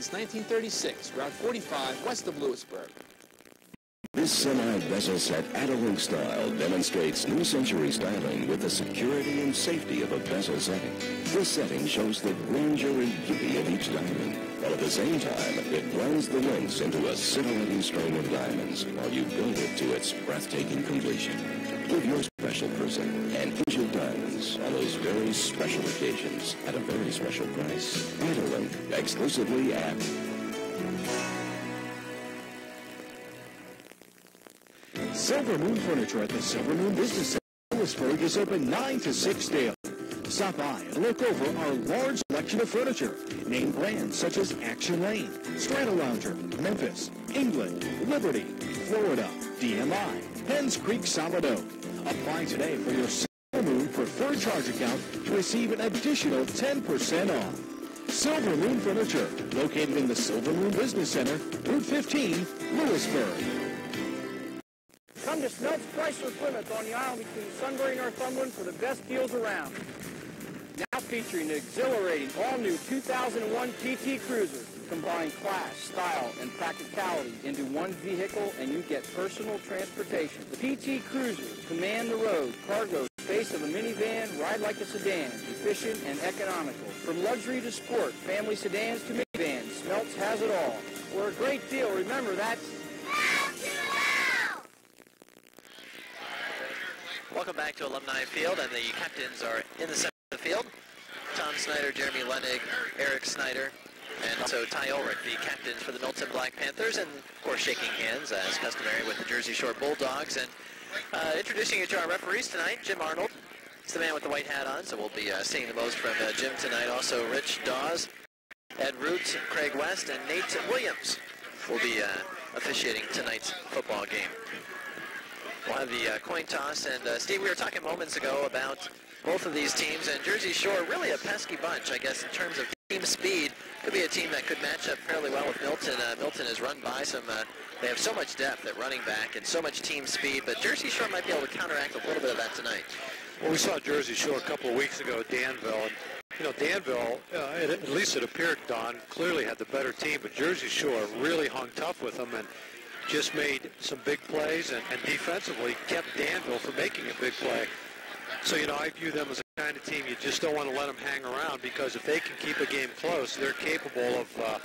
since 1936, Route 45, west of Lewisburg. This semi-vessel set Adalink style demonstrates new century styling with the security and safety of a vessel setting. This setting shows the grandeur and beauty of each diamond, while at the same time it blends the links into a scintillating string of diamonds while you build it to its breathtaking completion. Give your special person an inch of diamonds on those very special occasions at a very special price. Adalink, exclusively at Silver Moon Furniture at the Silver Moon Business Center in Lewisburg is open 9 to 6 daily. Stop by and look over our large selection of furniture. Name brands such as Action Lane, Stratolounger, Memphis, England, Liberty, Florida, DMI, Penns Creek Solid Oak. Apply today for your Silver Moon Preferred Charge account to receive an additional 10% off. Silver Moon Furniture, located in the Silver Moon Business Center, Route 15, Lewisburg. Come to Smelt's Chrysler Plymouth on the aisle between Sunbury and Northumberland for the best deals around. Now featuring the exhilarating all-new 2001 PT Cruiser. Combine class, style, and practicality into one vehicle, and you get personal transportation. The PT Cruiser, command the road, cargo, space of a minivan, ride like a sedan, efficient and economical. From luxury to sport, family sedans to minivans, Smelt's has it all. For a great deal, remember that's... Welcome back to Alumni Field, and the captains are in the center of the field. Tom Snyder, Jeremy Lenig, Eric Snyder, and also Ty Ulrich, the captains for the Milton Black Panthers, and of course shaking hands as customary with the Jersey Shore Bulldogs. And introducing you to our referees tonight, Jim Arnold. He's the man with the white hat on, so we'll be seeing the most from Jim tonight. Also Rich Dawes, Ed Root, Craig West, and Nate Williams will be officiating tonight's football game. We'll have the coin toss, and Steve, we were talking moments ago about both of these teams, and Jersey Shore, really a pesky bunch, I guess, in terms of team speed. Could be a team that could match up fairly well with Milton. Milton has run by some, they have so much depth at running back and so much team speed, but Jersey Shore might be able to counteract a little bit of that tonight. Well, we saw Jersey Shore a couple of weeks ago at Danville, and you know, Danville, at least it appeared, Don, clearly had the better team, but Jersey Shore really hung tough with them and just made some big plays and defensively kept Danville from making a big play. So, you know, I view them as a kind of team you just don't want to let them hang around, because if they can keep a game close, they're capable of,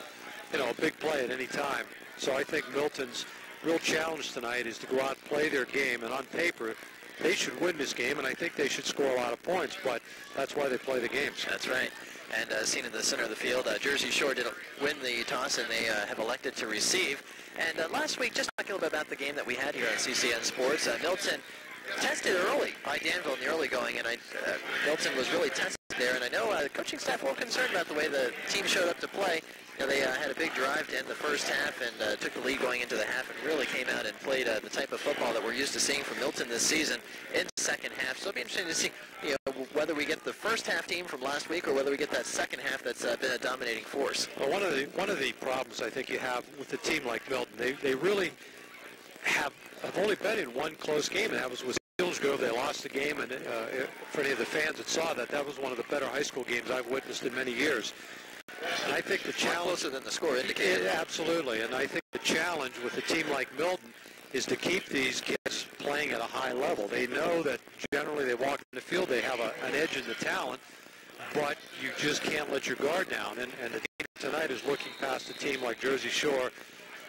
you know, a big play at any time. So I think Milton's real challenge tonight is to go out and play their game, and on paper, they should win this game, and I think they should score a lot of points, but that's why they play the games. That's right. And seen in the center of the field, Jersey Shore did win the toss, and they have elected to receive. And last week, just talking a little bit about the game that we had here on CCN Sports, Milton tested early by Danville in the early going, and Milton was really tested there. And I know the coaching staff were concerned about the way the team showed up to play. You know, they had a big drive to end the first half and took the lead going into the half and really came out and played the type of football that we're used to seeing from Milton this season in the second half. So it'll be interesting to see, you know, whether we get the first half team from last week or whether we get that second half that's been a dominating force. Well, one of the problems I think you have with a team like Milton, they really have only been in one close game, and that was with Hillsgrove. They lost the game, and for any of the fans that saw that, that was one of the better high school games I've witnessed in many years. And I think the challenge, closer than the score indicated. Yeah, absolutely. And I think the challenge with a team like Milton is to keep these kids playing at a high level. They know that generally they walk in the field, they have an edge in the talent, but you just can't let your guard down. And the team tonight is looking past a team like Jersey Shore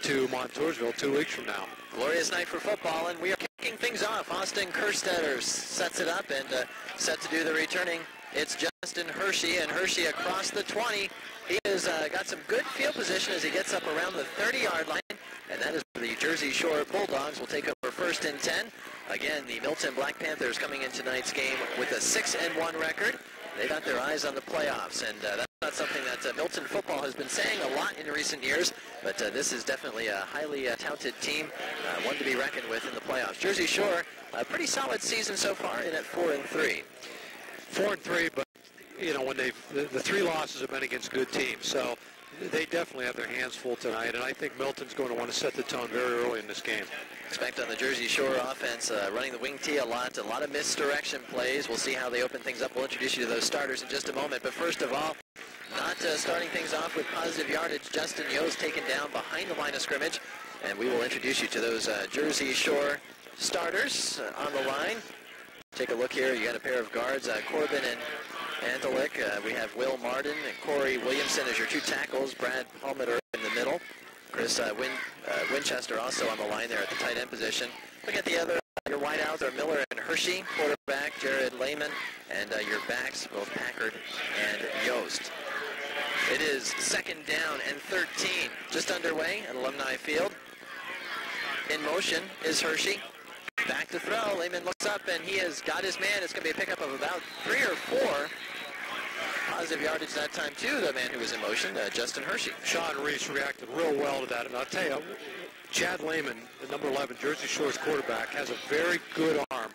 to Montoursville 2 weeks from now. Glorious night for football, and we are kicking things off. Austin Kerstetter sets it up and set to do the returning. It's Justin Hershey, and Hershey across the 20. He has got some good field position as he gets up around the 30-yard line, and that is where the Jersey Shore Bulldogs will take over first and 10. Again, the Milton Black Panthers coming in tonight's game with a 6-1 record. They've got their eyes on the playoffs, and that's not something that Milton football has been saying a lot in recent years, but this is definitely a highly talented team, one to be reckoned with in the playoffs. Jersey Shore, a pretty solid season so far, in at 4-3. 4-3, but you know, when the three losses have been against good teams, so they definitely have their hands full tonight, and I think Milton's going to want to set the tone very early in this game. Expect on the Jersey Shore offense running the wing tee a lot of misdirection plays. We'll see how they open things up. We'll introduce you to those starters in just a moment, but first of all, not starting things off with positive yardage. Justin Yost taken down behind the line of scrimmage. And we will introduce you to those Jersey Shore starters on the line. Take a look here. You got a pair of guards, Corbin and Antolic. We have Will Martin and Corey Williamson as your two tackles. Brad Palmer in the middle. Chris Winchester also on the line there at the tight end position. Look at the other. Your wideouts are Miller and Hershey. Quarterback Jared Lehman. And your backs, both Packard and Yost. It is second down and 13. Just underway at Alumni Field. In motion is Hershey. Back to throw. Lehman looks up, and he has got his man. It's going to be a pickup of about 3 or 4. Positive yardage that time, too, the man who was in motion, Justin Hershey. Sean Reese reacted real well to that. And I'll tell you, Chad Lehman, the number 11, Jersey Shore's quarterback, has a very good arm.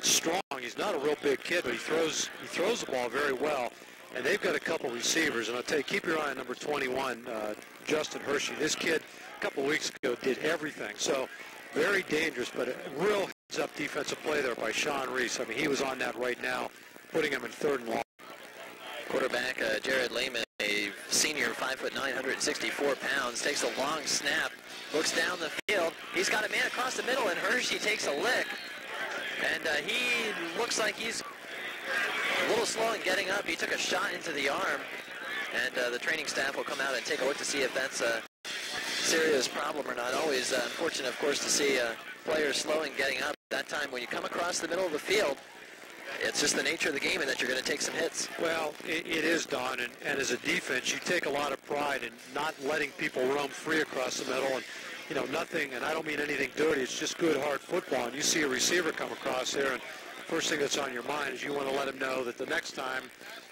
Strong. He's not a real big kid, but he throws the ball very well. And they've got a couple receivers. And I'll tell you, keep your eye on number 21, Justin Hershey. This kid, a couple weeks ago, did everything. So very dangerous, but a real heads-up defensive play there by Sean Reese. I mean, he was on that right now, putting him in 3rd and long. Quarterback Jared Lehman, a senior, 5'9", 164 pounds, takes a long snap, looks down the field. He's got a man across the middle, and Hershey takes a lick. And he looks like he's a little slow in getting up. He took a shot into the arm, and the training staff will come out and take a look to see if that's a serious problem or not. Always unfortunate, of course, to see players slow in getting up. That time when you come across the middle of the field, it's just the nature of the game and that you're going to take some hits. Well, it is, Don, and as a defense, you take a lot of pride in not letting people roam free across the middle. And, you know, nothing, and I don't mean anything dirty, it's just good, hard football. And you see a receiver come across there, and first thing that's on your mind is you want to let him know that the next time,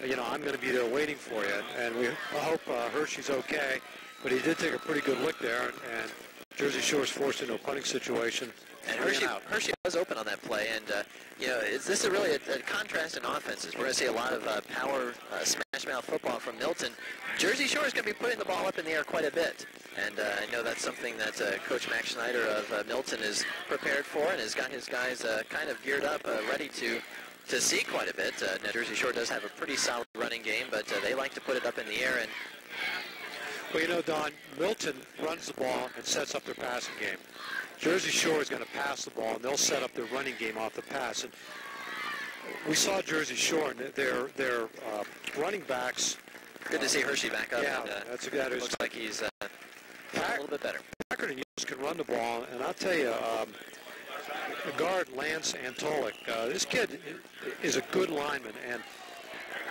you know, I'm going to be there waiting for you. And I hope Hershey's okay. But he did take a pretty good lick there, and Jersey Shore's forced into a punting situation. And Hershey was open on that play, and you know, this is really a contrast in offenses. We're going to see a lot of power, smash-mouth football from Milton. Jersey Shore is going to be putting the ball up in the air quite a bit, and I know that's something that Coach Max Schneider of Milton is prepared for and has got his guys kind of geared up, ready to see quite a bit. Now, Jersey Shore does have a pretty solid running game, but they like to put it up in the air. And well, you know, Don, Milton runs the ball and sets up their passing game. Jersey Shore is going to pass the ball, and they'll set up their running game off the pass. And we saw Jersey Shore, and their running backs. Good to see Hershey back up. Yeah, and, that's a guy who looks like he's a little bit better. Packard and Yost can run the ball, and I'll tell you, the guard Lance Antolic, this kid is a good lineman, and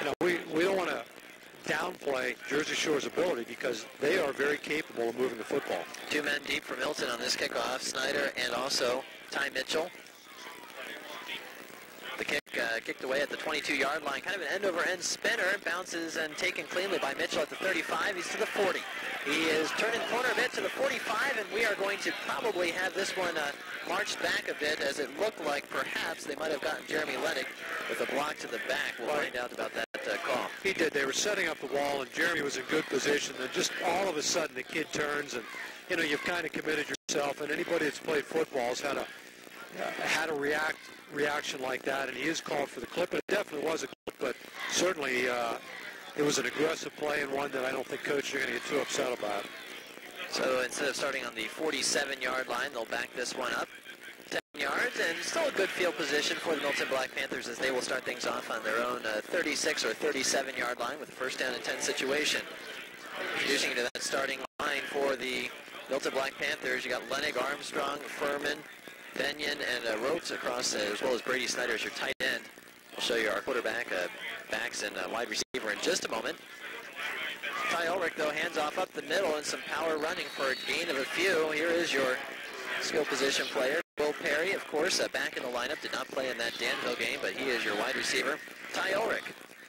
you know we don't want to downplay Jersey Shore's ability because they are very capable of moving the football. 2 men deep for Milton on this kickoff, Snyder and also Ty Mitchell. The kick kicked away at the 22-yard line, kind of an end-over-end spinner, bounces and taken cleanly by Mitchell at the 35. He's to the 40. He is turning the corner a bit to the 45, and we are going to probably have this one marched back a bit, as it looked like perhaps they might have gotten Jeremy Lennick with a block to the back. We'll find out about that call. He did. They were setting up the wall, and Jeremy was in good position. And just all of a sudden, the kid turns, and you know you've kind of committed yourself. And anybody that's played football has had a reaction like that, and he is called for the clip. It definitely was a clip, but certainly it was an aggressive play and one that I don't think coaches are going to get too upset about. So instead of starting on the 47-yard line, they'll back this one up 10 yards, and still a good field position for the Milton Black Panthers as they will start things off on their own 36 or 37-yard line with a first down and 10 situation. Introducing to that starting line for the Milton Black Panthers, you got Lennig, Armstrong, Furman, Benyon, and Rhodes across, as well as Brady Snyder as your tight end. We'll show you our quarterback, backs, and wide receiver in just a moment. Ty Ulrich, though, hands off up the middle and some power running for a gain of a few. Here is your skill position player. Will Perry, of course, back in the lineup, did not play in that Danville game, but he is your wide receiver. Ty Ulrich,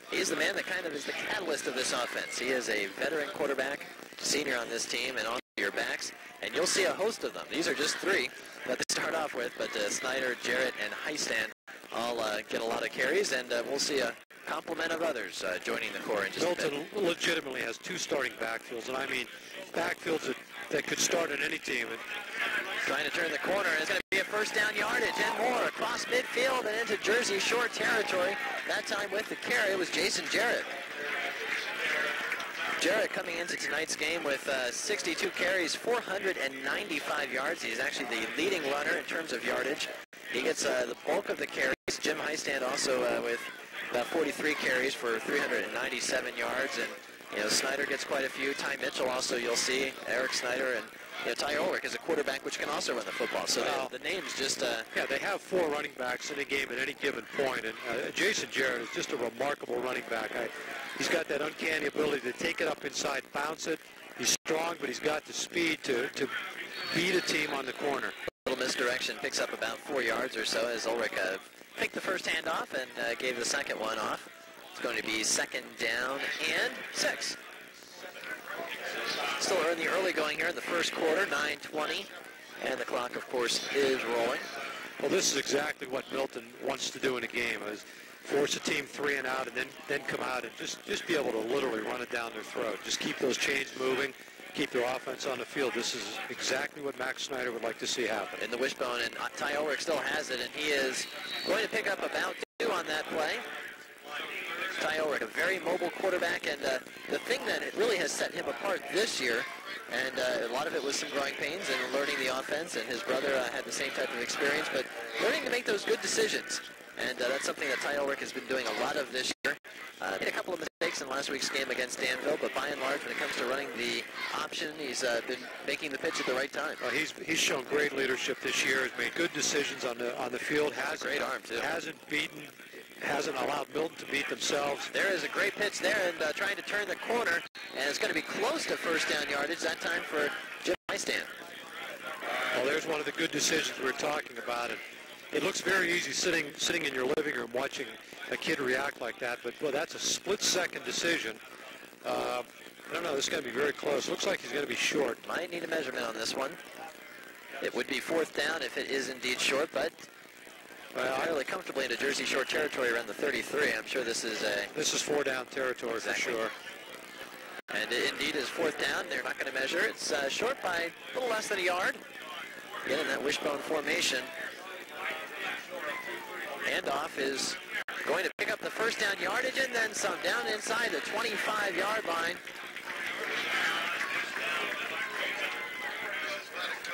he's the man that kind of is the catalyst of this offense. He is a veteran quarterback, senior on this team, and on your backs, and you'll see a host of them. These are just 3 that they start off with, but Snyder, Jarrett, and Heistand all get a lot of carries, and we'll see a complement of others joining the core in just a bit. Milton legitimately has 2 starting backfields, and I mean backfields that could start on any team. And trying to turn the corner, and it's going to be a first down yardage and more across midfield and into Jersey Shore territory. That time with the carry was Jason Jarrett. Jarrett coming into tonight's game with 62 carries, 495 yards. He's actually the leading runner in terms of yardage. He gets the bulk of the carries. Jim Heistand also with about 43 carries for 397 yards. And, Snyder gets quite a few. Ty Mitchell also, you'll see. Eric Snyder and Ty Ulrich is a quarterback which can also run the football. So the names just... Yeah, they have 4 running backs in a game at any given point. And Jason Jarrett is just a remarkable running back. He's got that uncanny ability to take it up inside, bounce it. He's strong, but he's got the speed to beat a team on the corner. A little misdirection, picks up about 4 yards or so as Ulrich picked the first hand off and gave the second one off. It's going to be 2nd down and 6. Still in the early going here in the first quarter, 9:20, and the clock, of course, is rolling. Well, this is exactly what Milton wants to do in a game, is force a team 3 and out, and then come out and just be able to literally run it down their throat. Just keep those chains moving, keep their offense on the field. This is exactly what Max Snyder would like to see happen. In the wishbone, and Ty Ulrich still has it, and he is going to pick up about 2 on that play. Ty Ulrich, a very mobile quarterback, and the thing that it really has set him apart this year, and a lot of it was some growing pains and learning the offense, and his brother had the same type of experience, but learning to make those good decisions. And that's something that Ty Ulrich has been doing a lot of this year. Made a couple of mistakes in last week's game against Danville, but by and large, when it comes to running the option, he's been making the pitch at the right time. He's shown great leadership this year. Has made good decisions on the field. Has great arm too. Hasn't allowed Milton to beat themselves. There is a great pitch there, and trying to turn the corner, and it's going to be close to first down yardage that time for Jim Heistand. Well, there's one of the good decisions we were talking about. And it looks very easy sitting in your living room watching a kid react like that, but well, that's a split-second decision. I don't know. This is going to be very close. Looks like he's going to be short. Might need a measurement on this one. It would be 4th down if it is indeed short, but fairly comfortably into Jersey Shore territory around the 33. I'm sure this is 4-down territory exactly. for sure. And it indeed is 4th down. They're not going to measure. It's short by a little less than a yard. Again, in that wishbone formation. Handoff is going to pick up the first down yardage and then some down inside the 25-yard line.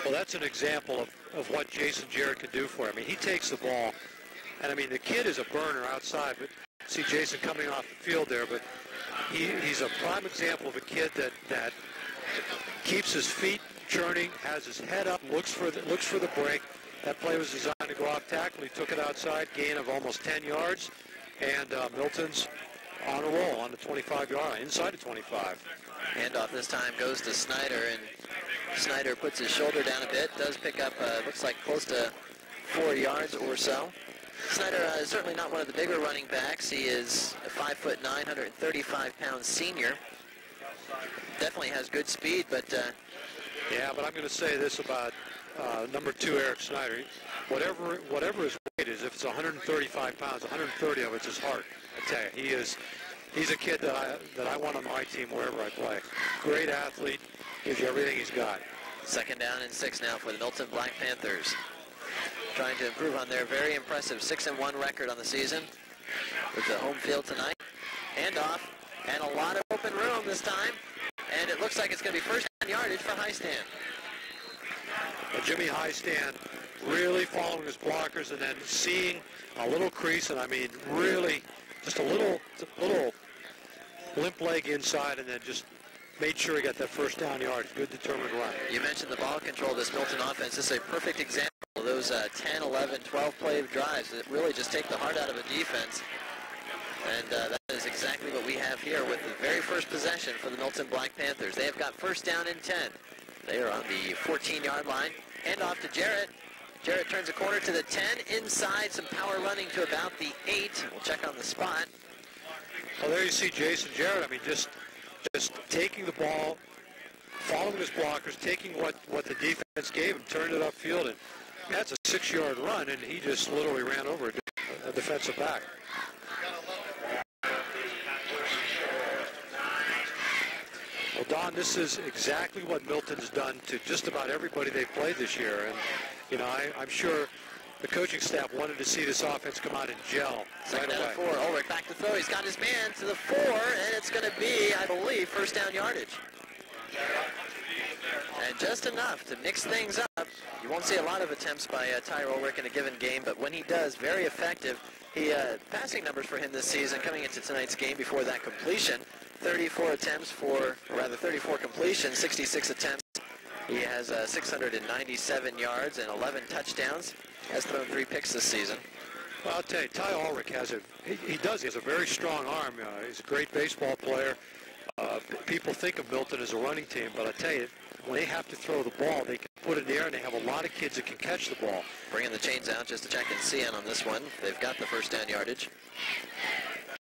Well, that's an example of what Jason Jarrett can do for him. I mean, he takes the ball, and I mean, the kid is a burner outside, but see Jason coming off the field there, but he's a prime example of a kid that keeps his feet churning, has his head up, looks for the break. That play was designed to go off tackle. He took it outside, gain of almost 10 yards, and Milton's on a roll on the 25-yard line, inside the 25. Handoff this time goes to Snyder, and Snyder puts his shoulder down a bit, does pick up, looks like close to 4 yards or so. Snyder is certainly not one of the bigger running backs. He is a 5'9", 135-pound senior. Definitely has good speed, but... Yeah, but I'm going to say this about number 2, Eric Snyder. Whatever his weight is, if it's 135 pounds, 130 of it's his heart. I tell you, he's a kid that I want on my team wherever I play. Great athlete, gives you everything he's got. 2nd down and 6 now for the Milton Black Panthers. Trying to improve on their very impressive 6-1 record on the season with the home field tonight. Handoff, and a lot of open room this time. And it looks like it's going to be first down yardage for Heistand. Jimmy Heistand really following his blockers and then seeing a little crease, and I mean really just a little limp leg inside, and then just made sure he got that first down yard. Good determined run. You mentioned the ball control of this Milton offense. This is a perfect example of those 10, 11, 12 play drives that really just take the heart out of a defense. And that is exactly what we have here with the very first possession for the Milton Black Panthers. They have got first down and 10. They are on the 14-yard line. Hand off to Jarrett. Jarrett turns a corner to the 10. Inside, some power running to about the 8. We'll check on the spot. Well, there you see Jason Jarrett. I mean, just taking the ball, following his blockers, taking what the defense gave him, turned it upfield, and that's a 6-yard run, and he just literally ran over a defensive back. Well, Don, this is exactly what Milton's done to just about everybody they've played this year. And, you know, I'm sure the coaching staff wanted to see this offense come out and gel Second right down away. and 4. Ulrich back to throw. He's got his man to the 4, and it's going to be, I believe, first down yardage. And just enough to mix things up. You won't see a lot of attempts by Tyler Ulrich in a given game, but when he does, very effective. Passing numbers for him this season coming into tonight's game before that completion, 34 completions, 66 attempts. He has 697 yards and 11 touchdowns. Has thrown 3 picks this season. Well, I'll tell you, Ty Ulrich has he has a very strong arm. He's a great baseball player. People think of Milton as a running team, but I tell you, when they have to throw the ball, they can put it in the air, and they have a lot of kids that can catch the ball. Bringing the chains out just to check and CCN on this one. They've got the first down yardage.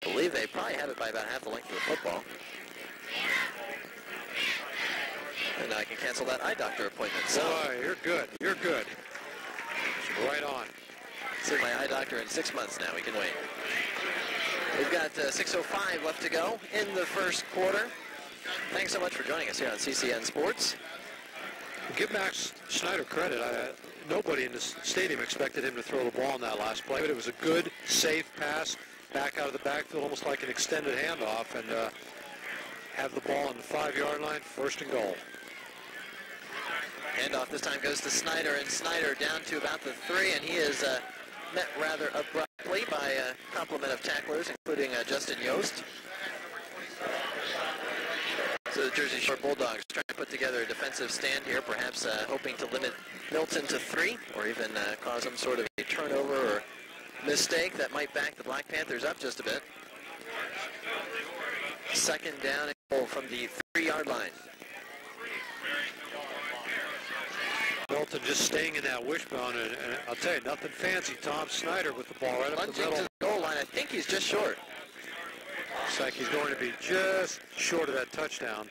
I believe they probably have it by about half the length of the football. And I can cancel that eye doctor appointment. So, boy, you're good. You're good. Right on. See my eye doctor in 6 months now. We can wait. We've got 6:05 left to go in the first quarter. Thanks so much for joining us here on CCN Sports. Give Max Schneider credit. Nobody in the stadium expected him to throw the ball in that last play, but it was a good, safe pass back out of the backfield, almost like an extended handoff, and have the ball on the 5-yard line, first and goal. Handoff this time goes to Snyder, and Snyder down to about the 3, and he is met rather abruptly by a complement of tacklers, including Justin Yost. So the Jersey Shore Bulldogs trying to put together a defensive stand here, perhaps hoping to limit Milton to 3, or even cause some sort of a turnover or mistake that might back the Black Panthers up just a bit. Second down and goal from the 3-yard line. Milton just staying in that wishbone, and I'll tell you, nothing fancy. Tom Snyder with the ball right up the middle. To the goal line. I think he's just short. Looks like he's going to be just short of that touchdown.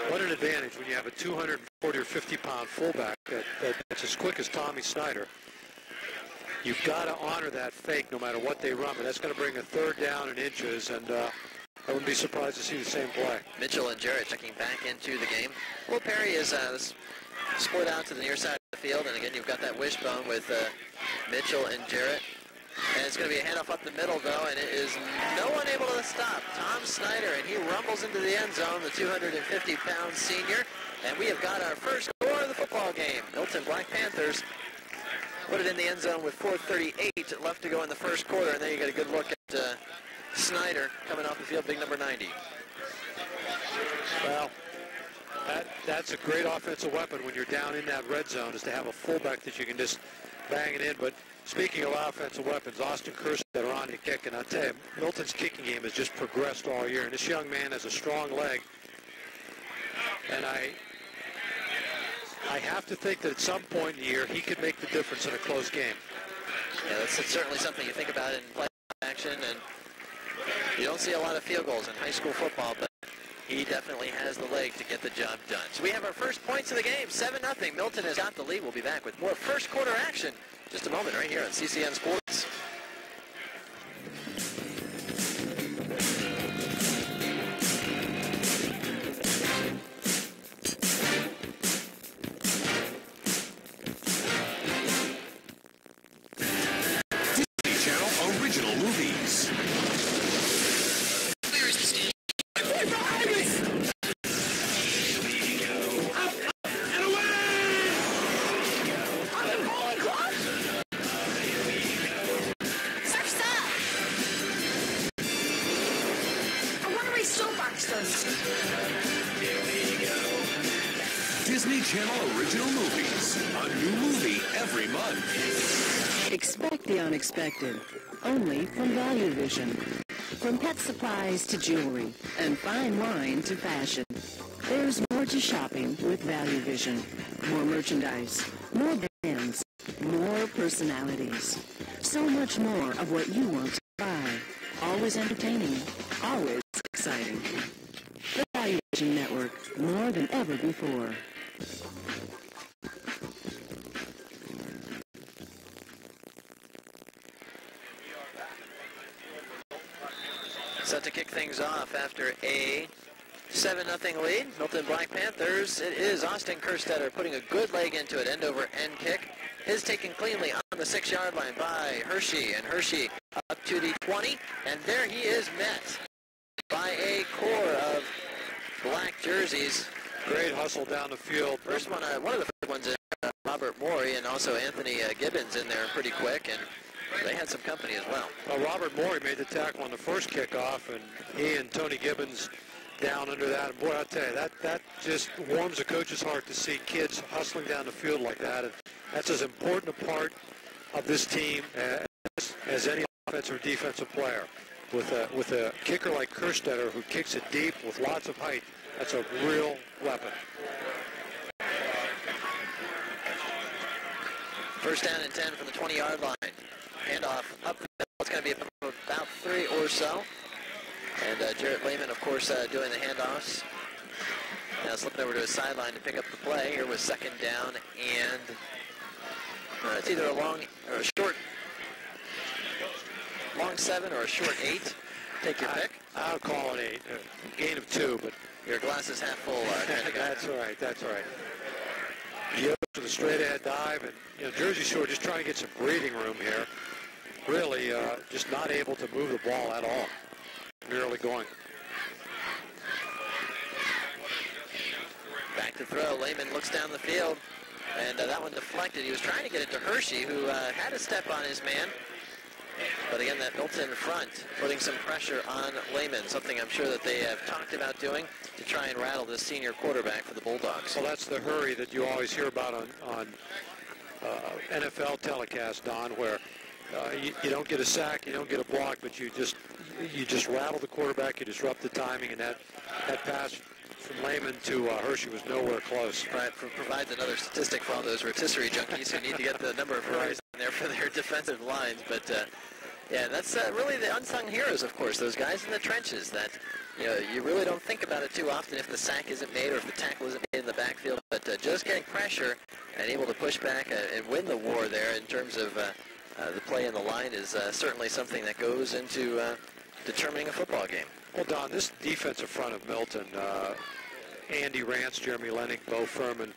What an advantage when you have a 240 or 50-pound fullback that's as quick as Tommy Snyder. You've got to honor that fake no matter what they run, but that's going to bring a third down in inches, and I wouldn't be surprised to see the same play. Mitchell and Jarrett checking back into the game. Will Perry is split out to the near side of the field, and again, you've got that wishbone with Mitchell and Jarrett. And it's going to be a handoff up the middle, though, and it is no one able to stop Tom Snyder, and he rumbles into the end zone, the 250-pound senior. And we have got our first score of the football game. Milton Black Panthers put it in the end zone with 4:38 left to go in the first quarter, and then you get a good look at Snyder coming off the field, big number 90. Well, that's a great offensive weapon when you're down in that red zone, is to have a fullback that you can just bang it in. But speaking of offensive weapons, Austin Kersey are on the kick, and I'll tell you, Milton's kicking game has just progressed all year, and this young man has a strong leg. And I have to think that at some point in the year, he could make the difference in a close game. Yeah, that's certainly something you think about in play action, and you don't see a lot of field goals in high school football, but he definitely has the leg to get the job done. So we have our first points of the game, 7-0. Milton has got the lead. We'll be back with more first quarter action just a moment right here on CCN Sports. Disney Channel original movies. Disney Channel original movies. A new movie every month. Expect the unexpected, only from Value Vision. From pet supplies to jewelry, and fine wine to fashion. There's more to shopping with Value Vision. More merchandise, more brands, more personalities. So much more of what you want to buy. Always entertaining, always exciting. The Value Vision Network, more than ever before. Set to kick things off after a 7-0 lead. Milton Black Panthers. It is Austin Kerstetter putting a good leg into it, end over end kick. Is taken cleanly on the 6-yard line by Hershey, and Hershey up to the 20, and there he is met by a core of black jerseys. Great hustle down the field. First one, one of the first ones is Robert Morey, and also Anthony Gibbons in there pretty quick, and they had some company as well. Robert Morey made the tackle on the first kickoff, and he and Tony Gibbons down under that. And boy, I'll tell you, that just warms a coach's heart to see kids hustling down the field like that. And that's as important a part of this team as any offensive or defensive player. With a kicker like Kerstetter who kicks it deep with lots of height, that's a real weapon. First down and 10 from the 20-yard line. Handoff up the middle. It's going to be about 3 or so. And Jarrett Lehman, of course, doing the handoffs. Now slipping over to his sideline to pick up the play. Here was second down, and it's either a long or a short, long 7 or a short 8. Take your pick. I'll call it 8. Gain of 2, but your glass is half full kind of guy. That's all right. That's all right. Yost with a straight ahead dive, and Jersey Shore just trying to get some breathing room here. Really just not able to move the ball at all. Merely going. Back to throw. Lehman looks down the field, and that one deflected. He was trying to get it to Hershey, who had a step on his man. But again, that Milton front putting some pressure on Lehman, something I'm sure that they have talked about doing to try and rattle this senior quarterback for the Bulldogs. Well, that's the hurry that you always hear about on NFL telecast, Don, where you don't get a sack, you don't get a block, but you just rattle the quarterback, you disrupt the timing, and that pass from Lehman to Hershey was nowhere close. Right, provides another statistic for all those rotisserie junkies who need to get the number of hurries in there for their defensive lines. But yeah, that's really the unsung heroes, of course, those guys in the trenches that you really don't think about it too often if the sack isn't made or if the tackle isn't made in the backfield. But just getting pressure and able to push back and win the war there in terms of the play in the line is certainly something that goes into determining a football game. Well, Don, this defensive front of Milton, Andy Rance, Jeremy Lennick, Bo Furman,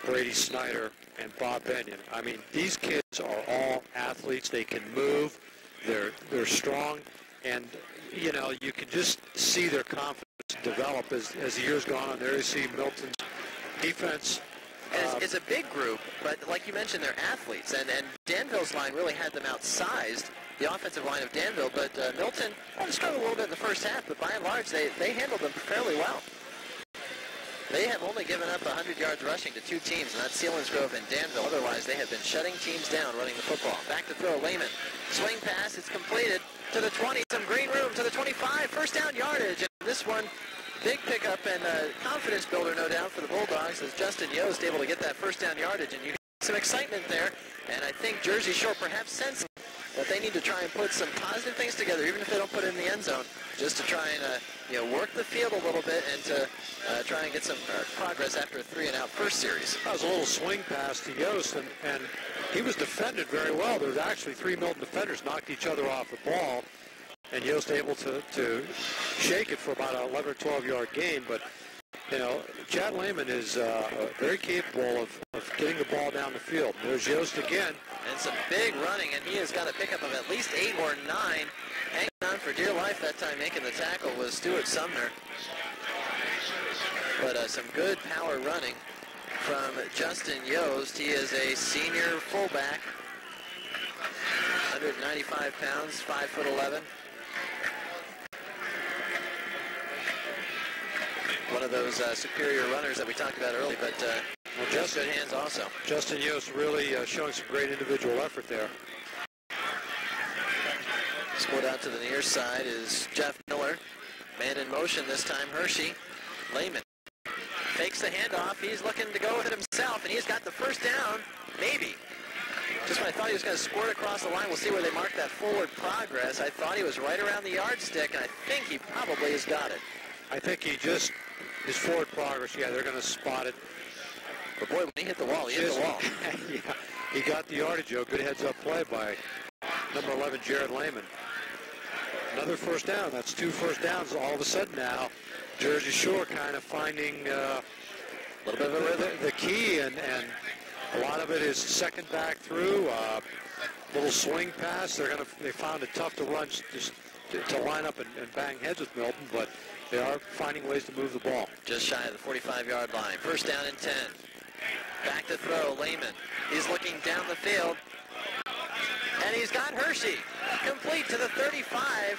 Brady Snyder, and Bob Benyon. I mean, these kids are all athletes. They can move. They're strong, and you can just see their confidence develop as the years go on. There you see Milton's defense. It's a big group, but like you mentioned, they're athletes, and Danville's line really had them outsized, the offensive line of Danville, but Milton struggled a little bit in the first half, but by and large, they handled them fairly well. They have only given up 100 yards rushing to 2 teams, and that's Selinsgrove and Danville. Otherwise, they have been shutting teams down running the football. Back to throw, Lehman. Swing pass, it's completed to the 20, some green room to the 25, first down yardage. And this one, big pickup and confidence builder, no doubt, for the Bulldogs as Justin Yost able to get that first down yardage. And you get some excitement there, and I think Jersey Shore perhaps sensing that they need to try and put some positive things together, even if they don't put it in the end zone, just to try and work the field a little bit and to try and get some progress after a 3-and-out first series. That was a little swing pass to Yost, and he was defended very well. There was actually 3 Milton defenders knocked each other off the ball, and Yost able to shake it for about an 11 or 12-yard gain. But, Chad Lehman is very capable of getting the ball down the field. There's Yost again. And some big running, and he has got a pickup of at least 8 or 9. Hanging on for dear life that time, making the tackle was Stuart Sumner. But some good power running from Justin Yost. He is a senior fullback, 195 pounds, 5'11". One of those superior runners that we talked about earlier, but just good hands also. Justin Yost really showing some great individual effort there. Split out to the near side is Jeff Miller. Man in motion this time, Hershey. Lehman fakes the handoff. He's looking to go with it himself, and he's got the first down, maybe. Just when I thought he was going to squirt across the line, we'll see where they mark that forward progress. I thought he was right around the yardstick, and I think he probably has got it. I think his forward progress, yeah, they're going to spot it. But boy, when he hit the wall, he hit the wall. Yeah, he got the yardage, Joe. Good heads-up play by number 11, Jared Lehman. Another first down. That's 2 first downs. All of a sudden now, Jersey Shore kind of finding a little bit of the key, and a lot of it is second back through, little swing pass. They found it tough to run, just to line up and bang heads with Milton, but they are finding ways to move the ball. Just shy of the 45-yard line. First down and 10. Back to throw, Lehman. He's looking down the field, and he's got Hershey. Complete to the 35.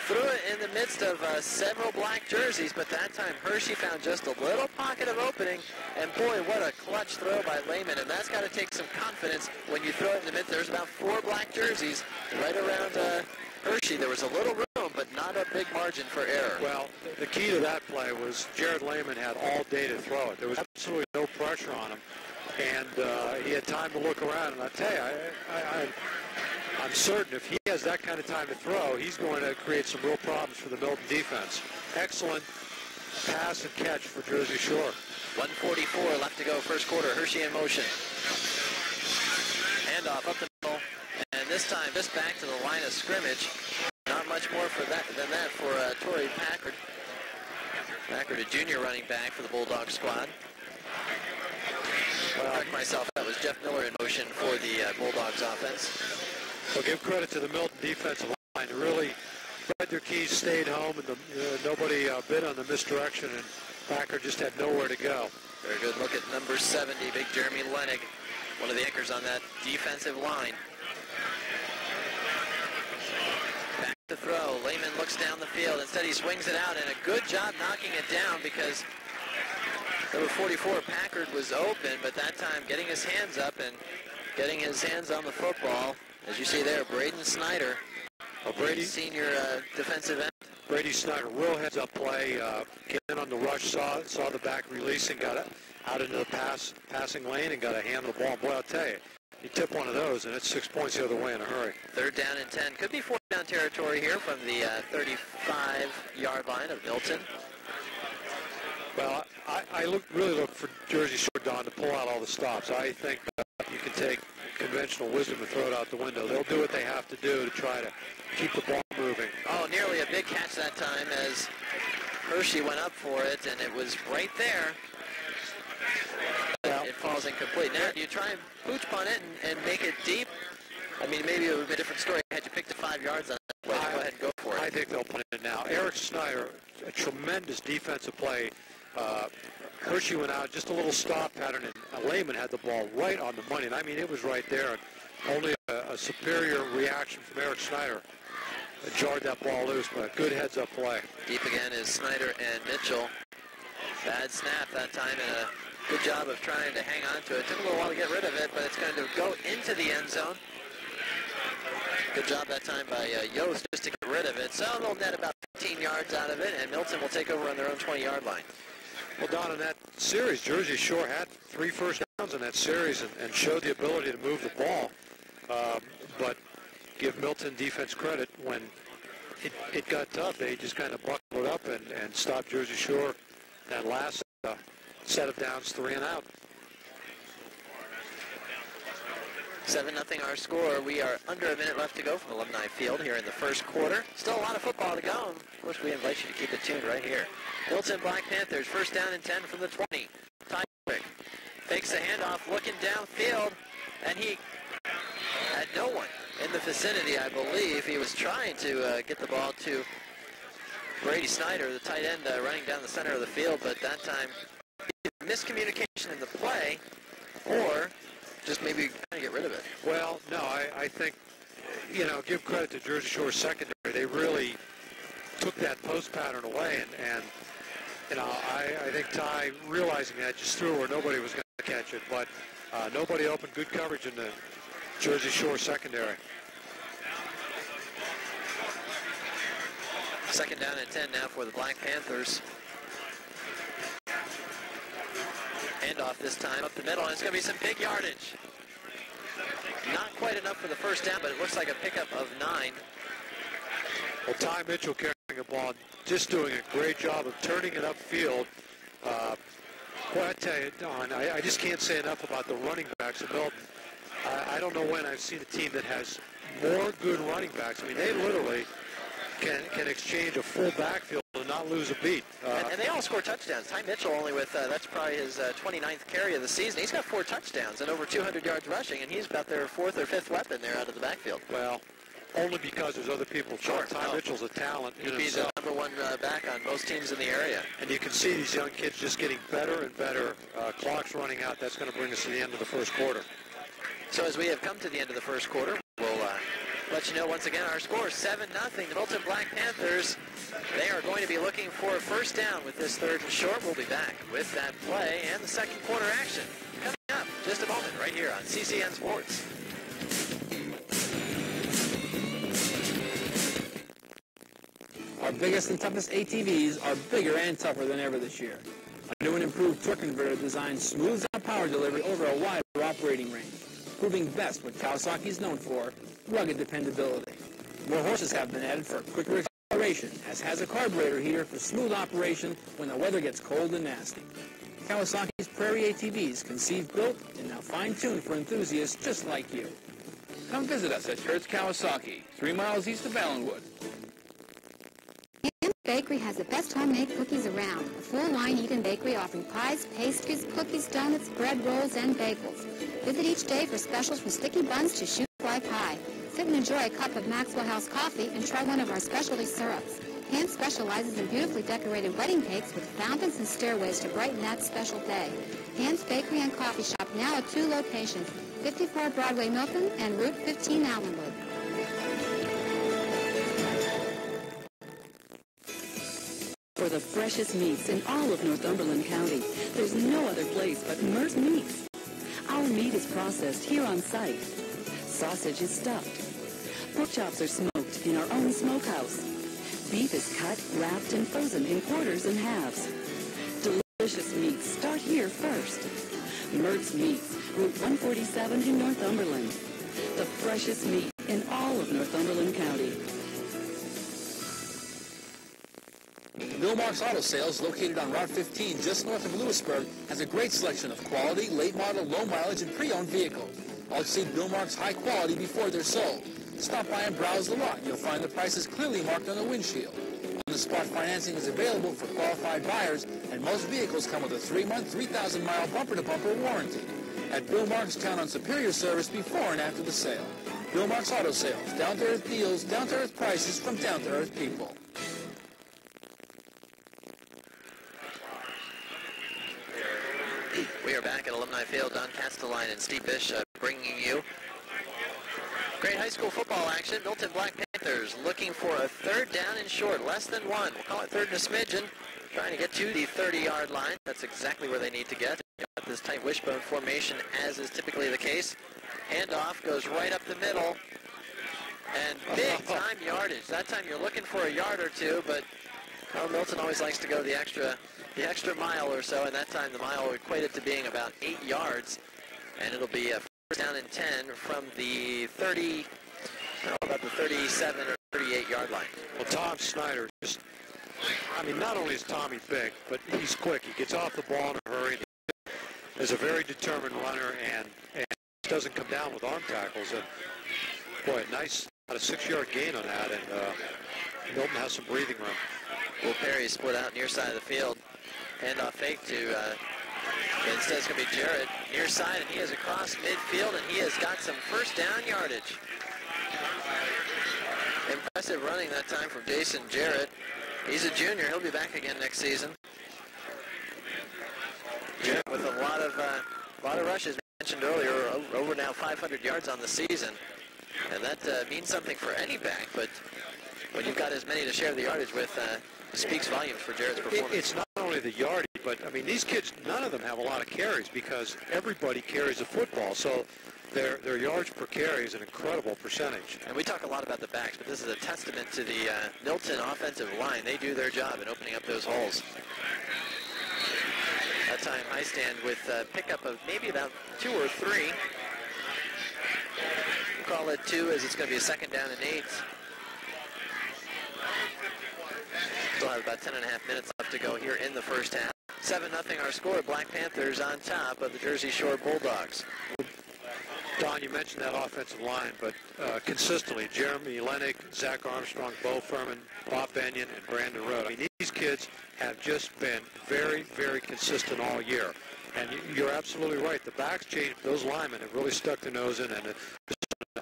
Threw it in the midst of several black jerseys, but that time Hershey found just a little pocket of opening, and boy, what a clutch throw by Lehman, and that's got to take some confidence when you throw it in the midst. There's about 4 black jerseys right around Hershey. There was a little room, but not a big margin for error. Well, the key to that play was Jared Lehman had all day to throw it. There was absolutely no pressure on him, and he had time to look around, and I tell you, I'm certain if he has that kind of time to throw, he's going to create some real problems for the Milton defense. Excellent pass and catch for Jersey Shore. 1:44 left to go, first quarter. Hershey in motion. Handoff up the middle, and this time just back to the line of scrimmage. Not much more than that for Torrey Packard. Packard, a junior running back for the Bulldogs squad. Well, I correct myself, that was Jeff Miller in motion for the Bulldogs offense. Well, give credit to the Milton defensive line. They really spread their keys, stayed home, and nobody bid on the misdirection, and Packard just had nowhere to go. Very good look at number 70, big Jeremy Lenig, one of the anchors on that defensive line. Back to throw. Lehman looks down the field. Instead, he swings it out, and a good job knocking it down because number 44, Packard, was open, but that time getting his hands up and getting his hands on the football. As you see there, Braden Snyder, senior defensive end. Brady Snyder, real heads-up play. Came in on the rush, saw the back release, and got out into the passing lane and got a hand on the ball. Boy, I'll tell you, you tip one of those, and it's 6 points the other way in a hurry. Third down and 10. Could be 4th down territory here from the 35-yard line of Milton. Well, I really look for Jersey Shore, Don, to pull out all the stops. I think you can take conventional wisdom and throw it out the window. They'll do what they have to do to try to keep the ball moving. Oh, nearly a big catch that time as Hershey went up for it, and it was right there. Well, it falls incomplete. Now, do you try and pooch punt it and make it deep? I mean, maybe it would be a different story had you picked the 5 yards on that play. Go ahead and go for it. I think they'll punt it now. Eric Snyder, a tremendous defensive play. Hershey went out, just a little stop pattern, and Lehman had the ball right on the money. And I mean, it was right there. And only a superior reaction from Eric Snyder jarred that ball loose, but a good heads-up play. Deep again is Snyder and Mitchell. Bad snap that time, and a good job of trying to hang on to it. Took a little while to get rid of it, but it's going to go into the end zone. Good job that time by Yost just to get rid of it. So they'll net about 15 yards out of it, and Milton will take over on their own 20-yard line. Well, Don, in that series, Jersey Shore had 3 first downs in that series and showed the ability to move the ball. But give Milton defense credit, when it got tough, they just kind of buckled up and stopped Jersey Shore that last set of downs, 3 and out. 7-0 our score. We are under a minute left to go from Alumni Field here in the first quarter. Still a lot of football to go. Of course, we invite you to keep it tuned right here. Milton Black Panthers, first down and 10 from the 20. Tyrick takes the handoff, looking downfield, and he had no one in the vicinity, I believe. He was trying to get the ball to Brady Snyder, the tight end, running down the center of the field, but that time, miscommunication in the play, or just maybe trying to get rid of it. Well, no, I think, give credit to Jersey Shore secondary. They really took that post pattern away, and I think Ty, realizing that, just threw where nobody was going to catch it, but nobody opened. Good coverage in the Jersey Shore secondary. Second down and 10 now for the Black Panthers. Handoff this time up the middle, and it's going to be some big yardage. Not quite enough for the first down, but it looks like a pickup of 9. Well, Ty Mitchell carrying the ball, just doing a great job of turning it upfield. Boy, I tell you, Don, I just can't say enough about the running backs of Milton. I don't know when I've seen a team that has more good running backs. I mean, they literally can exchange a full backfield and not lose a beat. And they all score touchdowns. Ty Mitchell only with, that's probably his 29th carry of the season. He's got 4 touchdowns and over 200 yards rushing, and he's about their 4th or 5th weapon there out of the backfield. Well, only because there's other people. Sure. Ty Mitchell's a talent in He'd be himself. the number 1 back on most teams in the area. And you can see these young kids just getting better and better. Clock's running out. That's going to bring us to the end of the first quarter. So as we have come to the end of the first quarter, we'll let you know once again our score, 7-0. The Milton Black Panthers, they are going to be looking for a first down with this 3rd and short. We'll be back with that play and the second quarter action coming up just a moment right here on CCN Sports. Our biggest and toughest ATVs are bigger and tougher than ever this year. A new and improved torque converter design smooths out power delivery over a wider operating range, proving best what Kawasaki is known for, rugged dependability. More horses have been added for quicker acceleration, as has a carburetor heater for smooth operation when the weather gets cold and nasty. Kawasaki's Prairie ATVs, conceived, built, and now fine-tuned for enthusiasts just like you. Come visit us at Hertz Kawasaki, 3 miles east of Allenwood. Bakery has the best homemade cookies around. A full-line Eden Bakery offering pies, pastries, cookies, donuts, bread rolls, and bagels. Visit each day for specials from sticky buns to shoe fly pie. Sit and enjoy a cup of Maxwell House coffee and try one of our specialty syrups. Hand specializes in beautifully decorated wedding cakes with fountains and stairways to brighten that special day. Hand's Bakery and Coffee Shop now at 2 locations, 54 Broadway Milton and Route 15 Allenwood. For the freshest meats in all of Northumberland County, there's no other place but Mert Meats. Our meat is processed here on site. Sausage is stuffed. Pork chops are smoked in our own smokehouse. Beef is cut, wrapped, and frozen in quarters and halves. Delicious meats start here first. Mert's Meats, Route 147 in Northumberland. The freshest meat in all of Northumberland County. Bill Mark's Auto Sales, located on Route 15 just north of Lewisburg, has a great selection of quality, late model, low mileage, and pre-owned vehicles. All see Bill Mark's high quality before they're sold. Stop by and browse the lot. You'll find the prices clearly marked on the windshield. On-the-spot financing is available for qualified buyers, and most vehicles come with a 3-month, 3,000-mile bumper-to-bumper warranty. At Bill Mark's, count on superior service before and after the sale. Bill Mark's Auto Sales, down-to-earth deals, down-to-earth prices from down-to-earth people. We are back at Alumni Field. Don Castelline and Steve Bish bringing you great high school football action. Milton Black Panthers looking for a 3rd down and short, less than 1. We'll call it 3rd and a smidgen, trying to get to the 30-yard line. That's exactly where they need to get. Got this tight wishbone formation, as is typically the case. Handoff goes right up the middle, and big time yardage. That time you're looking for a yard or two, but Milton always likes to go the extra mile or so, and that time the mile equated to being about 8 yards, and it'll be a first down and 10 from the 30, about the 37 or 38 yard line. Well, Tom Snyder, not only is Tommy big, but he's quick. He gets off the ball in a hurry. Is a very determined runner and doesn't come down with arm tackles. And boy, nice, about a 6-yard gain on that, and Milton has some breathing room. Will Perry split out near side of the field. Handoff fake to, instead it's going to be Jarrett near side, and he is across midfield, and he has got some first down yardage. Impressive running that time from Jason Jarrett. He's a junior. He'll be back again next season. Jarrett with a lot of rushes. Mentioned earlier, over now 500 yards on the season, and that means something for any back, but when you've got as many to share the yardage with, it speaks volumes for Jarrett's performance. It's not only the yardage, but these kids, none of them have a lot of carries because everybody carries a football, so their yards per carry is an incredible percentage. And we talk a lot about the backs, but this is a testament to the Milton offensive line. They do their job in opening up those holes. That time, I stand with pickup of maybe about 2 or 3. We'll call it 2 as it's going to be a 2nd down and 8. Still have about 10.5 minutes left to go here in the first half. 7-0 our score. Black Panthers on top of the Jersey Shore Bulldogs. Don, you mentioned that offensive line, but consistently, Jeremy Lennig, Zach Armstrong, Bo Furman, Bob Benyon, and Brandon Rowe. I mean, these kids have just been very, very consistent all year. And you're absolutely right. The backs changed. Those linemen have really stuck their nose in and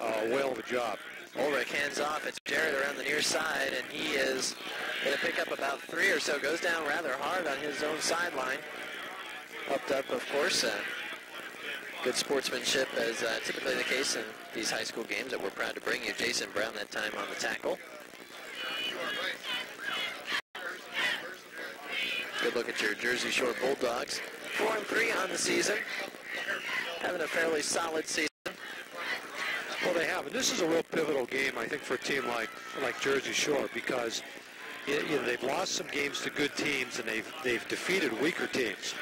a whale of a job. Ulrich hands off. It's Jarrett around the near side, and he is going to pick up about 3 or so. Goes down rather hard on his own sideline. Upped up, of course. Good sportsmanship, as typically the case in these high school games that we're proud to bring you. Jason Brown that time on the tackle. Good look at your Jersey Shore Bulldogs. 4-3 on the season. Having a fairly solid season. Well, they have, and this is a real pivotal game, I think, for a team like Jersey Shore, because they've lost some games to good teams, and they've defeated weaker teams.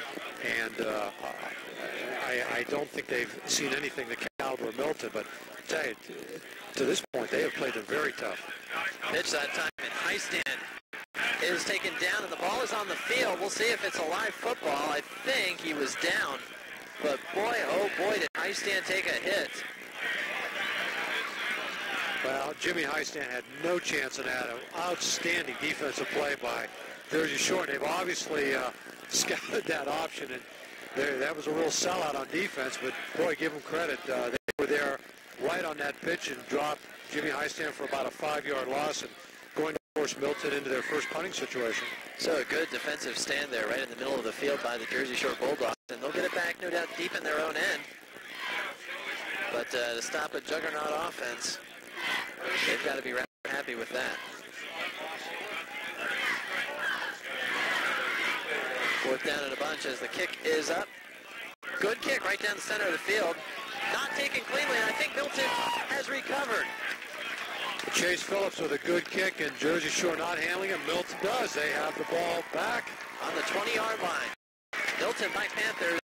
And I don't think they've seen anything the caliber of Milton, but I tell you, to this point, they have played them very tough. Pitch that time, and Highstand is taken down, and the ball is on the field. We'll see if it's a live football. I think he was down, but boy, oh boy, did Highstand take a hit. Well, Jimmy Highstand had no chance in that. An outstanding defensive play by Jersey Shore. They've obviously scouted that option, and that was a real sellout on defense, but boy, give them credit. They were there right on that pitch and dropped Jimmy Highstand for about a 5-yard loss and going to force Milton into their first punting situation. So a good defensive stand there right in the middle of the field by the Jersey Shore Bulldogs, and they'll get it back, no doubt, deep in their own end. But to stop a juggernaut offense, they've got to be rather happy with that. Fourth down in a bunch as the kick is up. Good kick right down the center of the field. Not taken cleanly, and I think Milton has recovered. Chase Phillips with a good kick, and Jersey Shore not handling it. Milton does. They have the ball back On the 20-yard line. Milton Black Panthers.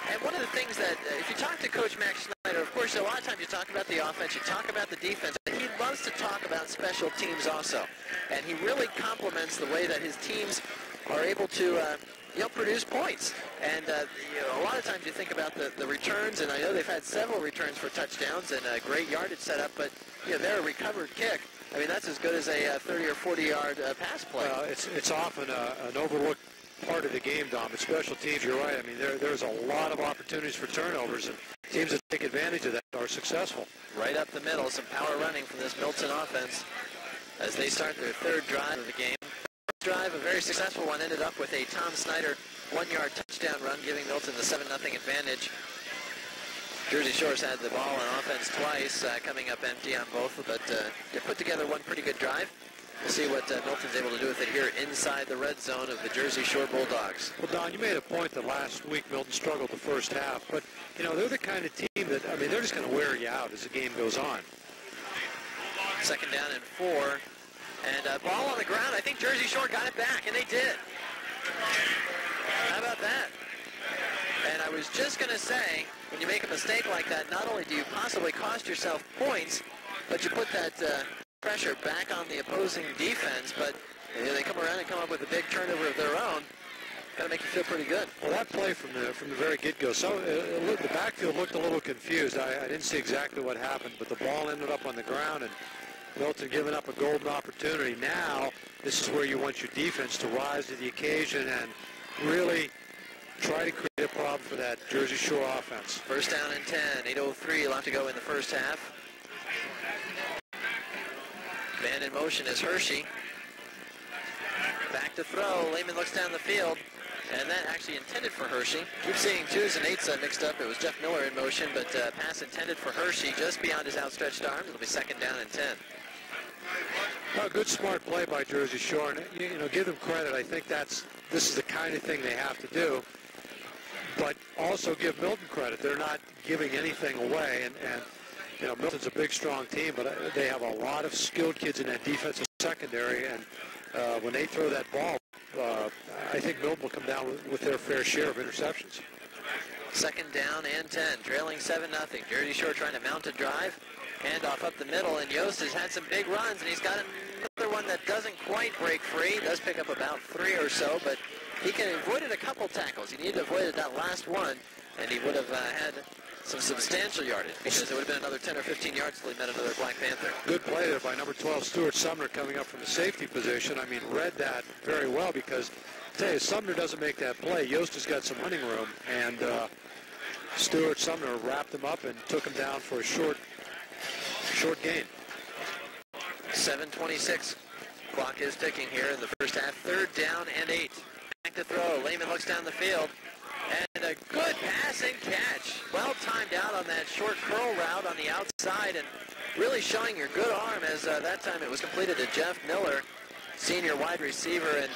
And one of the things that, if you talk to Coach Max Schneider, of course, a lot of times you talk about the offense, you talk about the defense, but he loves to talk about special teams also. And he really compliments the way that his teams are able to produce points. And a lot of times you think about the returns, and I know they've had several returns for touchdowns and a great yardage setup, but they're a recovered kick. I mean, that's as good as a 30 or 40-yard pass play. It's often an overlooked part of the game, Dom. But special teams, you're right. I mean, there's a lot of opportunities for turnovers, and teams that take advantage of that are successful. Right up the middle, some power running from this Milton offense as they start their third drive of the game. First drive, a very successful one, ended up with a Tom Snyder 1-yard touchdown run, giving Milton the 7-0 advantage. Jersey Shore's had the ball on offense twice, coming up empty on both, but they put together one pretty good drive. We'll see what Milton's able to do with it here inside the red zone of the Jersey Shore Bulldogs. Well, Don, you made a point that last week Milton struggled the first half, but, they're the kind of team that, they're just going to wear you out as the game goes on. Second down and 4, and ball on the ground. I think Jersey Shore got it back, and they did. How about that? And I was just going to say, when you make a mistake like that, not only do you possibly cost yourself points, but you put that pressure back on the opposing defense, but they come around and come up with a big turnover of their own. Got to make you feel pretty good. Well, that play from the very get-go, the backfield looked a little confused. I didn't see exactly what happened, but the ball ended up on the ground, and Milton giving up a golden opportunity. Now, this is where you want your defense to rise to the occasion and really try to create a problem for that Jersey Shore offense. First down and 10, 8:03 left to go in the first half. Man in motion is Hershey. Back to throw. Lehman looks down the field, and that actually intended for Hershey. Keep seeing 2s and 8s mixed up. It was Jeff Miller in motion, but pass intended for Hershey just beyond his outstretched arms. It'll be second down and 10. A good, smart play by Jersey Shore, and give them credit. I think this is the kind of thing they have to do. But also give Milton credit. They're not giving anything away, and Milton's a big, strong team, but they have a lot of skilled kids in that defensive secondary, and when they throw that ball, I think Milton will come down with their fair share of interceptions. Second down and 10, trailing 7-0. Jersey Shore trying to mount a drive. Handoff up the middle, and Yost has had some big runs, and he's got another one that doesn't quite break free. He does pick up about 3 or so, but he avoided a couple tackles. He needed to avoid that last one, and he would have had some substantial yardage, because it would have been another 10 or 15 yards till he met another Black Panther. Good play there by number 12, Stuart Sumner, coming up from the safety position. I mean, read that very well, because I tell you, Sumner doesn't make that play. Yost has got some hunting room, and Stuart Sumner wrapped him up and took him down for a short gain. 7:26. Clock is ticking here in the first half. 3rd down and 8. Back to throw. Lehman looks down the field. And a good pass and catch. Well timed out on that short curl route on the outside, and really showing your good arm, as that time it was completed to Jeff Miller, senior wide receiver. And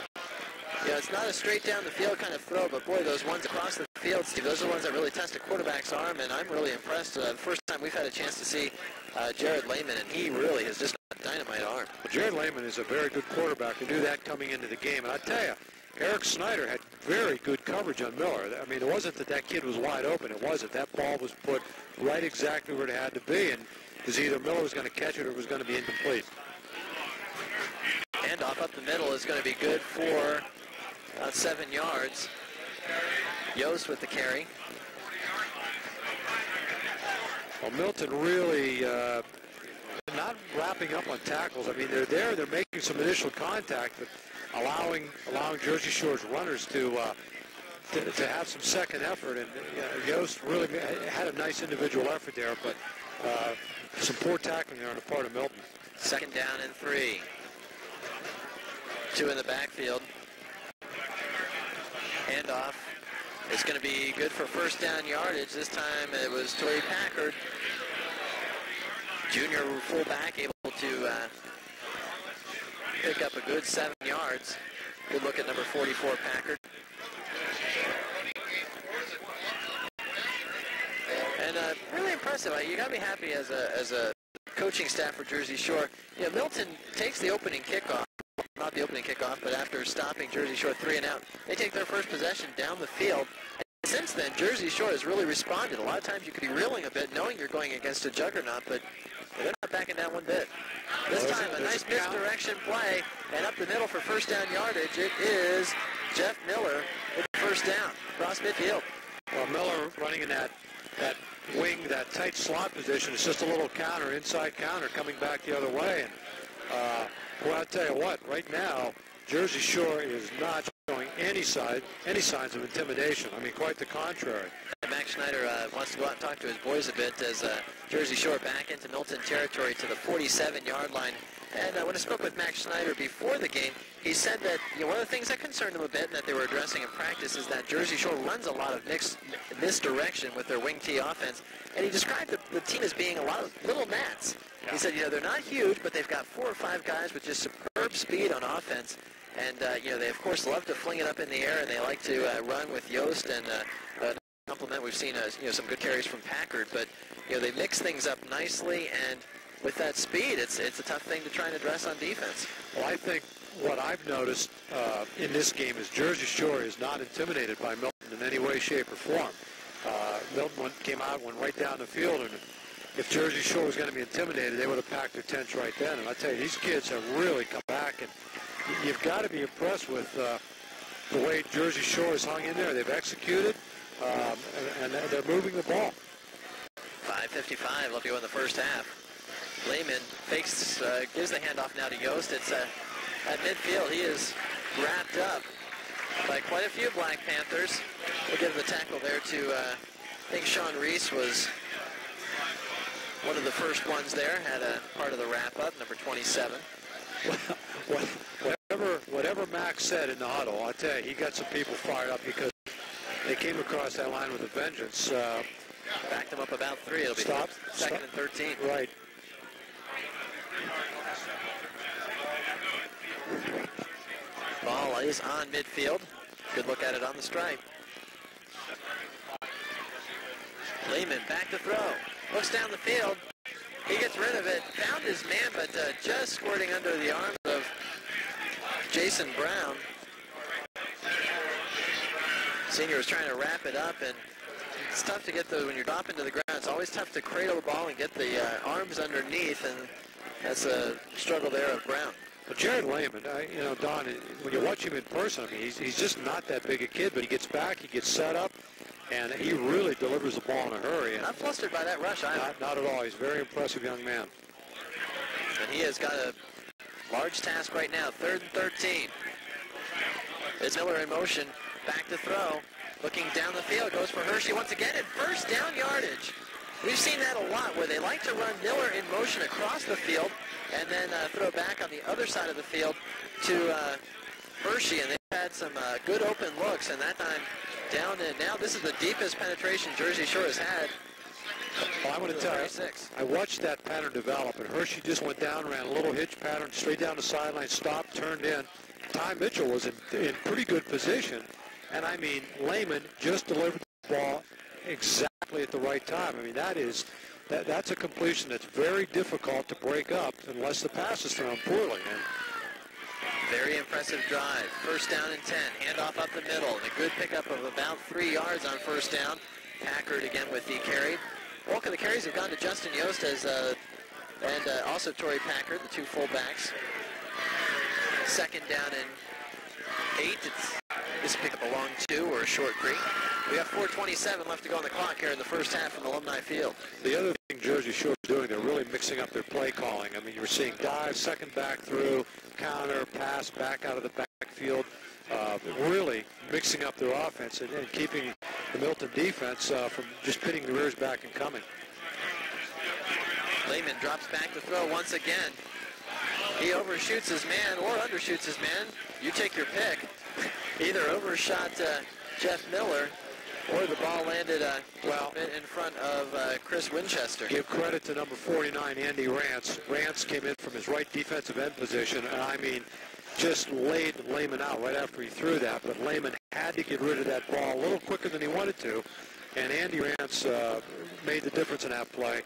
it's not a straight down the field kind of throw, but boy, those ones across the field, Steve, those are the ones that really test a quarterback's arm, and I'm really impressed. The first time we've had a chance to see Jared Lehman, and he really has just got a dynamite arm. Well, Jared Lehman is a very good quarterback to do that coming into the game. And I tell you, Eric Snyder had very good coverage on Miller. I mean, it wasn't that kid was wide open. It wasn't. That ball was put right exactly where it had to be, and it was either Miller was going to catch it or it was going to be incomplete. Handoff up the middle is going to be good for 7 yards. Yost with the carry. Well, Milton really not wrapping up on tackles. I mean, they're there. They're making some initial contact, but allowing Jersey Shore's runners to have some second effort. And Yost really had a nice individual effort there, but some poor tackling there on the part of Milton. 2nd down and 3. 2 in the backfield. Handoff. It's going to be good for 1st down yardage. This time it was Torrey Packard, junior fullback, able to pick up a good 7 yards. Good look at number 44, Packard. And really impressive. You got to be happy as a coaching staff for Jersey Shore. Milton takes the opening kickoff. Not the opening kickoff, but after stopping Jersey Shore 3 and out, they take their first possession down the field. And since then, Jersey Shore has really responded. A lot of times you could be reeling a bit, knowing you're going against a juggernaut, but they're not backing down one bit. This time, a nice misdirection play, and up the middle for 1st down yardage, it is Jeff Miller with the 1st down across midfield. Well, Miller running in that wing, that tight slot position. It's just a little counter, inside counter, coming back the other way. And well, I'll tell you what, right now, Jersey Shore is not showing any signs of intimidation. I mean, quite the contrary. Max Schneider wants to go out and talk to his boys a bit as Jersey Shore back into Milton territory to the 47-yard line. And when I spoke with Max Schneider before the game, he said that one of the things that concerned him a bit and that they were addressing in practice is that Jersey Shore runs a lot of misdirection with their wing T offense. And he described the team as being a lot of little gnats. He said, they're not huge, but they've got 4 or 5 guys with just superb speed on offense. And, they, of course, love to fling it up in the air, and they like to run with Yost and compliment. We've seen, some good carries from Packard. But, they mix things up nicely, and with that speed, it's a tough thing to try and address on defense. Well, I think what I've noticed in this game is Jersey Shore is not intimidated by Milton in any way, shape, or form. Milton came out, went right down the field, and if Jersey Shore was going to be intimidated, they would have packed their tents right then. And I tell you, these kids have really come back, and you've got to be impressed with the way Jersey Shore has hung in there. They've executed, and they're moving the ball. 5:55 left to go in the first half. Lehman fakes, gives the handoff now to Yost. It's at midfield. He is wrapped up by quite a few Black Panthers. We'll give the tackle there to, I think Sean Reese was one of the first ones there, had a part of the wrap-up, number 27. Whatever Max said in the huddle, I'll tell you, he got some people fired up because they came across that line with a vengeance. Backed them up about 3. It'll be second and 13. Right. Ball is on midfield. Good look at it on the stripe. Lehman back to throw. Looks down the field. He gets rid of it. Found his man, but just squirting under the arms of Jason Brown. Senior was trying to wrap it up, and it's tough to get when you're dropping to the ground. It's always tough to cradle the ball and get the arms underneath, and that's a struggle there of Brown. But Jared Lehman, Don, when you watch him in person, I mean, he's just not that big a kid, but he gets back, he gets set up, and he really delivers the ball in a hurry. Not flustered by that rush either. Not at all. He's a very impressive young man. And he has got a large task right now, 3rd and 13. It's Miller in motion, back to throw. Looking down the field, goes for Hershey once again, and first down yardage. We've seen that a lot, where they like to run Miller in motion across the field and then throw back on the other side of the field to Hershey, and they've had some good open looks, and that time down and now this is the deepest penetration Jersey Shore has had. Well, I'm going to tell you, I watched that pattern develop, and Hershey just went down, ran a little hitch pattern, straight down the sideline, stopped, turned in. Ty Mitchell was in pretty good position, and I mean, Lehman just delivered the ball exactly at the right time. I mean, that's a completion that's very difficult to break up unless the pass is thrown poorly. And very impressive drive. First down and 10. Handoff up the middle. And a good pickup of about 3 yards on first down. Packard again with the carry. Bulk of the carries have gone to Justin Yost and also Torrey Packard, the two fullbacks. Second down and 8. This pick up a long 2 or a short 3. We have 4:27 left to go on the clock here in the first half from Alumni Field. The other thing Jersey Shore is doing, they're really mixing up their play calling. I mean, you're seeing dive, second back through, counter, pass back out of the backfield. Really mixing up their offense and keeping the Milton defense from just pitting the rears back and coming. Lehman drops back to throw once again. He overshoots his man or undershoots his man. You take your pick. Either overshot Jeff Miller or the ball landed in front of Chris Winchester. Give credit to number 49, Andy Rance. Rance came in from his right defensive end position, and I mean, just laid Lehman out right after he threw that, but Lehman had to get rid of that ball a little quicker than he wanted to, and Andy Rance made the difference in that play.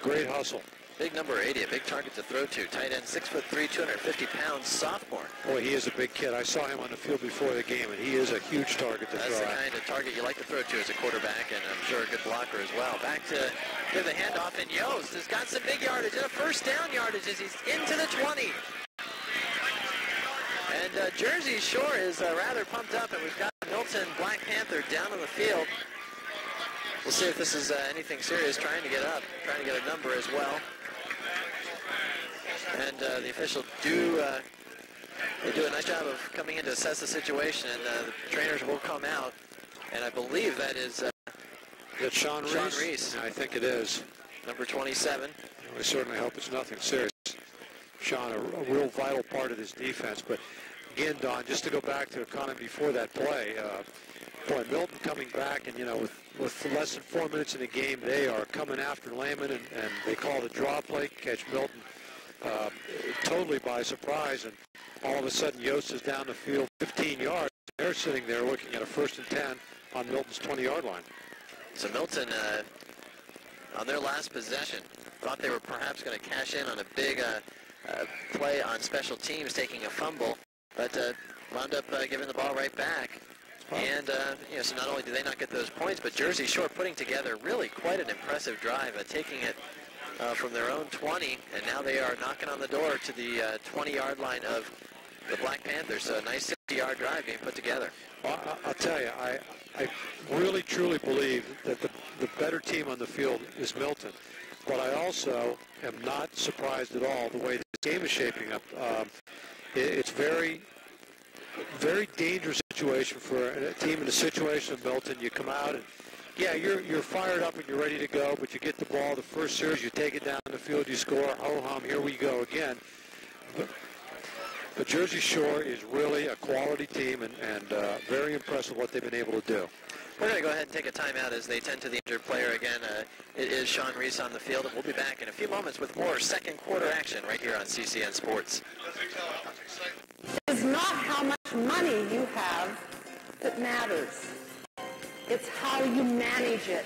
Great hustle. Big number 80, a big target to throw to. Tight end, 6'3", 250-pound sophomore. Boy, he is a big kid. I saw him on the field before the game, and he is a huge target to throw. That's the kind of target you like to throw to as a quarterback, and I'm sure a good blocker as well. Back to give the handoff, and Yost has got some big yardage, and a first down yardage as he's into the 20. And Jersey Shore is rather pumped up, and we've got Milton Black Panther down on the field. We'll see if this is anything serious, trying to get up, trying to get a number as well. And the officials do a nice job of coming in to assess the situation, and the trainers will come out. And I believe that is That's Sean Reese. I think it is. Number 27. We certainly hope it's nothing serious. Sean, a real vital part of this defense. But again, Don, just to go back to a comment before that play, boy, Milton coming back, and with less than 4 minutes in the game, they are coming after Lehman, and they call the draw play, catch Milton totally by surprise, and all of a sudden Yost is down the field 15 yards. They're sitting there looking at a 1st and 10 on Milton's 20-yard line. So Milton, on their last possession, thought they were perhaps going to cash in on a big play on special teams, taking a fumble, but wound up giving the ball right back. And, so not only do they not get those points, but Jersey Shore putting together really quite an impressive drive, taking it from their own 20, and now they are knocking on the door to the 20-yard line of the Black Panthers. So a nice 60-yard drive being put together. Well, I'll tell you, I really, truly believe that the better team on the field is Milton. But I also am not surprised at all the way this game is shaping up. It's very, very dangerous situation for a team in the situation of Milton. You come out and, yeah, you're fired up and you're ready to go, but you get the ball, the first series, you take it down the field, you score, ho-hum, here we go again. But Jersey Shore is really a quality team and very impressive what they've been able to do. We're going to go ahead and take a timeout as they tend to the injured player again. It is Sean Reese on the field, and we'll be back in a few moments with more second quarter action right here on CCN Sports. It's not how much money you have that matters. It's how you manage it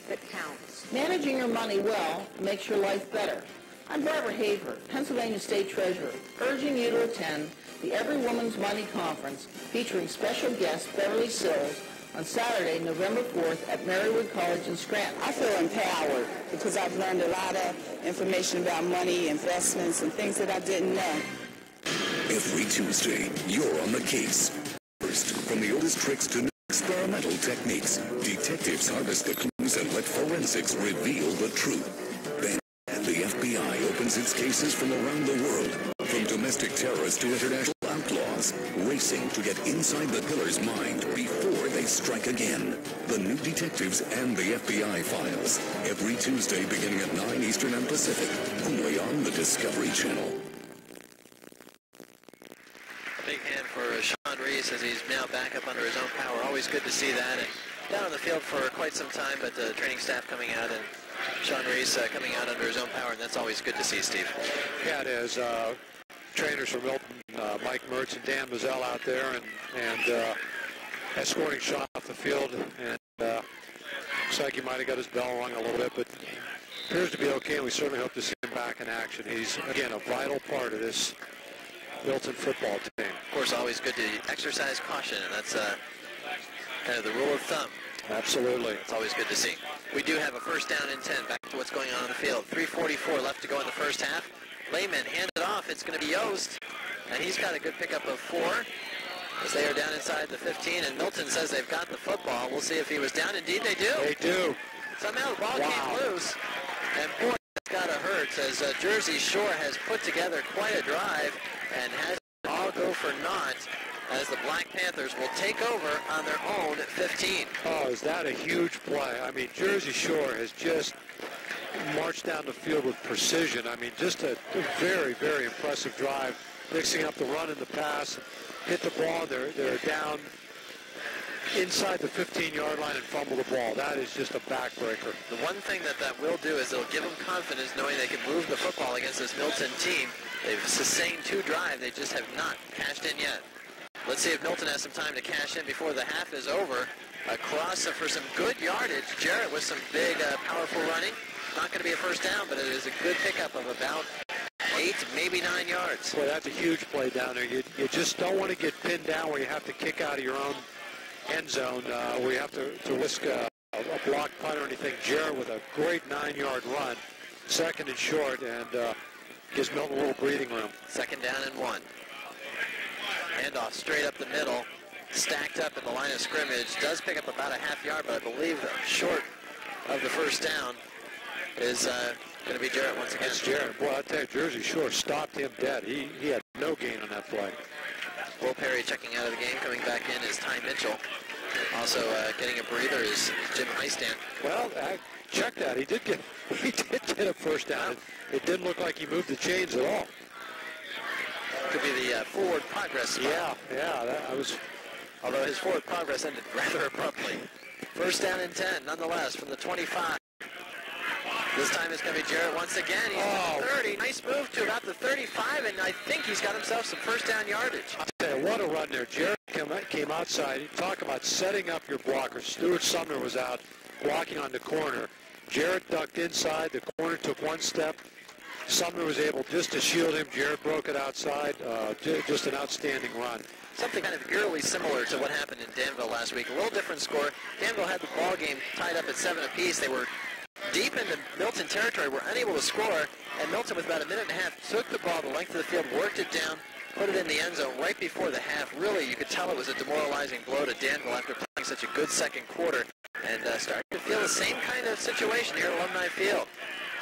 that counts. Managing your money well makes your life better. I'm Barbara Haver, Pennsylvania State Treasurer, urging you to attend the Every Woman's Money Conference featuring special guest Beverly Sills on Saturday, November 4th at Marywood College in Scranton. I feel empowered because I've learned a lot of information about money, investments, and things that I didn't know. Every Tuesday, you're on the case. First, from the oldest tricks to new experimental techniques, detectives harvest the clues and let forensics reveal the truth. Then, the FBI opens its cases from around the world, from domestic terrorists to international outlaws, racing to get inside the killer's mind before they strike again. The New Detectives and the FBI Files, every Tuesday beginning at 9 Eastern and Pacific, only on the Discovery Channel. Big hand for Sean Reese as he's now back up under his own power. Always good to see that. And down on the field for quite some time, but the training staff coming out and Sean Reese coming out under his own power, and that's always good to see, Steve. Yeah, it is. Trainers from Milton, Mike Mertz and Dan Mazzell out there, and escorting Sean off the field. And looks like he might have got his bell rung a little bit, but appears to be okay, and we certainly hope to see him back in action. He's, again, a vital part of this Milton football team. Of course, always good to exercise caution, and that's kind of the rule of thumb. Absolutely. It's always good to see. We do have a first down and 10. Back to what's going on the field. 3:44 left to go in the first half. Lehman handed off. It's going to be Yost, and he's got a good pickup of 4 as they are down inside the 15, and Milton says they've got the football. We'll see if he was down. Indeed, they do. They do. Somehow the ball came loose, and boy, that's got to hurt as Jersey Shore has put together quite a drive and has it all go for naught as the Black Panthers will take over on their own 15. Oh, is that a huge play? I mean, Jersey Shore has just marched down the field with precision. I mean, just a very, very impressive drive, mixing up the run and the pass, hit the ball, they're down inside the 15-yard line and fumble the ball. That is just a backbreaker. The one thing that will do is it'll give them confidence knowing they can move the football against this Milton team. They've sustained 2 drives. They just have not cashed in yet. Let's see if Milton has some time to cash in before the half is over. Across for some good yardage. Jarrett with some big, powerful running. Not going to be a first down, but it is a good pickup of about 8, maybe 9 yards. Boy, that's a huge play down there. You just don't want to get pinned down where you have to kick out of your own end zone, where you have to risk a block punt or anything. Jarrett with a great 9-yard run, second and short, and gives Milton a little breathing room. Second down and 1. Handoff straight up the middle, stacked up at the line of scrimmage. Does pick up about a half yard, but I believe short of the first down is going to be Jarrett once again. That's Jarrett. Boy, I tell you, Jersey Shore stopped him dead. He had no gain on that play. Will Perry checking out of the game. Coming back in is Ty Mitchell. Also getting a breather is Jim Heistand. Well, check that. He did get a first down. It didn't look like he moved the chains at all. Could be the forward progress spot. Although his forward progress ended rather abruptly. First down and 10, nonetheless, from the 25. This time it's going to be Jarrett once again. He's at the 30. Nice move to about the 35, and I think he's got himself some first down yardage. I'll tell you, what a run there. Jarrett came outside. Talk about setting up your blocker. Stuart Sumner was out blocking on the corner. Jarrett ducked inside. The corner took one step. Sumner was able just to shield him. Jarrett broke it outside. Just an outstanding run. Something kind of eerily similar to what happened in Danville last week. A little different score. Danville had the ball game tied up at 7 apiece. They were deep into Milton territory, were unable to score, and Milton, with about a minute and a half, took the ball the length of the field, worked it down, put it in the end zone right before the half. Really, you could tell it was a demoralizing blow to Danville after playing such a good second quarter, and starting to feel the same kind of situation here at Alumni Field.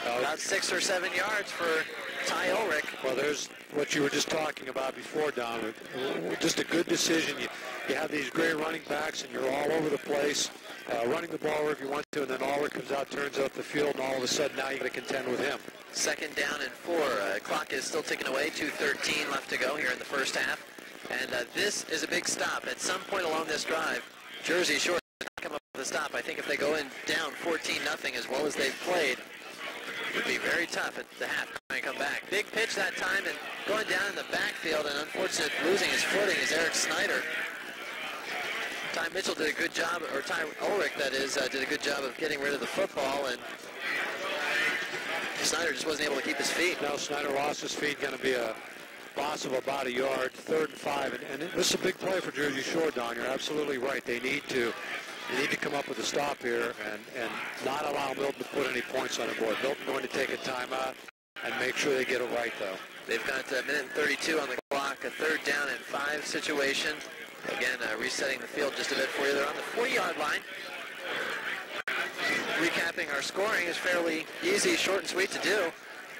About 6 or 7 yards for Ty Ulrich. Well, there's what you were just talking about before, Don. Just a good decision. You have these great running backs, and you're all over the place, running the ball wherever you want to, and then Ulrich comes out, turns up the field, and all of a sudden now you got to contend with him. Second down and 4. Clock is still ticking away. 2:13 left to go here in the first half. And this is a big stop. At some point along this drive, Jersey Shore does not come up with a stop. I think if they go in down 14-0 as well as they've played, it would be very tough at the half and come back. Big pitch that time, and going down in the backfield, and unfortunately losing his footing is Eric Snyder. Ty Mitchell did a good job, or Ty Ulrich, that is, did a good job of getting rid of the football, and Snyder just wasn't able to keep his feet. No, Snyder lost his feet, going to be a loss of about a yard, 3rd and 5, and this is a big play for Jersey Shore, Don. You're absolutely right. They need to come up with a stop here and not allow Milton to put any points on the board. Milton going to take a timeout and make sure they get it right, though. They've got a minute and 32 on the clock, a 3rd down and 5 situation. Again, resetting the field just a bit for you. They're on the 40-yard line. Recapping our scoring is fairly easy, short and sweet to do.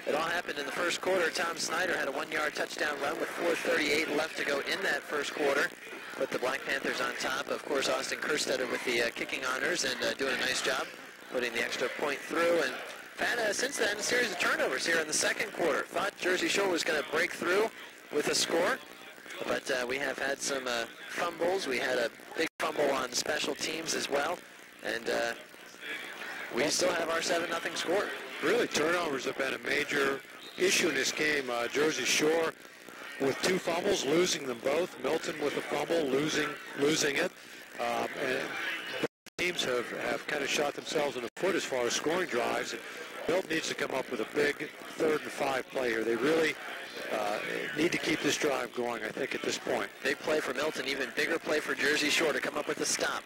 It all happened in the first quarter. Tom Snyder had a 1-yard touchdown run with 4:38 left to go in that first quarter. Put the Black Panthers on top. Of course, Austin Kerstetter with the kicking honors and doing a nice job putting the extra point through. And had, since then, a series of turnovers here in the second quarter. Thought Jersey Shore was going to break through with a score, but we have had some fumbles. We had a big fumble on special teams as well, and we still have our 7-0 score. Really, turnovers have been a major issue in this game. Jersey Shore with 2 fumbles, losing them both. Milton with a fumble, losing it. And both teams have kind of shot themselves in the foot as far as scoring drives. And Milton needs to come up with a big 3rd and 5 play here. They really need to keep this drive going, I think, at this point. Big play for Milton, even bigger play for Jersey Shore to come up with a stop.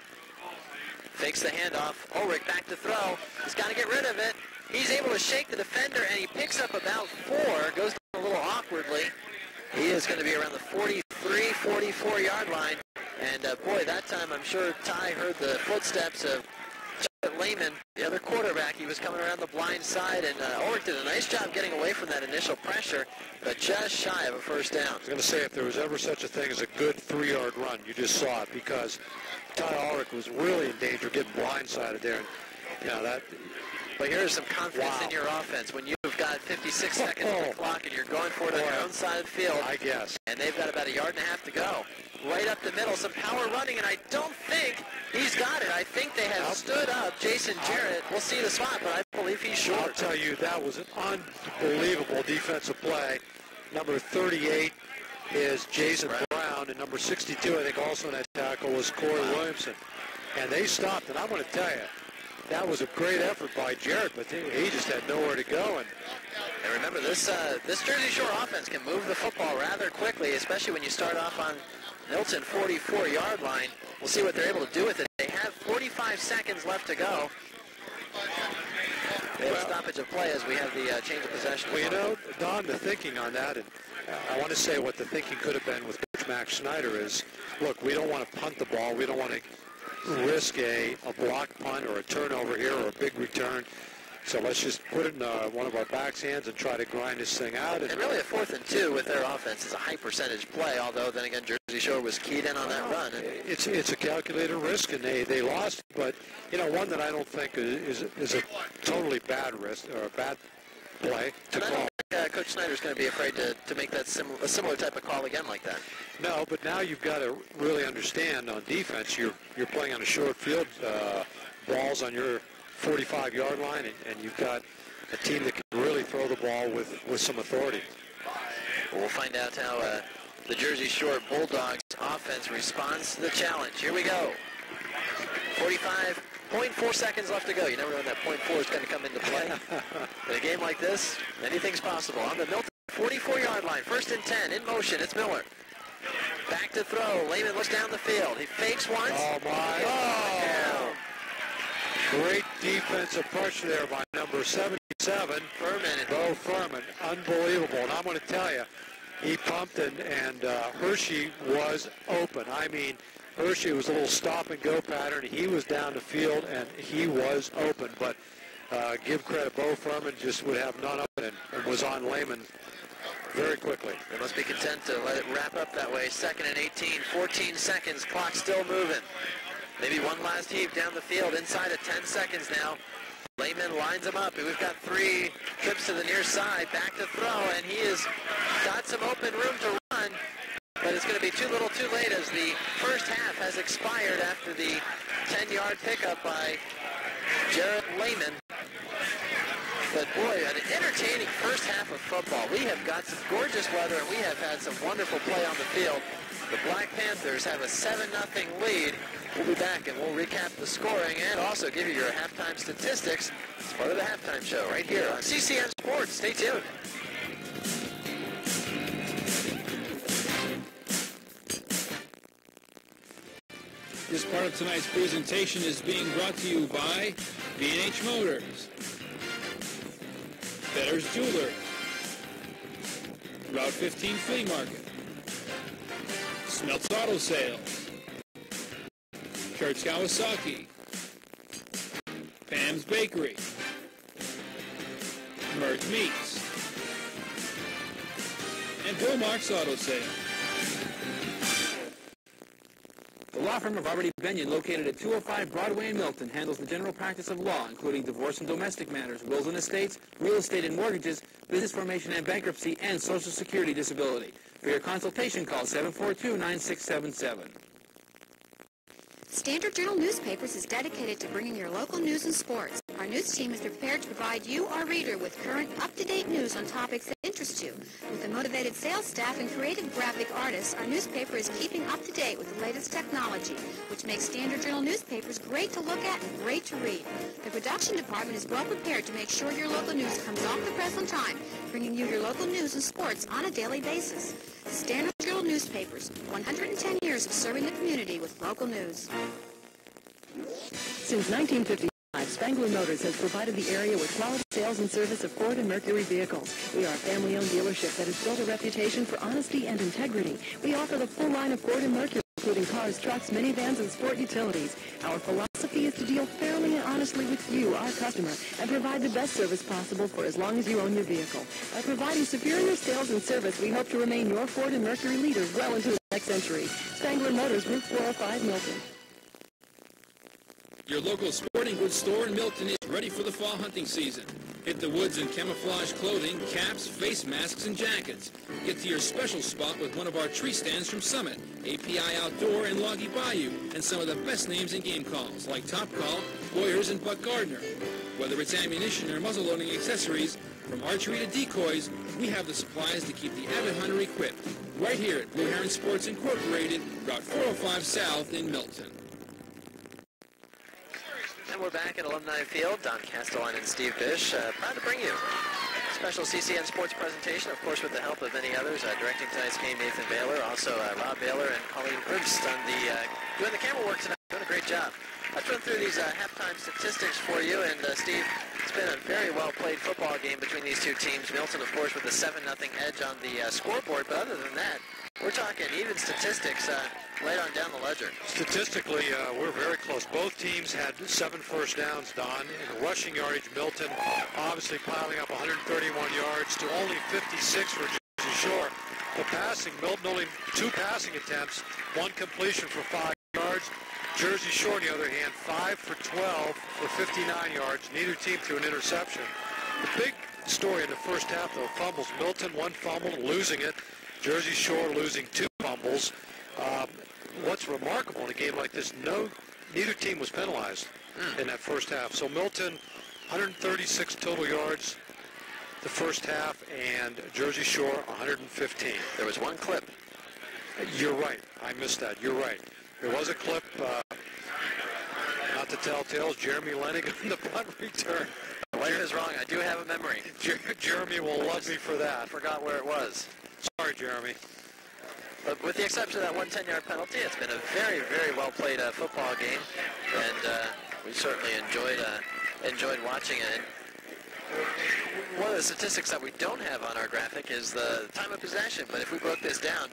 Fakes the handoff. Ulrich back to throw. He's got to get rid of it. He's able to shake the defender, and he picks up about 4. Goes down a little awkwardly. He is going to be around the 43, 44-yard line. And, boy, that time I'm sure Ty heard the footsteps of Lehman, the other quarterback. He was coming around the blind side, and Ulrich did a nice job getting away from that initial pressure, but just shy of a first down. I was going to say, if there was ever such a thing as a good 3-yard run, you just saw it, because Ty Ulrich was really in danger of getting blindsided there. And, you know, that... But here's some confidence in your offense. When you've got 56 seconds on the clock and you're going for it on your own side of the field. I guess. And they've got about 1.5 yards to go. Right up the middle, some power running, and I don't think he's got it. I think they have stood up Jason Jarrett. We'll see the spot, but I believe he's short. I'll tell you, that was an unbelievable defensive play. Number 38 is Jason Brown, and number 62, I think also in that tackle, was Corey Williamson. And they stopped, and I'm going to tell you, that was a great effort by Jarrett, but he just had nowhere to go. And remember, this Jersey Shore offense can move the football rather quickly, especially when you start off on Milton 44-yard line. We'll see what they're able to do with it. They have 45 seconds left to go. They have stoppage of play as we have the change of possession. Well, you know, Don, the thinking on that, and I want to say what the thinking could have been with Coach Max Schneider is, look, we don't want to punt the ball. We don't want to risk a block punt or a turnover here or a big return. So let's just put it in one of our backs' hands and try to grind this thing out. And really a 4th and 2 with their offense is a high percentage play, although then again Jersey Shore was keyed in on that run. It's a calculated risk, and they lost. But, you know, one that I don't think is a totally bad risk or a bad play to call. Coach Snyder's going to be afraid to make that a similar type of call again like that. No, but now you've got to really understand on defense, you're playing on a short field, balls on your 45-yard line, and you've got a team that can really throw the ball with some authority. We'll find out how the Jersey Shore Bulldogs offense responds to the challenge. Here we go. 45.4 seconds left to go. You never know when that .4 is going to come into play. In a game like this, anything's possible. On the Milton 44-yard line, 1st and 10, in motion, it's Miller. Back to throw. Lehman looks down the field. He fakes once. Oh, my. Oh! Great defensive pressure there by number 77. Bo Furman. Unbelievable. And I'm going to tell you, he pumped, and Hershey was open. I mean, Hershey was a little stop-and-go pattern. He was down the field, and he was open. But give credit, Bo Furman just would have none of it and was on Lehman very quickly. They must be content to let it wrap up that way. 2nd and 18, 14 seconds, clock still moving. Maybe one last heave down the field, inside of 10 seconds now. Lehman lines him up. We've got 3 trips to the near side, back to throw, and he has got some open room to run, but it's going to be too little too late as the first half has expired after the 10-yard pickup by Jarrett Lehman. But boy, an entertaining first half of football. We have got some gorgeous weather, and we have had some wonderful play on the field. The Black Panthers have a 7-0 lead. We'll be back and we'll recap the scoring and also give you your halftime statistics as part of the halftime show right here on CCN Sports. Stay tuned. This part of tonight's presentation is being brought to you by B&H Motors, Better's Jewelers, Route 15 Flea Market, Smelt's Auto Sales, Church Kawasaki, Pam's Bakery, Merge Meats, and Bill Mark's Auto Sale. The law firm of Robert E. Benyon, located at 205 Broadway in Milton, handles the general practice of law, including divorce and domestic matters, wills and estates, real estate and mortgages, business formation and bankruptcy, and Social Security disability. For your consultation, call 742-9677. Standard Journal Newspapers is dedicated to bringing your local news and sports. Our news team is prepared to provide you, our reader, with current, up-to-date news on topics that interest you. With a motivated sales staff and creative graphic artists, our newspaper is keeping up to date with the latest technology, which makes Standard Journal newspapers great to look at and great to read. The production department is well prepared to make sure your local news comes off the press on time, bringing you your local news and sports on a daily basis. Standard Journal Newspapers, 110 years of serving the community with local news. Since 1955, Spangler Motors has provided the area with quality sales and service of Ford and Mercury vehicles. We are a family-owned dealership that has built a reputation for honesty and integrity. We offer the full line of Ford and Mercury, including cars, trucks, minivans, and sport utilities. Our philosophy is to deal fairly and honestly with you, our customer, and provide the best service possible for as long as you own your vehicle. By providing superior sales and service, we hope to remain your Ford and Mercury leader well into the next century. Spangler Motors, Route 405, Milton. Your local sporting goods store in Milton is ready for the fall hunting season. Hit the woods in camouflage clothing, caps, face masks, and jackets. Get to your special spot with one of our tree stands from Summit, API Outdoor, and Loggy Bayou, and some of the best names in game calls, like Top Call, Boyers, and Buck Gardner. Whether it's ammunition or muzzle-loading accessories, from archery to decoys, we have the supplies to keep the avid hunter equipped. Right here at Blue Heron Sports Incorporated, Route 405 South in Milton. And we're back at Alumni Field. Don Castellan and Steve Bish proud to bring you a special CCN sports presentation, of course, with the help of many others. Directing tonight's game, Nathan Baylor, also Rob Baylor and Colleen Herbst on doing the camera work tonight. Doing a great job. Let's run through these halftime statistics for you. And Steve, it's been a very well-played football game between these two teams. Milton, of course, with a 7-0 edge on the scoreboard. But other than that, we're talking even statistics right on down the ledger. Statistically, we're very close. Both teams had 7 first downs, Don. In rushing yardage, Milton obviously piling up 131 yards to only 56 for Jersey Shore. The passing, Milton only 2 passing attempts, 1 completion for 5 yards. Jersey Shore, on the other hand, 5 for 12 for 59 yards. Neither team threw an interception. The big story in the first half, though, fumbles. Milton 1 fumble, losing it. Jersey Shore losing 2 fumbles. What's remarkable in a game like this, neither team was penalized in that first half. So Milton, 136 total yards the first half, and Jersey Shore, 115. There was 1 clip. You're right. I missed that. You're right. There was a clip, not to tell tales, Jeremy Lennig on the punt return. Lennig is wrong. I do have a memory. Jeremy will love me for that. I forgot where it was. Sorry, Jeremy. But with the exception of that 1 10-yard penalty, it's been a very, very well-played football game, and we certainly enjoyed watching it. And one of the statistics that we don't have on our graphic is the time of possession, but if we broke this down,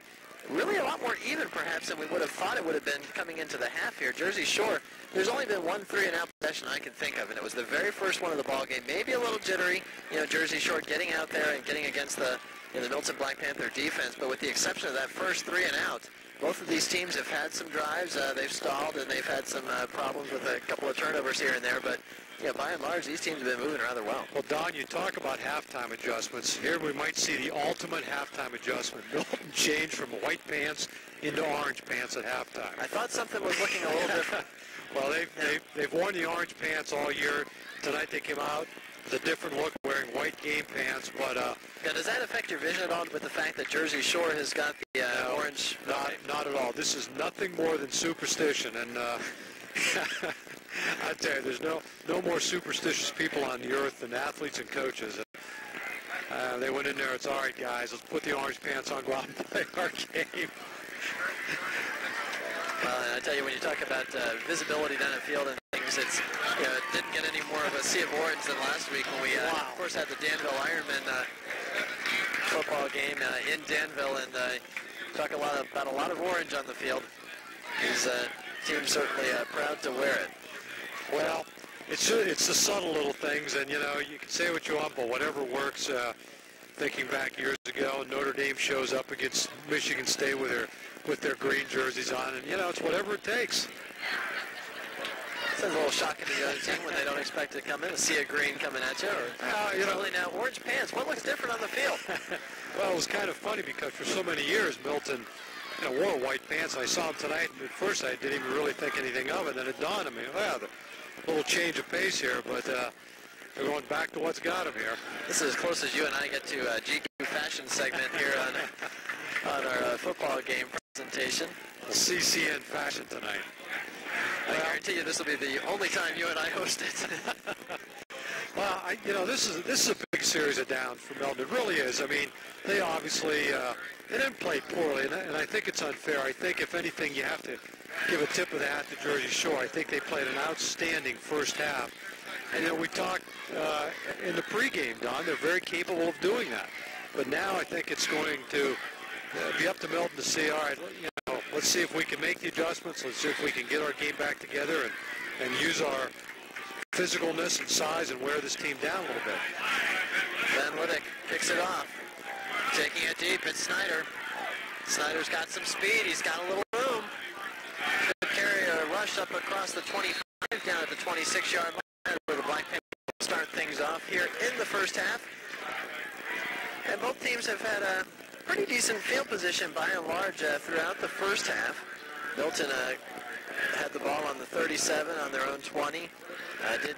really a lot more even perhaps than we would have thought it would have been coming into the half here. Jersey Shore, there's only been 1 3-and-out possession I can think of, and it was the very first one of the ball game. Maybe a little jittery, Jersey Shore getting out there and getting against the Milton Black Panther defense, but with the exception of that first 3-and-out, both of these teams have had some drives. They've stalled, and they've had some problems with a couple of turnovers here and there, but by and large, these teams have been moving rather well. Well, Don, you talk about halftime adjustments. Here we might see the ultimate halftime adjustment. Milton changed from white pants into orange pants at halftime. I thought something was looking a little different. Well, they've worn the orange pants all year. Tonight they came out with a different look, wearing white game pants. But does that affect your vision at all with the fact that Jersey Shore has got the orange? Not at all. This is nothing more than superstition, and I tell you, there's no more superstitious people on the earth than athletes and coaches. They went in there. It's all right, guys. Let's put the orange pants on, go out and play our game. Well, I tell you, when you talk about visibility down the field and things, it's it didn't get any more of a sea of orange than last week when we, of course, had the Danville Ironman football game in Danville, and talk about a lot of orange on the field. These team's certainly proud to wear it. Well, it's the subtle little things, and, you know, you can say what you want, but whatever works. Thinking back years ago, Notre Dame shows up against Michigan State with their green jerseys on, and, you know, it's whatever it takes. It's a little shocking to the other team when they don't expect to come in to see a green coming at you. Or, you know, really now, orange pants. What looks different on the field? Well, it was kind of funny because for so many years, Milton, you know, wore white pants. I saw him tonight, and at first I didn't even really think anything of it. Then it dawned on me, well, a little change of pace here, but we're going back to what's got him here. This is as close as you and I get to GQ fashion segment here on our football game presentation. CCN fashion tonight. I guarantee you this will be the only time you and I host it. Well, you know, this is a big series of downs for Milton. It really is. I mean, they obviously they didn't play poorly, and I think it's unfair. I think if anything, you have to give a tip of the hat to Jersey Shore. I think they played an outstanding first half. And, you know, we talked in the pregame, Don, they're very capable of doing that. But now I think it's going to be up to Milton to see, all right, you know, let's see if we can make the adjustments. Let's see if we can get our game back together and use our physicalness and size and wear this team down a little bit. Van Liddick kicks it off. Taking it deep, it's Snyder. Snyder's got some speed. He's got a little room. Could carry a rush up across the 25 down at the 26-yard line where the Black Panthers start things off here in the first half. And both teams have had a pretty decent field position by and large throughout the first half. Milton had the ball on the 37 on their own 20. Did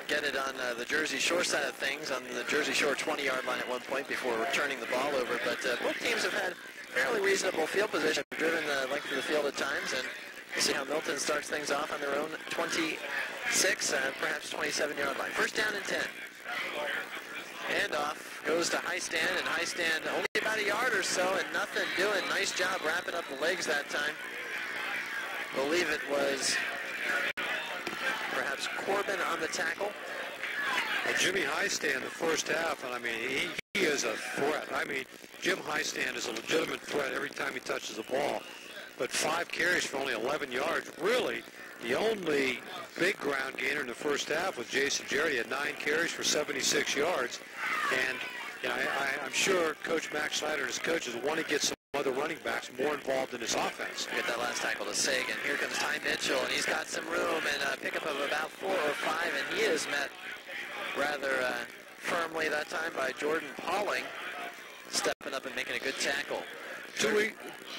get it on the Jersey Shore side of things on the Jersey Shore 20-yard line at one point before returning the ball over. But both teams have had fairly reasonable field position, driven the length of the field at times. And we'll see how Milton starts things off on their own 26, perhaps 27-yard line. First down and 10. Handoff goes to Highstand, and Highstand only about a yard or so and nothing doing. Nice job wrapping up the legs that time. Believe it was perhaps Corbin on the tackle. Well, Jimmy Highstand the first half, and I mean, he is a threat. I mean, Jim Highstand is a legitimate threat every time he touches the ball. But 5 carries for only 11 yards. Really, the only big ground gainer in the first half was Jason Jarrett. He had 9 carries for 76 yards. And you know, I'm sure Coach Max Snyder and his coaches want to get some other running backs more involved in his offense. Get that last tackle to Sagan. Here comes Ty Mitchell, and he's got some room and a pickup of about 4 or 5, and he is met rather firmly that time by Jordan Pauling, stepping up and making a good tackle.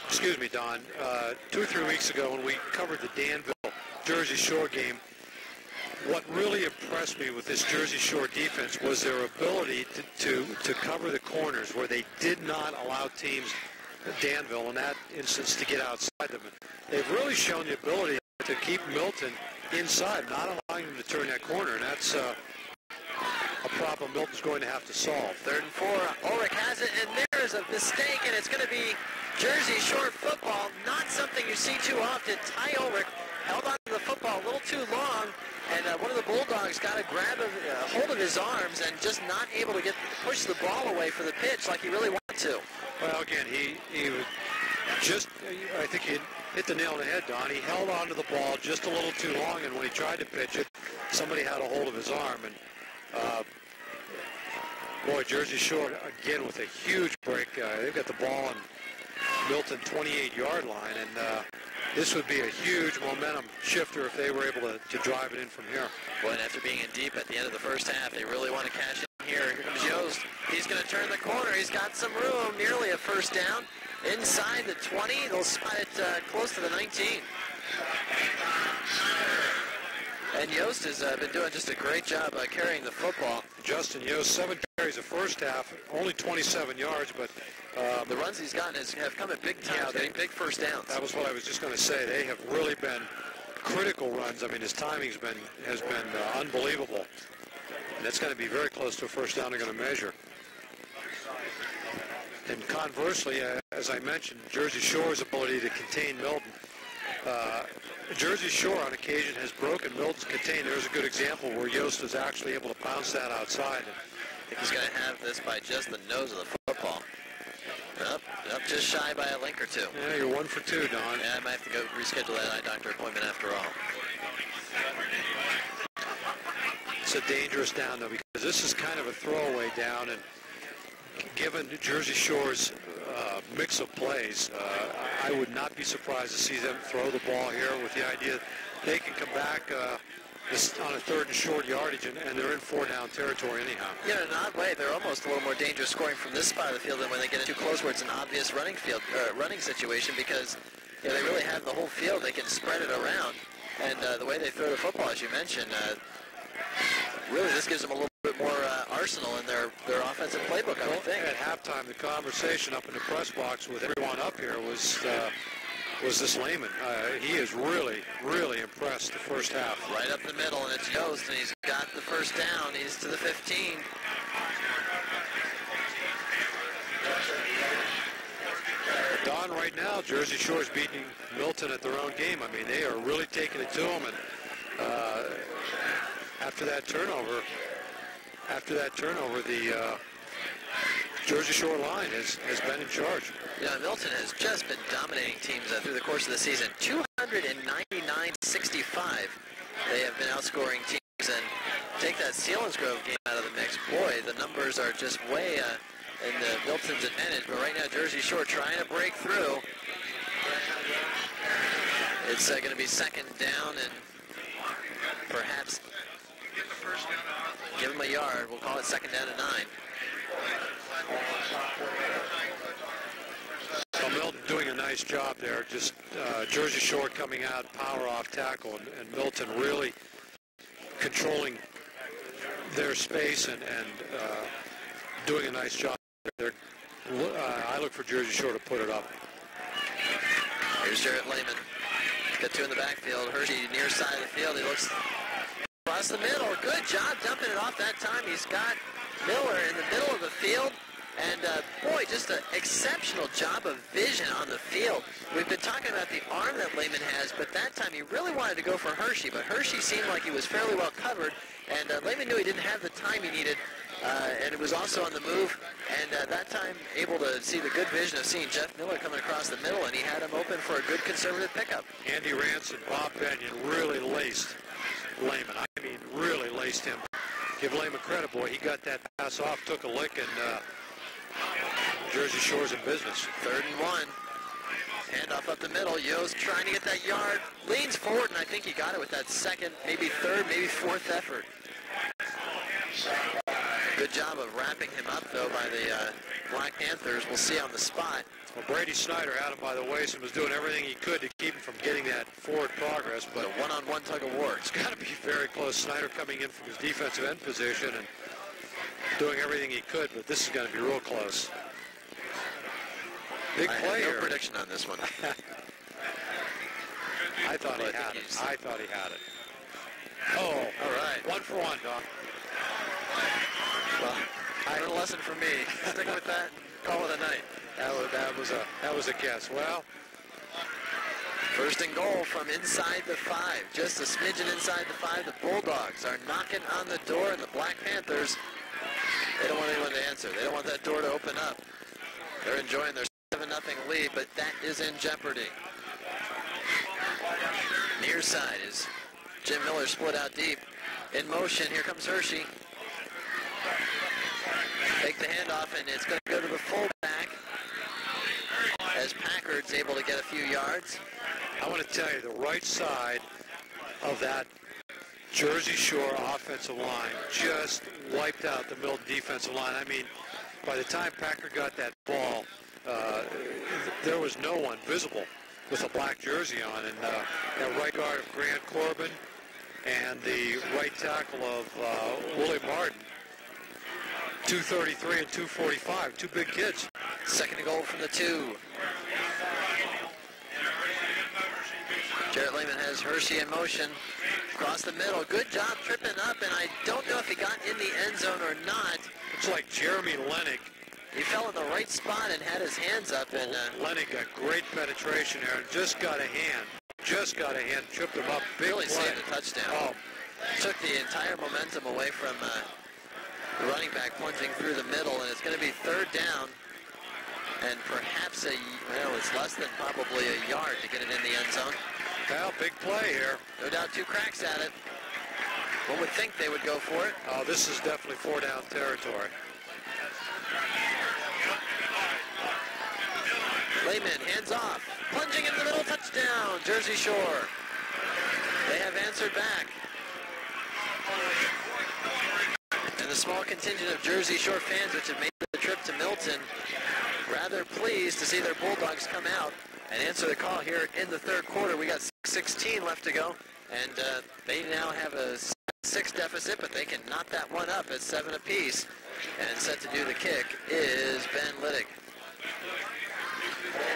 Excuse me, Don. 2 or 3 weeks ago when we covered the Danville Jersey Shore game, what really impressed me with this Jersey Shore defense was their ability to cover the corners where they did not allow teams, Danville in that instance, to get outside them. They've really shown the ability to keep Milton inside, not allowing them to turn that corner, and that's a problem Milton's going to have to solve. 3rd and 4. Ulrich has it, and there's a mistake, and it's going to be Jersey Shore football. Not something you see too often. Ty Ulrich held on to the football a little too long, and one of the Bulldogs got a hold of his arms and just not able to push the ball away for the pitch like he really wanted to. Well, again, he was just, I think he hit the nail on the head, Don. He held on to the ball just a little too long, and when he tried to pitch it, somebody had a hold of his arm. And boy, Jersey Shore, again, with a huge break. They've got the ball on Milton 28-yard line, and this would be a huge momentum shifter if they were able to drive it in from here. Well, and after being in deep at the end of the first half, they really want to cash in here. Here comes Yost. He's going to turn the corner. He's got some room, nearly a first down. Inside the 20, they'll spot it close to the 19. And Yost has been doing just a great job carrying the football. Justin Yost, 7 carries the first half, only 27 yards, but the runs he's gotten have come at big times, getting big first downs. That was what I was just going to say. They have really been critical runs. I mean, his timing has been unbelievable. And it's going to be very close to a first down they're going to measure. And conversely, as I mentioned, Jersey Shore's ability to contain Milton. Jersey Shore, on occasion, has broken Milton's contain. There's a good example where Yost was actually able to bounce that outside. I think he's going to have this by just the nose of the football. Up, Up just shy by a link or two. Yeah, you're 1 for 2, Don. Yeah, I might have to go reschedule that eye doctor appointment after all. It's a dangerous down, though, because this is kind of a throwaway down, and given Jersey Shore's mix of plays, I would not be surprised to see them throw the ball here with the idea they can come back on a 3rd and short yardage, and they're in 4-down territory anyhow. Yeah, in an odd way, they're almost a little more dangerous scoring from this spot of the field than when they get too close where it's an obvious running situation, because they really have the whole field. They can spread it around, and the way they throw the football, as you mentioned, really this gives them a little bit more arsenal in their offensive playbook, I would think. At halftime, the conversation up in the press box with everyone up here was this Lehman. He is really, really impressed the first half. Right up the middle, and it's Yost, and he's got the first down. He's to the 15. Don, right now, Jersey Shore's beating Milton at their own game. I mean, they are really taking it to them, and after that turnover, the Jersey Shore line has been in charge. Yeah, Milton has just been dominating teams through the course of the season. 299-65. They have been outscoring teams, and take that Selinsgrove game out of the mix. Boy, the numbers are just way in Milton's advantage. But right now, Jersey Shore trying to break through. It's going to be 2nd down, and perhaps give them a yard. We'll call it 2nd down and 9. Well, Milton doing a nice job there. Just Jersey Shore coming out, power off tackle, and Milton really controlling their space and doing a nice job there. I look for Jersey Shore to put it up. Here's Jarrett Lehman. He's got 2 in the backfield. Hershey near side of the field. He looks across the middle. Good job dumping it off that time. He's got Miller in the middle of the field. And, boy, just an exceptional job of vision on the field. We've been talking about the arm that Lehman has, but that time he really wanted to go for Hershey. But Hershey seemed like he was fairly well covered, and Lehman knew he didn't have the time he needed, and it was also on the move. And that time able to see the good vision of seeing Jeff Miller coming across the middle, and he had him open for a good conservative pickup. Andy Rance and Bob Benyon really laced Lehman. I mean, really laced him. Give Lehman credit, boy. He got that pass off, took a lick, and Jersey Shore's in business. 3rd and 1. Handoff up the middle. Yost trying to get that yard. Leans forward, and I think he got it with that 2nd, maybe 3rd, maybe 4th effort. Good job of wrapping him up, though, by the Black Panthers. We'll see on the spot. Well, Brady Snyder had him by the waist and was doing everything he could to keep him from getting that forward progress. But a one-on-one tug of war. It's got to be very close. Snyder coming in from his defensive end position and doing everything he could, but this is going to be real close. Big play here. No prediction on this one. I thought he had it. I thought he had it. Oh, all right. 1 for 1, Doc. Well, learn a lesson from me. Stick with that and call it a night. That was a guess. Well, 1st and goal from inside the 5. Just a smidgen inside the 5. The Bulldogs are knocking on the door, and the Black Panthers, they don't want anyone to answer. They don't want that door to open up. They're enjoying their 7-0 lead, but that is in jeopardy. Near side is Jim Miller split out deep. In motion, here comes Hershey. Take the handoff, and it's going to go to the fullback as Packard's able to get a few yards. I want to tell you, the right side of that Jersey Shore offensive line just wiped out the Milton defensive line. I mean, by the time Packard got that ball, there was no one visible with a black jersey on. And that right guard of Grant Corbin and the right tackle of Willie Martin, 233 and 245, 2 big kids. 2nd and goal from the 2. Jarrett Lehman has Hershey in motion. Across the middle. Good job tripping up, and I don't know if he got in the end zone or not. It's like Jeremy Lennick. He fell in the right spot and had his hands up. And Lennick got great penetration there and just got a hand. Tripped him up. Big really play. saved a touchdown. Oh. Took the entire momentum away from the running back plunging through the middle, and it's going to be 3rd down. and perhaps it's less than probably a yard to get it in the end zone. Well, big play here. No doubt 2 cracks at it. One would think they would go for it. Oh, this is definitely 4-down territory. Lehman, hands off. Plunging in the middle, touchdown, Jersey Shore. They have answered back. And the small contingent of Jersey Shore fans which have made the trip to Milton, rather pleased to see their Bulldogs come out and answer the call here in the third quarter. We got 6:16 left to go, and they now have a 6 deficit, but they can knot that one up at 7 apiece. And set to do the kick is Ben Liddick.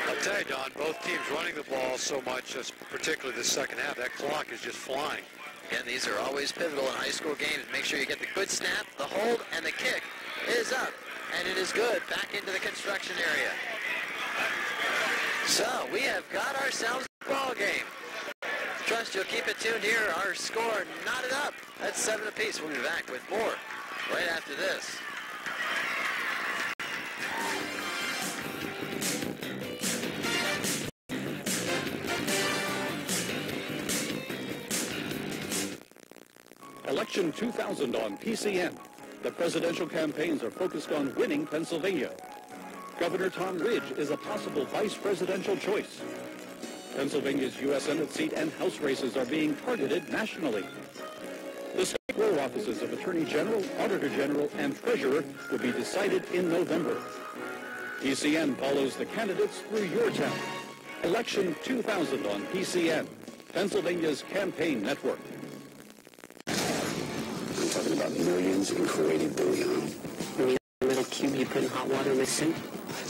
I'll tell you, Don, both teams running the ball so much, particularly the second half, that clock is just flying. Again, these are always pivotal in high school games. Make sure you get the good snap, the hold, and the kick is up. And it is good. Back into the construction area. So, we have got ourselves a ball game. Trust you'll keep it tuned here. Our score knotted up. That's 7 apiece. We'll be back with more right after this. Election 2000 on PCN. The presidential campaigns are focused on winning Pennsylvania. Governor Tom Ridge is a possible vice presidential choice. Pennsylvania's U.S. Senate seat and House races are being targeted nationally. The state row offices of Attorney General, Auditor General, and Treasurer will be decided in November. PCN follows the candidates through your town. Election 2000 on PCN, Pennsylvania's campaign network. I'm talking about millions in created bouillon. You mean the little cube you put in hot water with soup?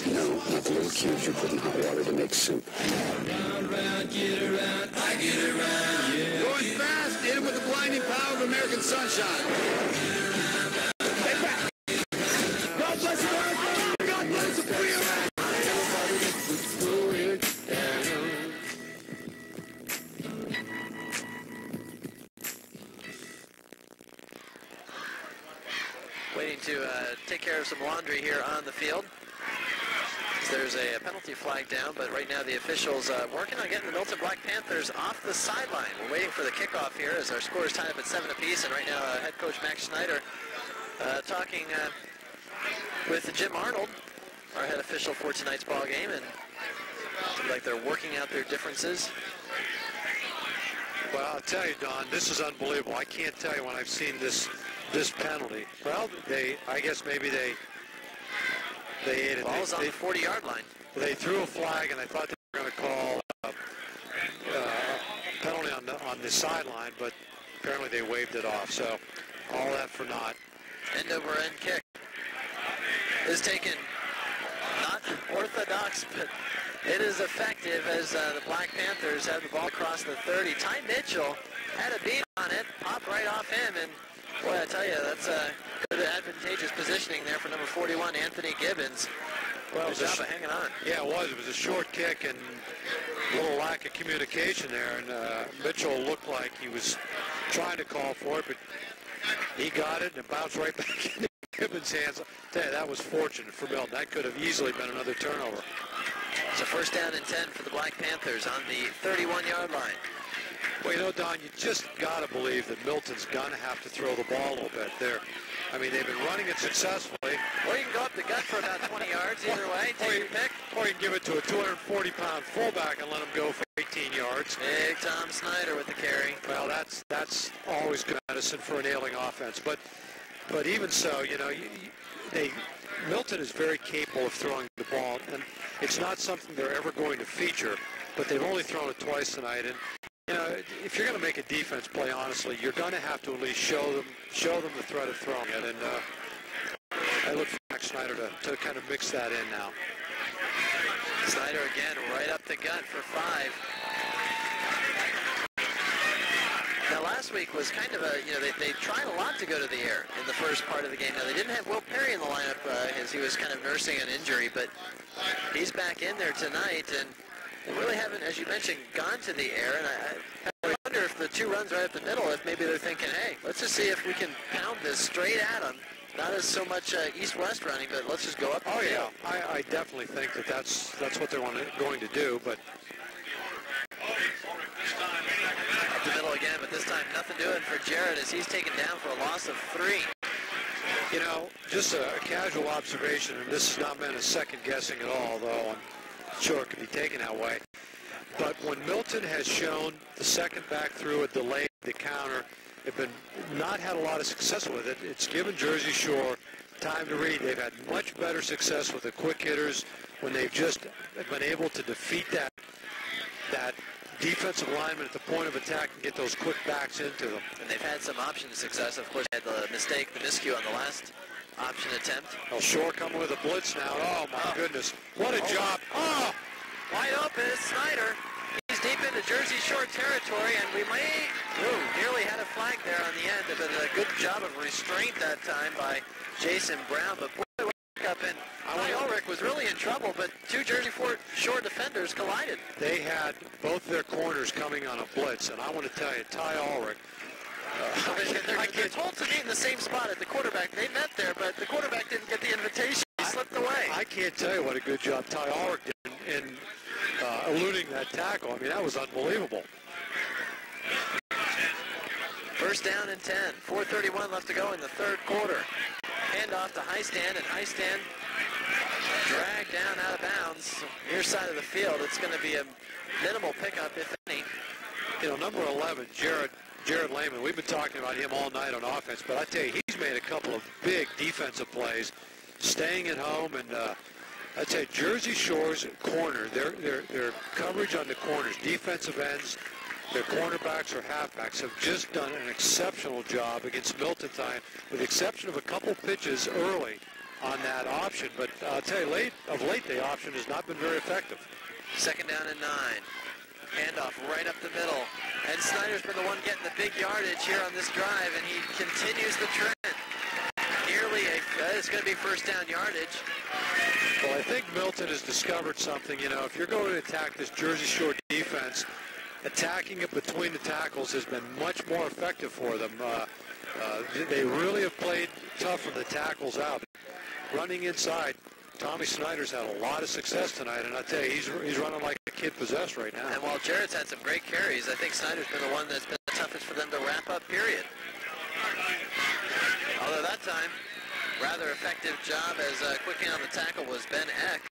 No, not the little cubes you put in hot water to make soup. Round, round, get around, I get around, yeah. Going fast, hit him with the blinding power of American sunshine. Head back. God bless America. God bless the free America. Waiting to take care of some laundry here on the field. There's a penalty flag down, but right now the officials working on getting the Milton Black Panthers off the sideline. We're waiting for the kickoff here as our score is tied up at 7 apiece, and right now head coach Max Schneider talking with Jim Arnold, our head official for tonight's ball game, and it seems like they're working out their differences. Well, I'll tell you, Don, this is unbelievable. I can't tell you when I've seen this penalty. Well, I guess maybe they ate it. Ball's on the 40-yard line. They threw a flag, and I thought they were going to call penalty on the sideline, but apparently they waved it off. So all that for naught. End-over-end kick is taken. Not orthodox, but it is effective as the Black Panthers have the ball across the 30. Ty Mitchell had a beat on it, popped right off him, and boy, I tell you, that's a good advantageous positioning there for number 41, Anthony Gibbons. Well, good job of hanging on. Yeah, it was. It was a short kick and a little lack of communication there, and Mitchell looked like he was trying to call for it, but he got it and it bounced right back into Gibbons' hands. I tell you, that was fortunate for Milton. That could have easily been another turnover. It's a first down and 10 for the Black Panthers on the 31-yard line. Well, you know, Don, you just got to believe that Milton's going to have to throw the ball a little bit there. I mean, they've been running it successfully. Or you can go up the gut for about 20 yards. Either way, take your pick. Or you can give it to a 240-pound fullback and let him go for 18 yards. Big Tom Snyder with the carry. Well, that's always good medicine for an ailing offense. But even so, you know, Milton is very capable of throwing the ball, and it's not something they're ever going to feature. But they've only thrown it twice tonight, and you know, if you're going to make a defense play, honestly, you're going to have to at least show them the threat of throwing it. And I look for Max Schneider to kind of mix that in now. Snyder again, right up the gut for 5. Now, last week was kind of they tried a lot to go to the air in the first part of the game. Now, they didn't have Will Perry in the lineup as he was kind of nursing an injury, but he's back in there tonight, and they really haven't, as you mentioned, gone to the air. And I wonder if the 2 runs right up the middle, if maybe they're thinking, hey, let's just see if we can pound this straight at them not as so much east-west running, but let's just go up. Oh yeah, I definitely think that's what they're going to do. But up the middle again, but this time nothing doing for Jarrett as he's taken down for a loss of 3. You know, just a casual observation, and this is not meant as second guessing at all, though I'm sure it could be taken that way. But when Milton has shown the second back through a delay, the counter, they've not had a lot of success with it. It's given Jersey Shore time to read. They've had much better success with the quick hitters when they've just been able to defeat that defensive lineman at the point of attack and get those quick backs into them. And they've had some option success. Of course, they had the miscue on the last option attempt. Well, Shore coming with a blitz now. Oh, my goodness. What a job. Oh! Wide open is Snyder. He's deep into Jersey Shore territory, and we nearly had a flag there on the end. But a good job of restraint that time by Jason Brown. But boy, up and Ty Ulrich was really in trouble, but two Jersey Shore defenders collided. They had both their corners coming on a blitz, and I want to tell you, Ty Ulrich, they're told to meet in the same spot at the quarterback. They met there, but the quarterback didn't get the invitation. He slipped away. I can't tell you what a good job Ty Ulrich did in eluding that tackle. I mean, that was unbelievable. First down and 10. 4:31 left to go in the third quarter. Hand off to Highstand, and Highstand dragged down out of bounds near side of the field. It's going to be a minimal pickup, if any. You know, number 11, Jared Lehman, we've been talking about him all night on offense, but I tell you, he's made a couple of big defensive plays, staying at home, and I'd say Jersey Shore's corner, their coverage on the corners, defensive ends, their cornerbacks or halfbacks have just done an exceptional job against Milton time, with the exception of a couple pitches early on that option. But I'll tell you, of late, the option has not been very effective. Second down and 9. Handoff right up the middle. And Snyder's been the one getting the big yardage here on this drive, and he continues the trend. It's going to be first down yardage. Well, I think Milton has discovered something. You know, if you're going to attack this Jersey Shore defense, attacking it between the tackles has been much more effective for them. They really have played tough from the tackles out. Running inside, Tommy Snyder's had a lot of success tonight, and I tell you, he's running like a kid possessed right now. And while Jarrett's had some great carries, I think Snyder's been the one that's been the toughest for them to wrap up, period. Although that time, rather effective job as quick in on the tackle was Ben Eck.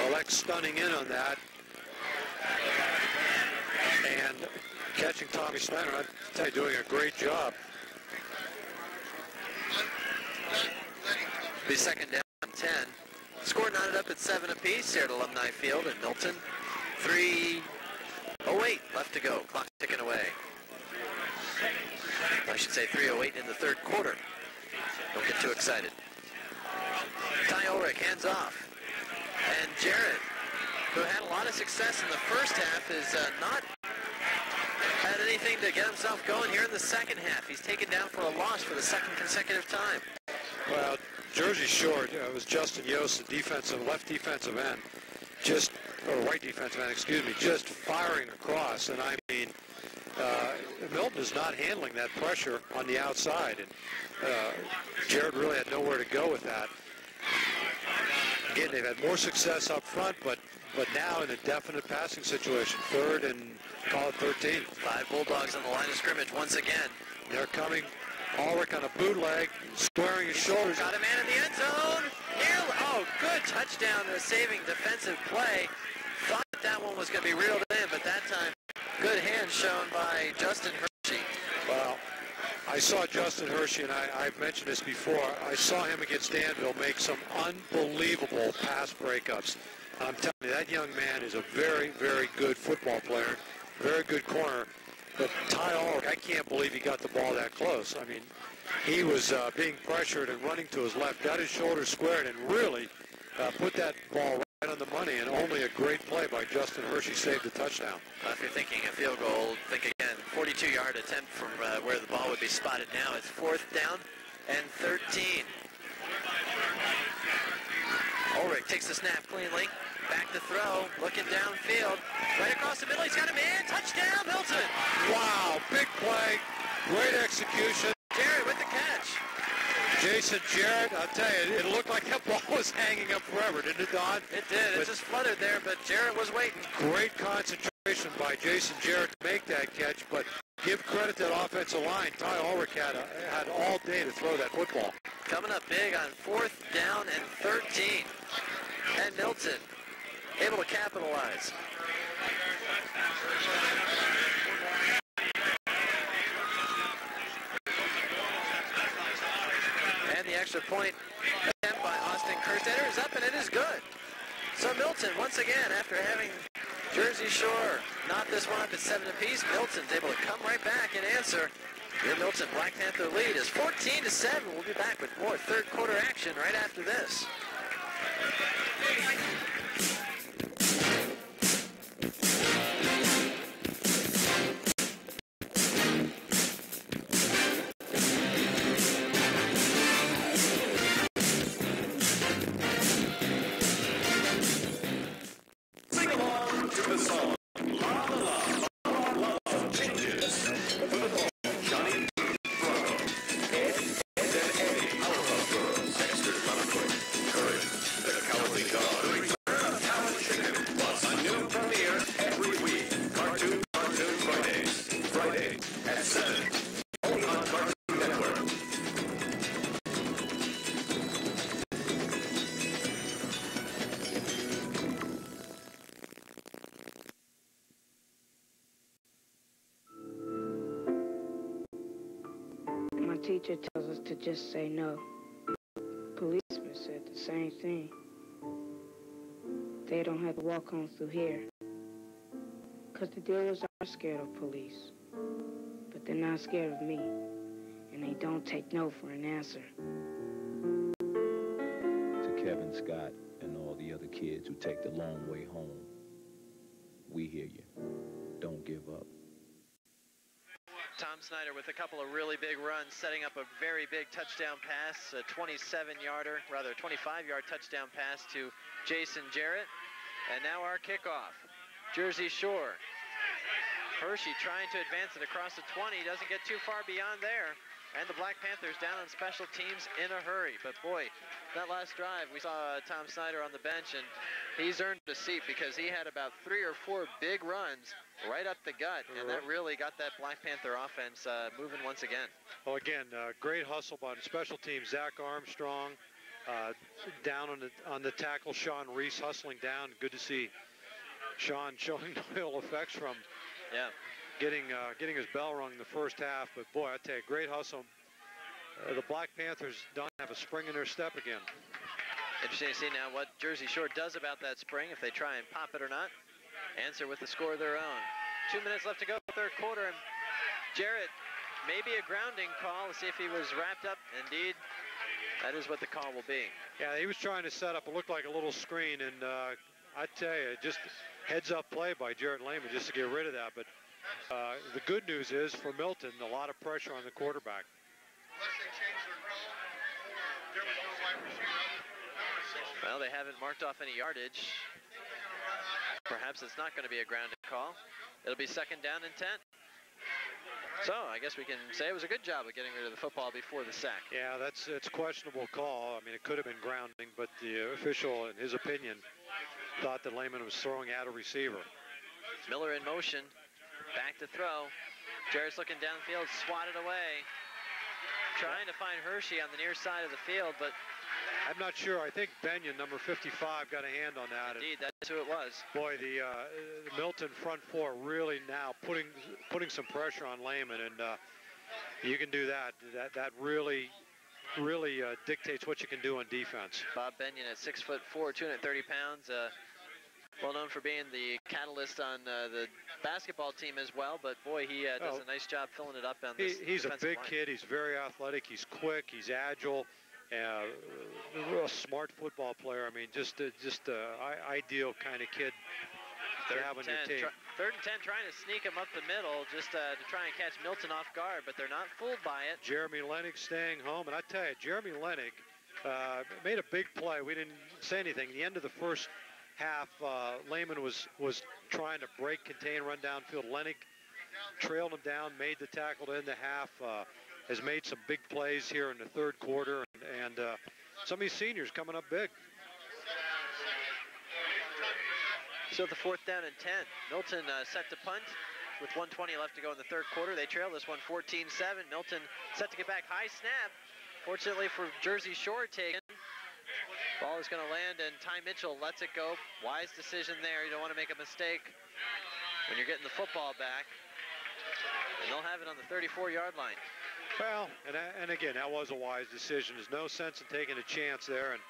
Well, Eck stunning in on that. And catching Tommy Snyder, I tell you, doing a great job. Be second down 10. Score knotted up at 7 apiece here at Alumni Field in Milton. 3:08 left to go. Clock ticking away. I should say 3:08 in the third quarter. Don't get too excited. Ty Ulrich hands off. And Jarrett, who had a lot of success in the first half, is not had anything to get himself going here in the second half. He's taken down for a loss for the second consecutive time. Well, Jersey Shore, it was Justin Yost, the left defensive end, right defensive end, excuse me, just firing across. And I mean, Milton is not handling that pressure on the outside. And Jared really had nowhere to go with that. Again, they've had more success up front, but now in a definite passing situation. Third and call it 13. 5 Bulldogs on the line of scrimmage once again. They're coming. Ulrich on a bootleg, squaring his shoulders. Got a man in the end zone. Good touchdown, a saving defensive play. Thought that one was going to be reeled in, but that time, good hand shown by Justin Hershey. Well, I saw Justin Hershey, and I've mentioned this before. I saw him against Danville make some unbelievable pass breakups. I'm telling you, that young man is a very, very good football player, very good corner. But Ty Ulrich, I can't believe he got the ball that close. I mean, he was being pressured and running to his left, got his shoulders squared, and really put that ball right on the money. And only a great play by Justin Hershey saved the touchdown. If you're thinking a field goal, think again. 42-yard attempt from where the ball would be spotted now. It's 4th down and 13. Ulrich takes the snap cleanly. Back to throw, looking downfield. Right across the middle, he's got a man. Touchdown, Milton. Wow, big play, great execution. Jarrett with the catch. Jason Jarrett, I'll tell you, it looked like that ball was hanging up forever, didn't it, Don? It did. It just fluttered there, but Jarrett was waiting. Great concentration by Jason Jarrett to make that catch, but give credit to that offensive line. Ty Ulrich had all day to throw that football. Coming up big on 4th down and 13. And Milton able to capitalize. And the extra point attempt by Austin Kerstetter is up, and it is good. So Milton, once again, after having Jersey Shore knot this one up at 7 apiece, Milton's able to come right back and answer. Your Milton Black Panther lead is 14-7. We'll be back with more third quarter action right after this. Sing along to the song. La la la, la la la, changes. Johnny Bravo. Ed and Eddie, Powerpuff Girls. Dexter, Lanafoot, Courage, the Cowardly Dog. Return of Talent Chicken. Plus a new premiere every week. Cartoon Fridays. Friday at 7. Only on Cartoon Network. My teacher tells us to just say no. Policemen said the same thing. They don't have to walk home through here. 'Cause the dealers are scared of police. But they're not scared of me. And they don't take no for an answer. To Kevin Scott and all the other kids who take the long way home, we hear you. Don't give up. Tom Snyder with a couple of really big runs, setting up a very big touchdown pass, a 27-yarder, rather a 25-yard touchdown pass to Jason Jarrett. And now our kickoff. Jersey Shore. Hershey trying to advance it across the 20, doesn't get too far beyond there. And the Black Panthers down on special teams in a hurry. But boy, that last drive, we saw Tom Snyder on the bench, and he's earned a seat because he had about 3 or 4 big runs right up the gut, and that really got that Black Panther offense moving once again. Well, again, great hustle by the special teams. Zach Armstrong down on the tackle. Sean Reese hustling down. Good to see Sean showing no ill effects from getting his bell rung in the first half. But boy, I tell you, great hustle. The Black Panthers don't have a spring in their step again. Interesting to see now what Jersey Shore does about that spring, if they try and pop it or not. Answer with the score of their own. 2 minutes left to go, third quarter, and Jarrett, maybe a grounding call. Let's see if he was wrapped up. Indeed, that is what the call will be. Yeah, he was trying to set up, it looked like a little screen, and I tell you, just heads-up play by Jarrett Lehman just to get rid of that. But the good news is, for Milton, a lot of pressure on the quarterback. Well, they haven't marked off any yardage. Perhaps it's not going to be a grounding call. It'll be second down and 10. So I guess we can say it was a good job of getting rid of the football before the sack. Yeah, it's a questionable call. I mean, it could have been grounding, but the official, in his opinion, thought that Lehman was throwing at a receiver. Miller in motion, back to throw. Jarrett's looking downfield, swatted away. Trying to find Hershey on the near side of the field, but I'm not sure. I think Benyon, number 55, got a hand on that. Indeed, that's who it was. Boy, the Milton front four really now putting some pressure on Lehman, and you can do that. That really dictates what you can do on defense. Bob Benyon at 6'4", 230 pounds. Well known for being the catalyst on the basketball team as well, but boy, he does a nice job filling it up on this. He's a big line. kid. He's very athletic. He's quick. He's agile. A real smart football player. I mean, just ideal kind of kid to have on your team. Third and 10, trying to sneak him up the middle just to try and catch Milton off guard, but they're not fooled by it. Jeremy Lennick staying home, and I tell you, Jeremy Lennick made a big play. We didn't say anything. At the end of the first half, Lehman was trying to break, contain, run downfield. Lennick trailed him down, made the tackle to end the half. has made some big plays here in the third quarter, and some of these seniors coming up big. So the 4th down and 10. Milton set to punt with 1:20 left to go in the third quarter. They trail this one 14-7. Milton set to get back. High snap. Fortunately for Jersey Shore taken. Ball is going to land, and Ty Mitchell lets it go. Wise decision there. You don't want to make a mistake when you're getting the football back. And they'll have it on the 34-yard line. Well, and again, that was a wise decision. There's no sense in taking a chance there and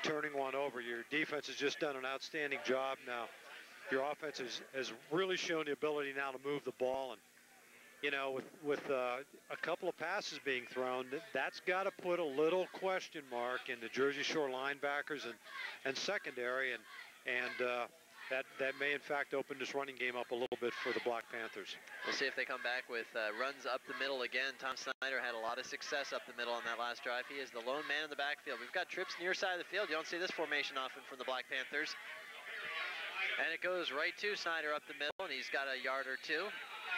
turning one over. Your defense has just done an outstanding job now. Your offense has really shown the ability now to move the ball, and you know, with a couple of passes being thrown, that's got to put a little question mark in the Jersey Shore linebackers and secondary, and that may in fact open this running game up a little bit for the Black Panthers. We'll see if they come back with runs up the middle again. Tom Snyder had a lot of success up the middle on that last drive. He is the lone man in the backfield. We've got trips near side of the field. You don't see this formation often from the Black Panthers. And it goes right to Snyder up the middle, and he's got a yard or two.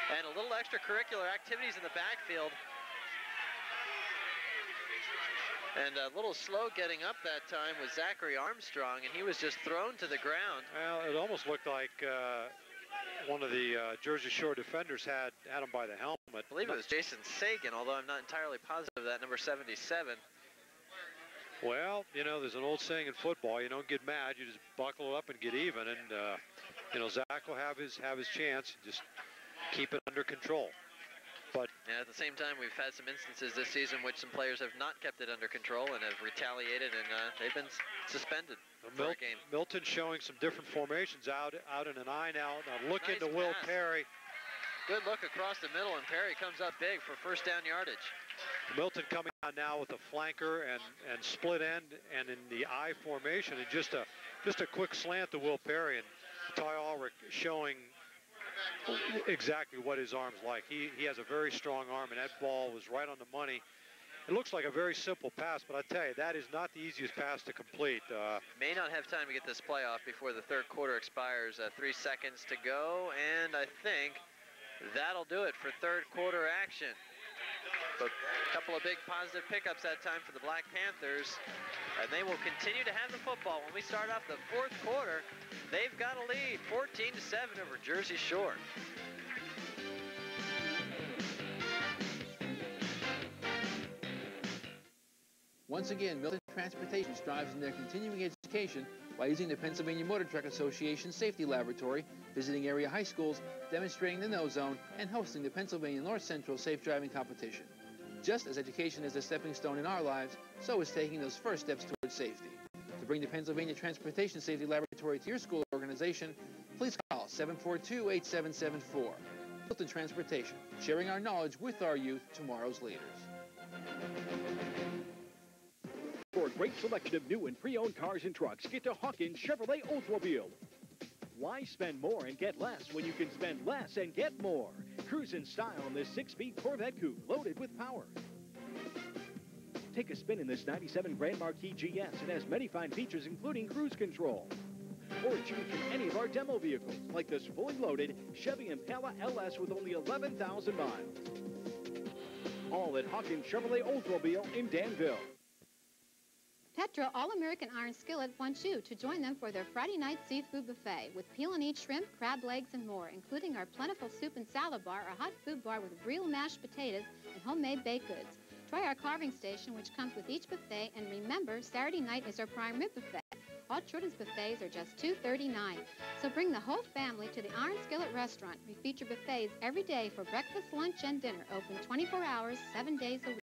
And a little extracurricular activities in the backfield. And a little slow getting up that time was Zachary Armstrong, and he was just thrown to the ground. Well, it almost looked like one of the Jersey Shore defenders had him by the helmet. I believe it was Jason Sagan, although I'm not entirely positive of that, number 77. Well, you know, there's an old saying in football, you don't get mad, you just buckle it up and get even. And, you know, Zach will have his chance. Just keep it under control. But yeah, at the same time, we've had some instances this season which some players have not kept it under control and have retaliated, and they've been suspended for a game. Milton showing some different formations out in an eye now. Now look nice into Will pass. Perry. Good look across the middle, and Perry comes up big for first down yardage. Milton coming on now with a flanker and split end and in the I formation, and just a quick slant to Will Perry, and Ty Ulrich showing exactly what his arm's like. He has a very strong arm, and that ball was right on the money. It looks like a very simple pass, but I tell you, that is not the easiest pass to complete. May not have time to get this play off before the third quarter expires. 3 seconds to go, and I think that'll do it for third quarter action. But a couple of big positive pickups that time for the Black Panthers, and they will continue to have the football. When we start off the fourth quarter, they've got a lead, 14-7 over Jersey Shore. Once again, Milton Transportation strives in their continuing education by using the Pennsylvania Motor Truck Association Safety Laboratory, visiting area high schools, demonstrating the No Zone, and hosting the Pennsylvania North Central Safe Driving Competition. Just as education is a stepping stone in our lives, so is taking those first steps towards safety. To bring the Pennsylvania Transportation Safety Laboratory to your school or organization, please call 742-8774. Milton Transportation, sharing our knowledge with our youth, tomorrow's leaders. For a great selection of new and pre-owned cars and trucks, get to Hawkins Chevrolet Oldsmobile. Why spend more and get less when you can spend less and get more? Cruise in style in this 6-speed Corvette coupe loaded with power. Take a spin in this 97 Grand Marquis GS. It has many fine features, including cruise control. Or choose from any of our demo vehicles, like this fully loaded Chevy Impala LS with only 11,000 miles. All at Hawkins Chevrolet Oldsmobile in Danville. Petro All-American Iron Skillet wants you to join them for their Friday night seafood buffet with peel and eat shrimp, crab legs, and more, including our plentiful soup and salad bar, our hot food bar with real mashed potatoes and homemade baked goods. Try our carving station, which comes with each buffet, and remember, Saturday night is our prime rib buffet. All children's buffets are just $2.39. So bring the whole family to the Iron Skillet restaurant. We feature buffets every day for breakfast, lunch, and dinner, open 24 hours, 7 days a week.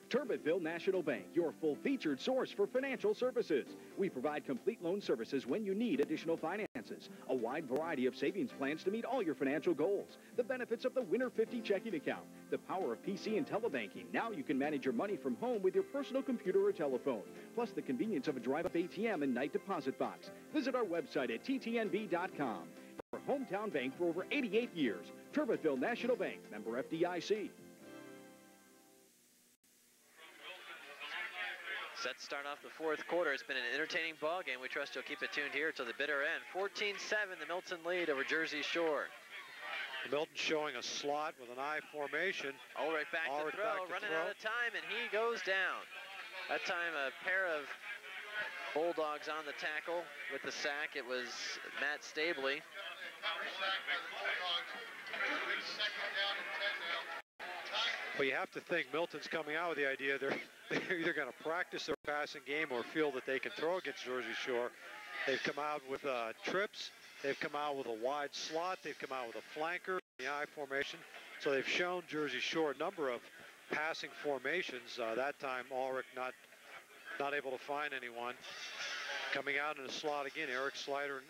Turbotville National Bank, your full-featured source for financial services. We provide complete loan services when you need additional finances. A wide variety of savings plans to meet all your financial goals. The benefits of the Winter 50 checking account. The power of PC and telebanking. Now you can manage your money from home with your personal computer or telephone. Plus the convenience of a drive-up ATM and night deposit box. Visit our website at ttnb.com. Our hometown bank for over 88 years. Turbotville National Bank, member FDIC. Set to start off the fourth quarter. It's been an entertaining ball game. We trust you'll keep it tuned here till the bitter end. 14-7, the Milton lead over Jersey Shore. Milton showing a slot with an I formation. Ulrich back to throw, running out of time, and he goes down. That time a pair of Bulldogs on the tackle with the sack. It was Matt Stabley. Well, you have to think Milton's coming out with the idea they're either going to practice their passing game or feel that they can throw against Jersey Shore. They've come out with trips. They've come out with a wide slot. They've come out with a flanker, the I formation. So they've shown Jersey Shore a number of passing formations. That time, Ulrich not able to find anyone. Coming out in the slot again, Eric Snyder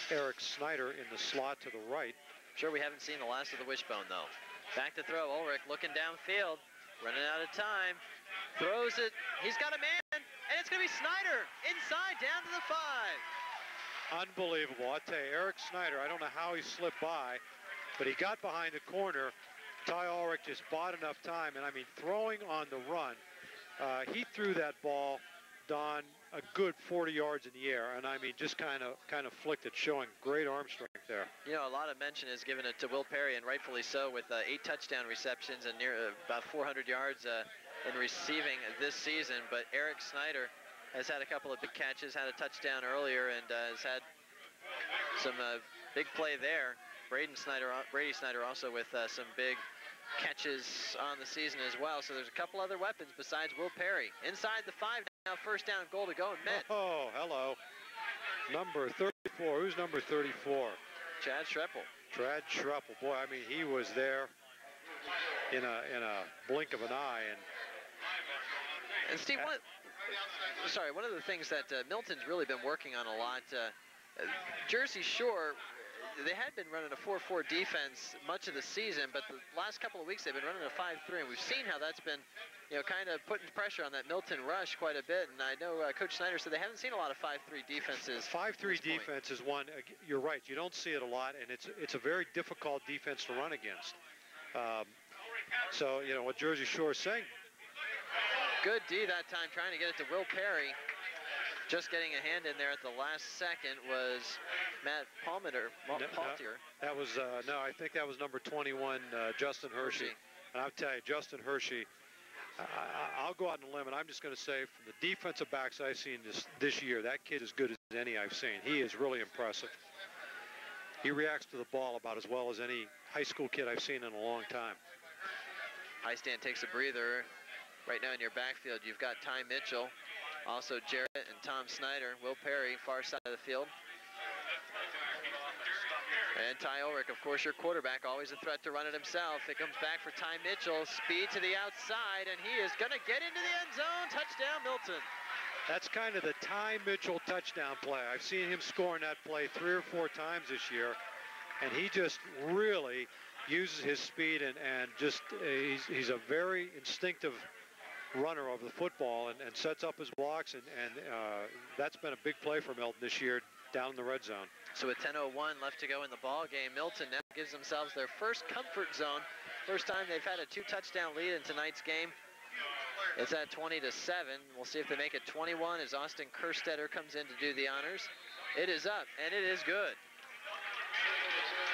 in the slot to the right. Sure, we haven't seen the last of the wishbone, though. Back to throw, Ulrich looking downfield, running out of time, throws it, he's got a man, and it's going to be Snyder, inside, down to the 5. Unbelievable, I tell you, Eric Snyder, I don't know how he slipped by, but he got behind the corner. Ty Ulrich just bought enough time, and I mean, throwing on the run, he threw that ball, Don, a good 40 yards in the air, and I mean, just kind of flicked it, showing great arm strength there. You know, a lot of mention is given it to Will Perry, and rightfully so, with 8 touchdown receptions and near about 400 yards in receiving this season. But Eric Snyder has had a couple of big catches, had a touchdown earlier, and has had some big play there. Brady Snyder also with some big catches on the season as well. So there's a couple other weapons besides Will Perry. Inside the 5 now, first down, goal to go, and met. Oh, hello. Number 34. Who's number 34? Chad Schreppel. Chad Schreppel. Boy, I mean, he was there in a blink of an eye. And Steve, one of the things that Milton's really been working on a lot, Jersey Shore, they had been running a 4-4 defense much of the season, but the last couple of weeks they've been running a 5-3, and we've seen how that's been, you know, kind of putting pressure on that Milton rush quite a bit. And I know Coach Snyder said they haven't seen a lot of 5-3 defenses. 5-3 defense is one. You're right. You don't see it a lot, and it's a very difficult defense to run against. So you know what Jersey Shore is saying. Good D that time, trying to get it to Will Perry. Just getting a hand in there at the last second was Matt Palmetier. That was, no, I think that was number 21, Justin Hershey. And I'll tell you, Justin Hershey, I'll go out on a limb, and I'm just going to say, from the defensive backs I've seen this year, that kid is as good as any I've seen. He is really impressive. He reacts to the ball about as well as any high school kid I've seen in a long time. High stand takes a breather. Right now in your backfield, you've got Ty Mitchell, also Jarrett and Tom Snyder, Will Perry, far side of the field. And Ty Ulrich, of course, your quarterback, always a threat to run it himself. It comes back for Ty Mitchell, speed to the outside, and he is going to get into the end zone. Touchdown, Milton. That's kind of the Ty Mitchell touchdown play. I've seen him scoring that play 3 or 4 times this year, and he just really uses his speed and just he's a very instinctive runner of the football and sets up his blocks, and that's been a big play for Milton this year down in the red zone. So with 10:01 left to go in the ball game, Milton now gives themselves their first comfort zone. First time they've had a 2-touchdown lead in tonight's game. It's at 20-7. We'll see if they make it 21 as Austin Kerstetter comes in to do the honors. It is up, and it is good.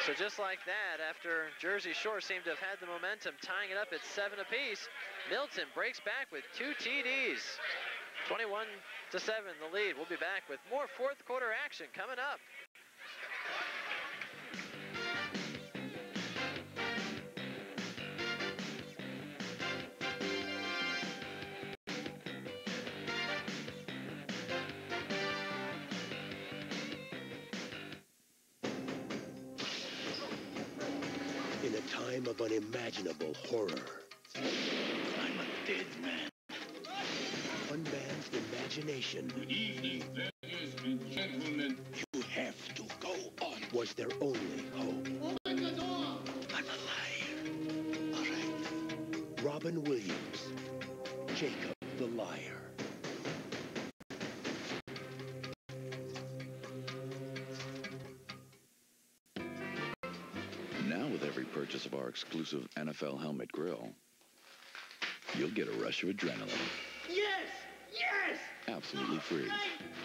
So just like that, after Jersey Shore seemed to have had the momentum, tying it up at 7 apiece, Milton breaks back with 2 TDs. 21-7, the lead. We'll be back with more fourth quarter action coming up. In a time of unimaginable horror, I'm a dead man. One man's imagination. Good evening, ladies and gentlemen. You have to go on. Was their only hope. Open the door. I'm a liar. All right. Robin Williams, Jacob the Liar. Now with every purchase of our exclusive NFL Helmet Grill, you'll get a rush of adrenaline. Yes! Yes! Absolutely free.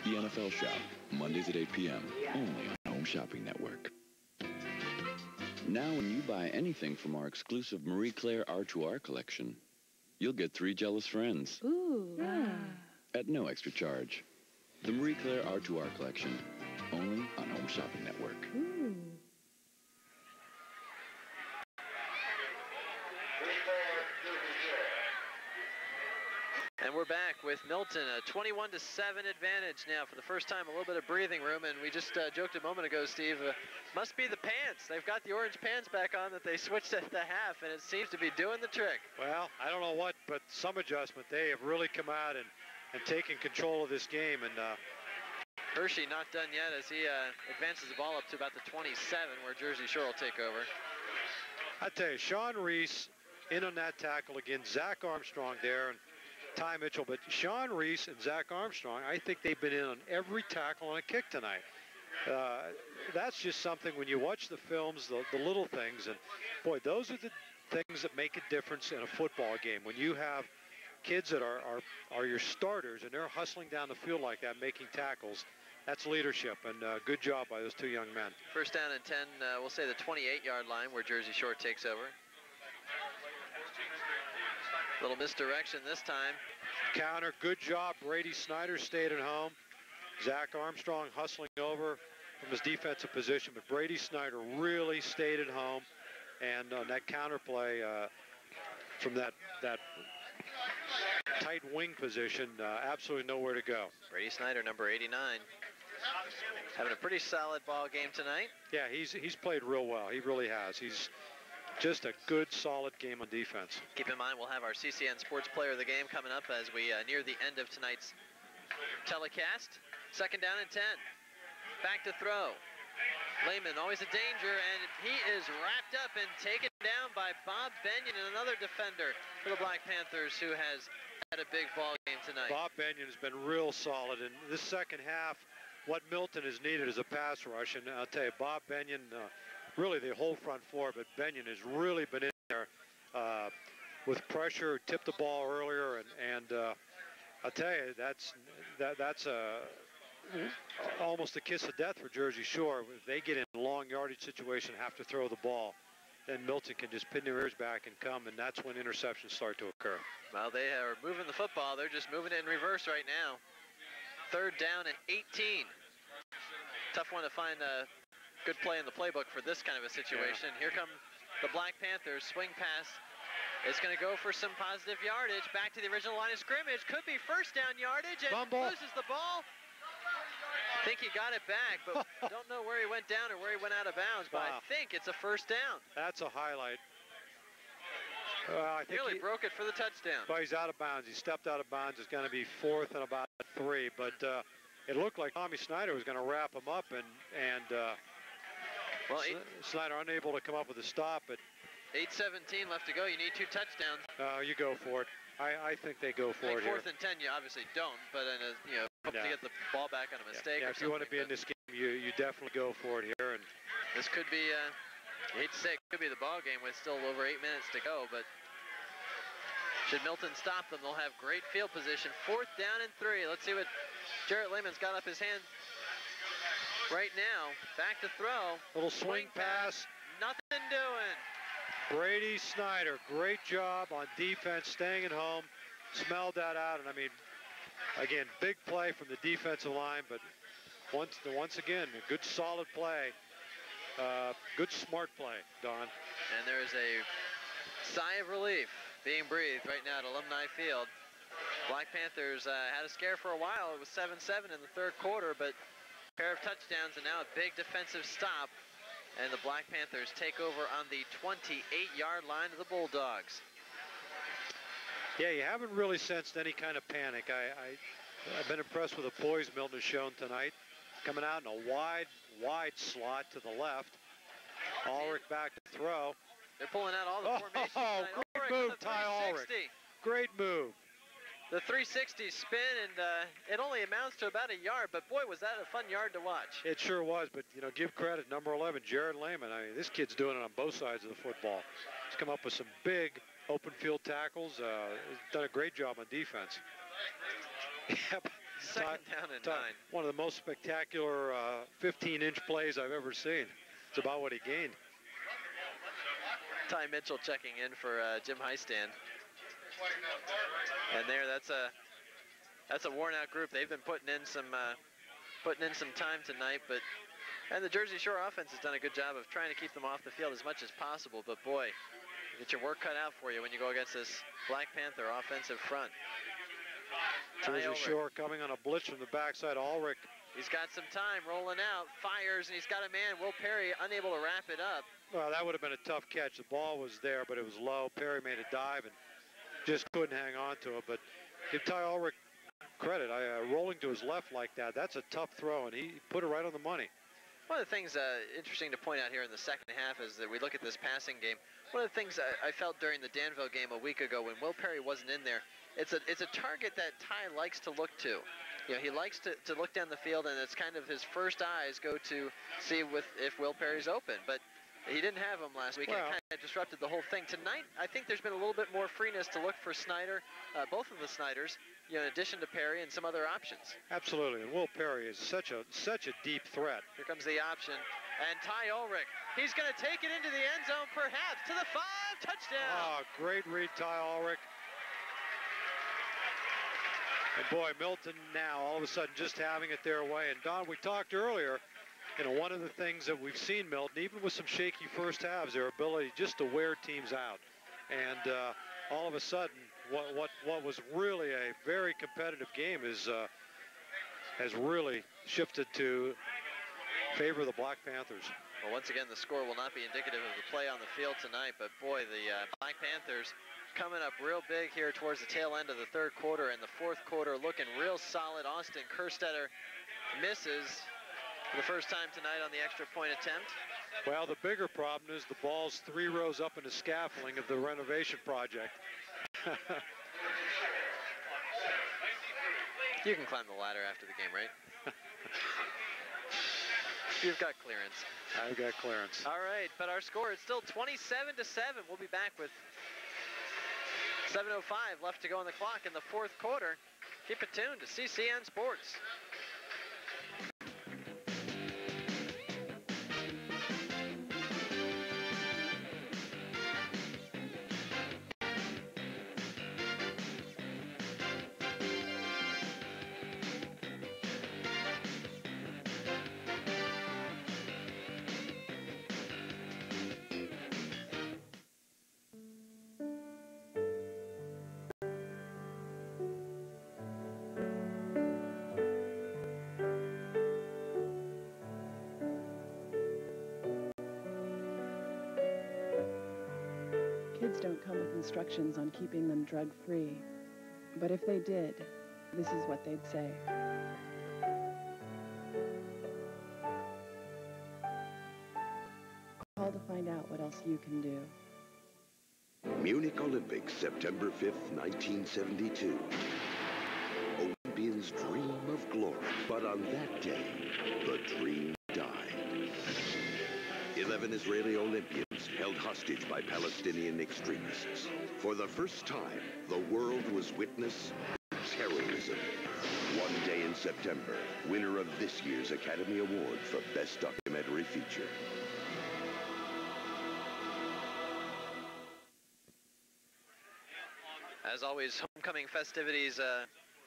The NFL Shop, Mondays at 8 p.m., only on Home Shopping Network. Now when you buy anything from our exclusive Marie Claire R2R collection, you'll get 3 jealous friends. Ooh. At no extra charge. The Marie Claire R2R collection, only on Home Shopping Network. Ooh. And we're back with Milton, a 21-7 advantage now. For the first time, a little bit of breathing room, and we just joked a moment ago, Steve, must be the pants. They've got the orange pants back on that they switched at the half, and it seems to be doing the trick. Well, I don't know what, but some adjustment. They have really come out and taken control of this game, and Hershey not done yet as he advances the ball up to about the 27, where Jersey Shore will take over. I tell you, Sean Reese in on that tackle against Zach Armstrong there, and Ty Mitchell, but Sean Reese and Zach Armstrong, I think they've been in on every tackle on a kick tonight. That's just something when you watch the films, the little things, and boy, those are the things that make a difference in a football game. When you have kids that are your starters and they're hustling down the field like that, making tackles, that's leadership, and good job by those 2 young men. First down and 10, we'll say the 28-yard line where Jersey Shore takes over. Little misdirection this time. Counter, good job. Brady Snyder stayed at home. Zach Armstrong hustling over from his defensive position, but Brady Snyder really stayed at home. And on that counter play from that tight wing position, absolutely nowhere to go. Brady Snyder, number 89, having a pretty solid ball game tonight. Yeah, he's played real well. He really has. He's just a good, solid game on defense. Keep in mind, we'll have our CCN Sports Player of the Game coming up as we near the end of tonight's telecast. Second down and 10. Back to throw. Lehman, always a danger, and he is wrapped up and taken down by Bob Benyon, and another defender for the Black Panthers who has had a big ball game tonight. Bob Benyon has been real solid. In this second half, what Milton has needed is a pass rush, and I'll tell you, Bob Benyon, really the whole front four, but Benyon has really been in there with pressure, tipped the ball earlier, and I'll tell you, that's almost a kiss of death for Jersey Shore. If they get in a long yardage situation, have to throw the ball, then Milton can just pin their ears back and come, and that's when interceptions start to occur. Well, they are moving the football. They're just moving it in reverse right now. Third down and 18. Tough one to find a good play in the playbook for this kind of a situation. Yeah. Here come the Black Panthers. Swing pass. It's going to go for some positive yardage. Back to the original line of scrimmage. Could be first down yardage, and loses the ball. Think he got it back, but don't know where he went down or where he went out of bounds, but I think it's a first down. That's a highlight. I think nearly broke it for the touchdown. Well, he's out of bounds. He stepped out of bounds. It's going to be 4th and about 3, but it looked like Tommy Snyder was going to wrap him up, and well, Snyder unable to come up with a stop. But 8:17 left to go. You need 2 touchdowns. You go for it. I think they go for it here. 4th and 10, you obviously don't, but in a, hope to get the ball back on a mistake. Yeah, if you want to be in this game, you definitely go for it here. And this could be, I hate to say, it could be the ball game with still over 8 minutes to go, but should Milton stop them, they'll have great field position. 4th down and 3. Let's see what Jarrett Lehman's got up his hand right now. Back to throw. Little swing pass. Nothing doing. Brady Snyder, great job on defense, staying at home, smelled that out, and I mean, again, big play from the defensive line, but once again, a good solid play, good smart play, Don. And there is a sigh of relief being breathed right now at Alumni Field. Black Panthers had a scare for a while. It was 7-7 in the third quarter, but a pair of touchdowns and now a big defensive stop. And the Black Panthers take over on the 28-yard line of the Bulldogs. Yeah, you haven't really sensed any kind of panic. I've been impressed with the poise Milton has shown tonight. Coming out in a wide slot to the left. Ulrich back to throw. They're pulling out all the formations. Oh, great move, Ty Ulrich. Great move. The 360 spin, and it only amounts to about a yard, but boy, was that a fun yard to watch. It sure was, but, give credit, number 11, Jared Lehman. I mean, this kid's doing it on both sides of the football. He's come up with some big open field tackles. He's done a great job on defense. Second down and 9. One of the most spectacular 15-inch plays I've ever seen. It's about what he gained. Ty Mitchell checking in for Jim Heistand. And that's a worn-out group. They've been putting in some time tonight, and the Jersey Shore offense has done a good job of trying to keep them off the field as much as possible. But boy, you get your work cut out for you when you go against this Black Panther offensive front. Jersey Shore coming on a blitz from the backside. Ulrich. He's got some time rolling out, fires, and he's got a man. Will Perry unable to wrap it up. Well, that would have been a tough catch. The ball was there, but it was low. Perry made a dive and just couldn't hang on to it. But give Ty Ulrich credit. Rolling to his left like that, that's a tough throw, and he put it right on the money. One of the things interesting to point out here in the second half is that we look at this passing game. One of the things I felt during the Danville game a week ago when Will Perry wasn't in there, it's a target that Ty likes to look to. You know, he likes to look down the field, and it's kind of his first eyes go to see if Will Perry's open. But he didn't have him last week. Well, it kind of disrupted the whole thing. Tonight, I think there's been a little bit more freeness to look for Snyder, both of the Snyders, you know, in addition to Perry and some other options. Absolutely, and Will Perry is such a deep threat. Here comes the option, and Ty Ulrich, he's going to take it into the end zone, perhaps to the 5, touchdown. Oh, great read, Ty Ulrich. And boy, Milton now all of a sudden just having it their way. And Don, we talked earlier, you know, one of the things that we've seen Milton, even with some shaky first halves, their ability just to wear teams out. And all of a sudden, what was really a very competitive game has really shifted to favor the Black Panthers. Well, once again, the score will not be indicative of the play on the field tonight, but boy, the Black Panthers coming up real big here towards the tail end of the third quarter, and the fourth quarter looking real solid. Austin Kerstetter misses for the first time tonight on the extra point attempt. Well, the bigger problem is the ball's 3 rows up in the scaffolding of the renovation project. You can climb the ladder after the game, right? You've got clearance. I've got clearance. All right, but our score is still 27-7. We'll be back with 7:05 left to go on the clock in the fourth quarter. Keep it tuned to CCN Sports. Kids don't come with instructions on keeping them drug-free. But if they did, this is what they'd say. Call to find out what else you can do. Munich Olympics, September 5th, 1972. Olympians dream of glory, but on that day, the dream died. 11 Israeli Olympians held hostage by Palestinian extremists. For the first time, the world was witness to terrorism. One day in September, winner of this year's Academy Award for Best Documentary Feature. As always, homecoming festivities,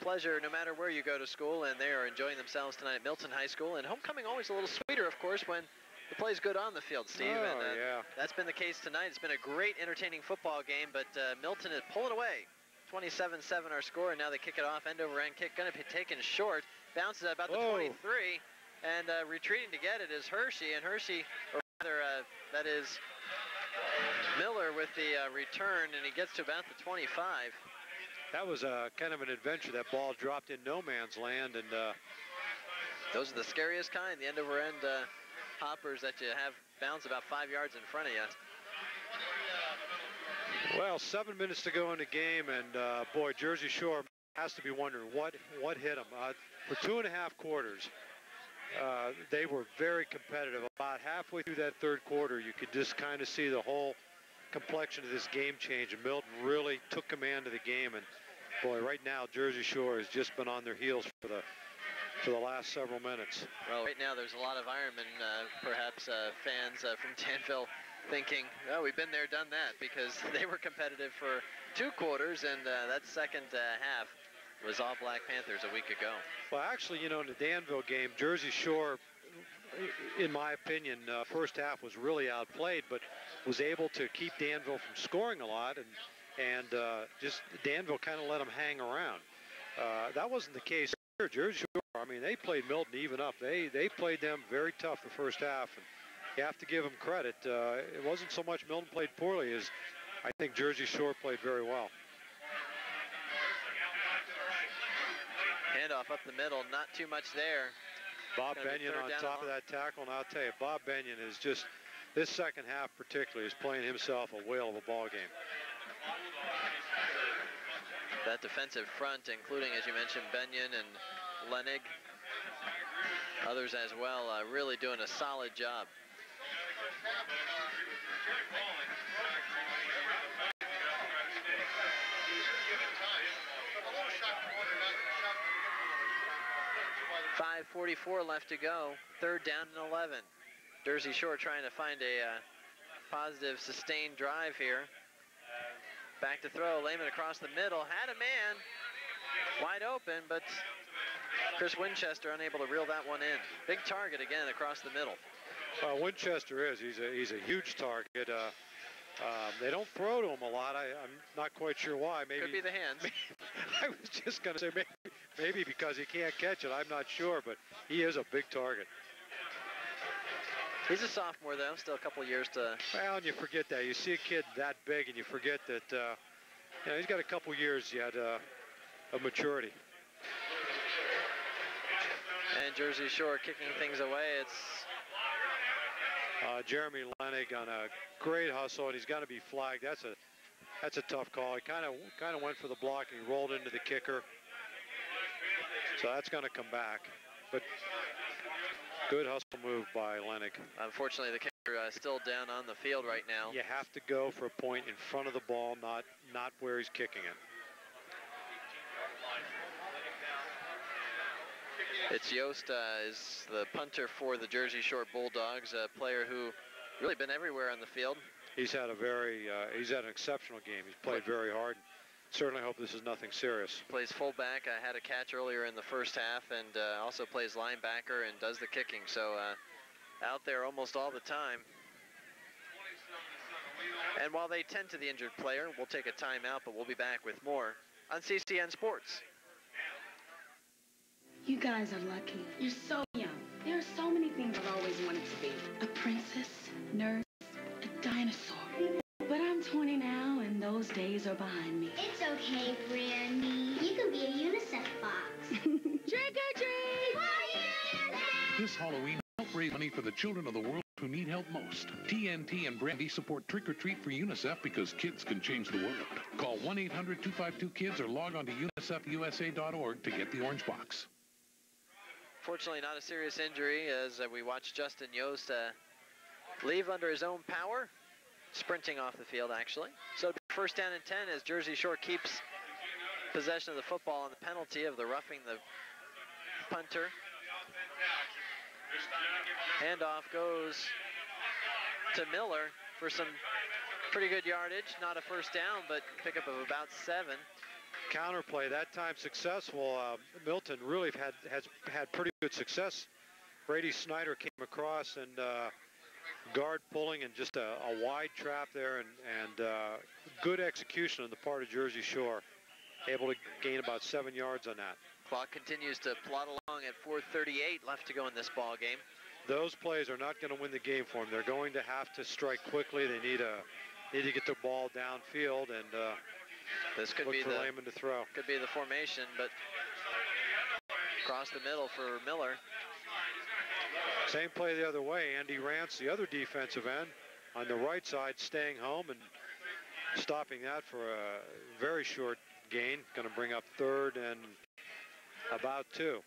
pleasure no matter where you go to school, and they are enjoying themselves tonight at Milton High School. And homecoming always a little sweeter, of course, when the play's good on the field, Steve. Oh, and yeah. That's been the case tonight. It's been a great, entertaining football game, but Milton is pulling away. 27-7 our score, and now they kick it off, end-over-end kick, going to be taken short. Bounces at about the 23, and retreating to get it is Hershey, and Hershey, or rather, that is Miller with the return, and he gets to about the 25. That was kind of an adventure. That ball dropped in no man's land, and those are the scariest kind, the end-over-end hoppers that you have bounce about 5 yards in front of you. Well, 7 minutes to go in the game, and boy, Jersey Shore has to be wondering what hit them. For 2.5 quarters, they were very competitive. About halfway through that third quarter, you could just kind of see the whole complexion of this game change, and Milton really took command of the game. And boy, right now, Jersey Shore has just been on their heels for the last several minutes. Well, right now there's a lot of Ironman, perhaps, fans from Danville thinking, oh, we've been there, done that, because they were competitive for 2 quarters, and that second half was all Black Panthers a week ago. Well, actually, you know, in the Danville game, Jersey Shore, in my opinion, first half was really outplayed, but was able to keep Danville from scoring a lot, and just Danville kind of let them hang around. That wasn't the case here. Jersey Shore, I mean, they played Milton even up. They played them very tough the first half, and you have to give them credit. It wasn't so much Milton played poorly as I think Jersey Shore played very well. Handoff up the middle, not too much there. Bob Benyon on top of that tackle, and I'll tell you, Bob Benyon is just, this second half particularly, is playing himself a whale of a ball game. That defensive front, including, as you mentioned, Benyon and Lenig, others as well, really doing a solid job. .5:44 left to go, 3rd down and 11. Jersey Shore trying to find a positive, sustained drive here. Back to throw, Lehman across the middle, had a man wide open, but Chris Winchester unable to reel that one in. Big target again across the middle. Winchester he's a huge target. They don't throw to him a lot. I'm not quite sure why. Maybe could be the hands. I was just going to say maybe because he can't catch it. I'm not sure, but he is a big target. He's a sophomore, though. Still a couple of years to... Well, and you forget that. You see a kid that big, and you forget that you know, he's got a couple years yet of maturity. And Jersey Shore kicking things away. It's Jeremy Lenig on a great hustle, and he's going to be flagged. That's a tough call. He kind of went for the block, and he rolled into the kicker. So that's going to come back. But good hustle move by Lenig. Unfortunately, the kicker still down on the field right now. You have to go for a point in front of the ball, not where he's kicking it. It's Yost is the punter for the Jersey Shore Bulldogs, a player who really been everywhere on the field. He's had he's had an exceptional game. He's played very hard. Certainly hope this is nothing serious. Plays fullback, had a catch earlier in the first half, and also plays linebacker and does the kicking. So out there almost all the time. And while they tend to the injured player, we'll take a timeout, but we'll be back with more on CCN Sports. You guys are lucky. You're so young. There are so many things I've always wanted to be. A princess, nurse, a dinosaur. But I'm 20 now, and those days are behind me. It's okay, Brandy. You can be a UNICEF box. Trick or treat! This Halloween, help raise money for the children of the world who need help most. TNT and Brandy support Trick or Treat for UNICEF because kids can change the world. Call 1-800-252-KIDS or log on to unicefusa.org to get the orange box. Fortunately, not a serious injury as we watch Justin Yost leave under his own power. Sprinting off the field, actually. So 1st down and 10 as Jersey Shore keeps possession of the football on the penalty of the roughing the punter. Handoff goes to Miller for some pretty good yardage. Not a 1st down, but pickup of about 7. Counterplay, that time successful. Milton really has had pretty good success. Brady Snyder came across and guard pulling and just a wide trap there and good execution on the part of Jersey Shore. Able to gain about 7 yards on that. Clock continues to plod along at 4:38 left to go in this ball game. Those plays are not going to win the game for them. They're going to have to strike quickly. They need to get the ball downfield and this could look be for Lehman to throw. Could be the formation, but across the middle for Miller. Same play the other way. Andy Rance, the other defensive end, on the right side, staying home and stopping that for a very short gain. Going to bring up 3rd and about 2.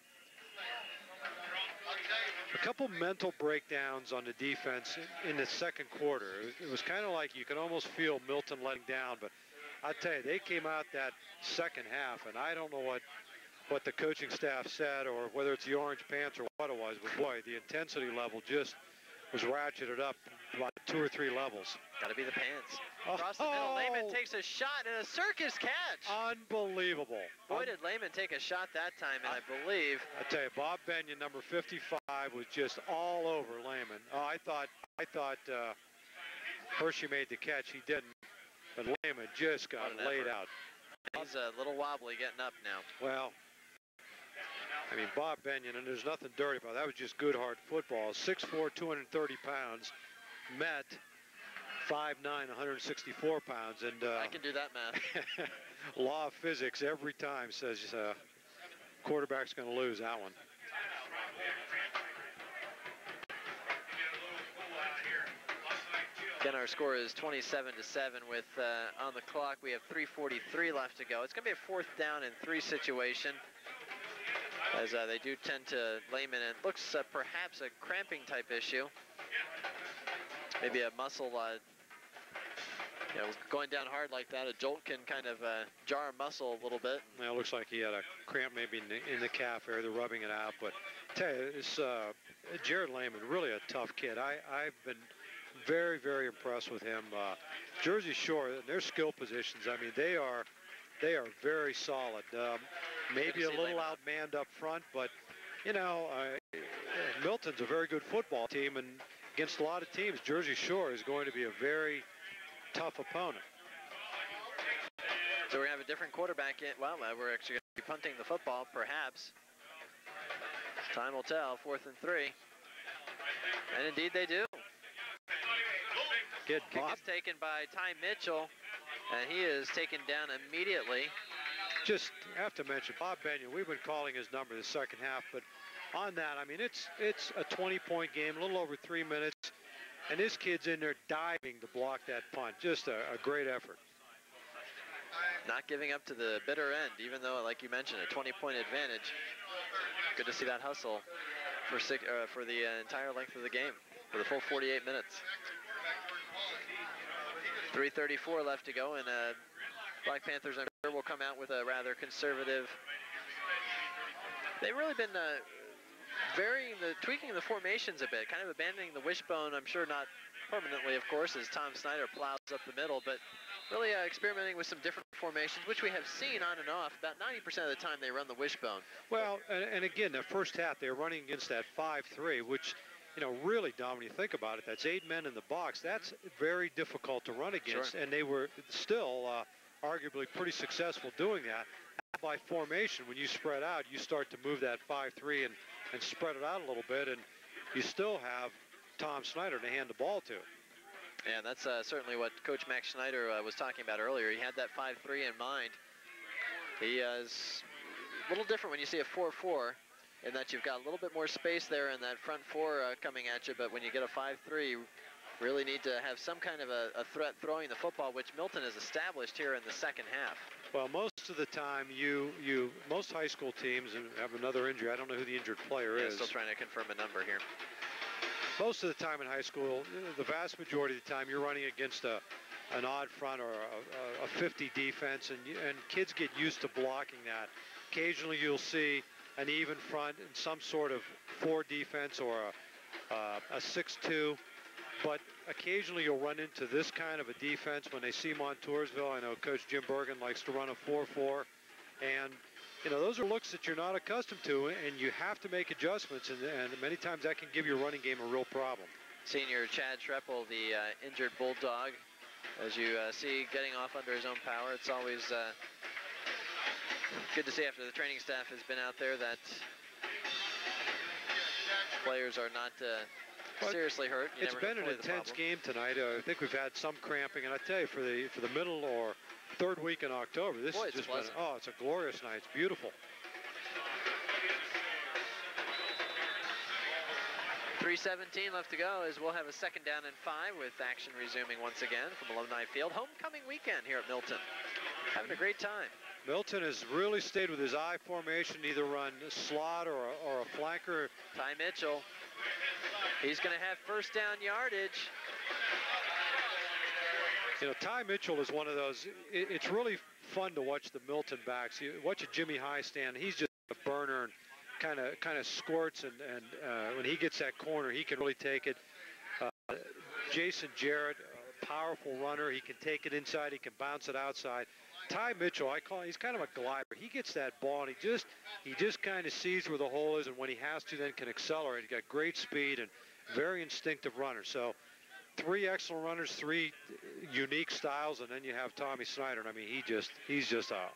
A couple mental breakdowns on the defense in the second quarter. It was kind of like you could almost feel Milton letting down, but I tell you, they came out that second half, and I don't know what the coaching staff said or whether it's the Orange Pants or what it was, but boy, the intensity level just was ratcheted up. about 2 or 3 levels. Got to be the pants. Across the middle, Lehman takes a shot and a circus catch. Unbelievable. Boy, did Lehman take a shot that time, and I believe. I tell you, Bob Benyon, number 55, was just all over Lehman. Oh, I thought Hershey made the catch. He didn't, but Lehman just got laid out. He's a little wobbly getting up now. Well, I mean, Bob Benyon, and there's nothing dirty about it. That was just good, hard football. 6'4", 230 pounds, met 5'9", 164 pounds. And I can do that math. Law of physics every time says quarterback's going to lose that one. Again, our score is 27-7 with on the clock. We have 3:43 left to go. It's going to be a 4th down and 3 situation, as they do tend to Lehman, and it looks perhaps a cramping type issue. Maybe a muscle, going down hard like that, a jolt can kind of jar a muscle a little bit. Well, it looks like he had a cramp maybe in the calf area. They're rubbing it out. But I tell you, it's Jared Lehman, really a tough kid. I've been very, very impressed with him. Jersey Shore, their skill positions, I mean, they are very solid. Maybe a little outmanned up front, but, Milton's a very good football team, and against a lot of teams, Jersey Shore is going to be a very tough opponent. So we're going to have a different quarterback in. Well, we're actually going to be punting the football, perhaps. Time will tell, 4th and 3. And indeed they do. Kick is taken by Ty Mitchell, and he is taken down immediately. Just have to mention Bob Benyon. We've been calling his number the second half, but on that, I mean, it's a 20-point game, a little over 3 minutes, and this kid's in there diving to block that punt. Just a great effort. Not giving up to the bitter end, even though, like you mentioned, a 20-point advantage. Good to see that hustle for the entire length of the game, for the full 48 minutes. 3:34 left to go, and Black Panthers, I'm sure, will come out with a rather conservative. They've really been tweaking the formations a bit, kind of abandoning the wishbone. I'm sure not permanently, of course, as Tom Snyder plows up the middle, but really experimenting with some different formations, which we have seen on and off. About 90% of the time they run the wishbone. Well, and again, the first half they're running against that 5-3, which, really, Dom, when you think about it, that's 8 men in the box. That's very difficult to run against, sure. And they were still arguably pretty successful doing that. By formation, when you spread out, you start to move that 5-3 and spread it out a little bit, and you still have Tom Snyder to hand the ball to. And that's certainly what Coach Max Schneider was talking about earlier. He had that 5-3 in mind. He is a little different when you see a 4-4, in that you've got a little bit more space there in that front 4 coming at you, but when you get a 5-3, you really need to have some kind of a threat throwing the football, which Milton has established here in the second half. Well, most of the time, most high school teams have another injury. I don't know who the injured player is. Still trying to confirm a number here. Most of the time in high school, the vast majority of the time, you're running against an odd front or a 50 defense, and kids get used to blocking that. Occasionally, you'll see an even front and some sort of 4 defense or a 6-2. But occasionally you'll run into this kind of a defense when they see Montoursville. I know Coach Jim Bergen likes to run a 4-4. And, those are looks that you're not accustomed to, and you have to make adjustments. And many times that can give your running game a real problem. Senior Chad Schreppel, the injured Bulldog, as you see, getting off under his own power. It's always good to see after the training staff has been out there that players are not seriously hurt. It's been an intense game tonight. I think we've had some cramping, and I tell you, for the middle or third week in October, this has just been, it's a glorious night. It's beautiful. 3:17 left to go as we'll have a 2nd down and 5 with action resuming once again from Alumni Field. Homecoming weekend here at Milton. Having a great time. Milton has really stayed with his I formation, either run slot or a flanker. Ty Mitchell. He's going to have first down yardage. Ty Mitchell is one of those. It's really fun to watch the Milton backs. You watch a Jimmy High stand. He's just a burner and kind of squirts. And when he gets that corner, he can really take it. Jason Jarrett, a powerful runner. He can take it inside. He can bounce it outside. Ty Mitchell, he's kind of a glider. He gets that ball, and he just kind of sees where the hole is, and when he has to, then can accelerate. He's got great speed and very instinctive runner. So 3 excellent runners, 3 unique styles, and then you have Tommy Snyder. And I mean, he's just a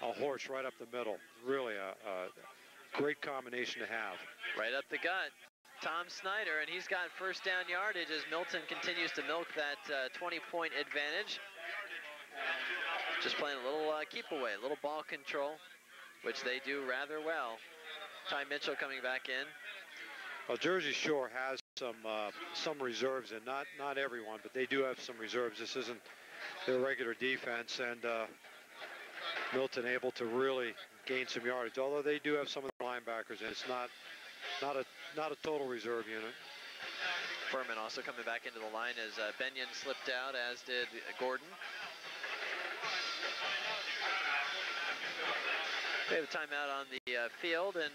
horse right up the middle. Really a great combination to have. Right up the gut. Tom Snyder, and he's got first down yardage as Milton continues to milk that 20-point advantage. Just playing a little keep away, a little ball control, which they do rather well. Ty Mitchell coming back in. Well, Jersey Shore has some reserves, and not everyone, but they do have some reserves. This isn't their regular defense, and Milton able to really gain some yardage. Although they do have some of the linebackers, and it's not a total reserve unit. Furman also coming back into the line as Benyon slipped out, as did Gordon. We have a timeout on the field, and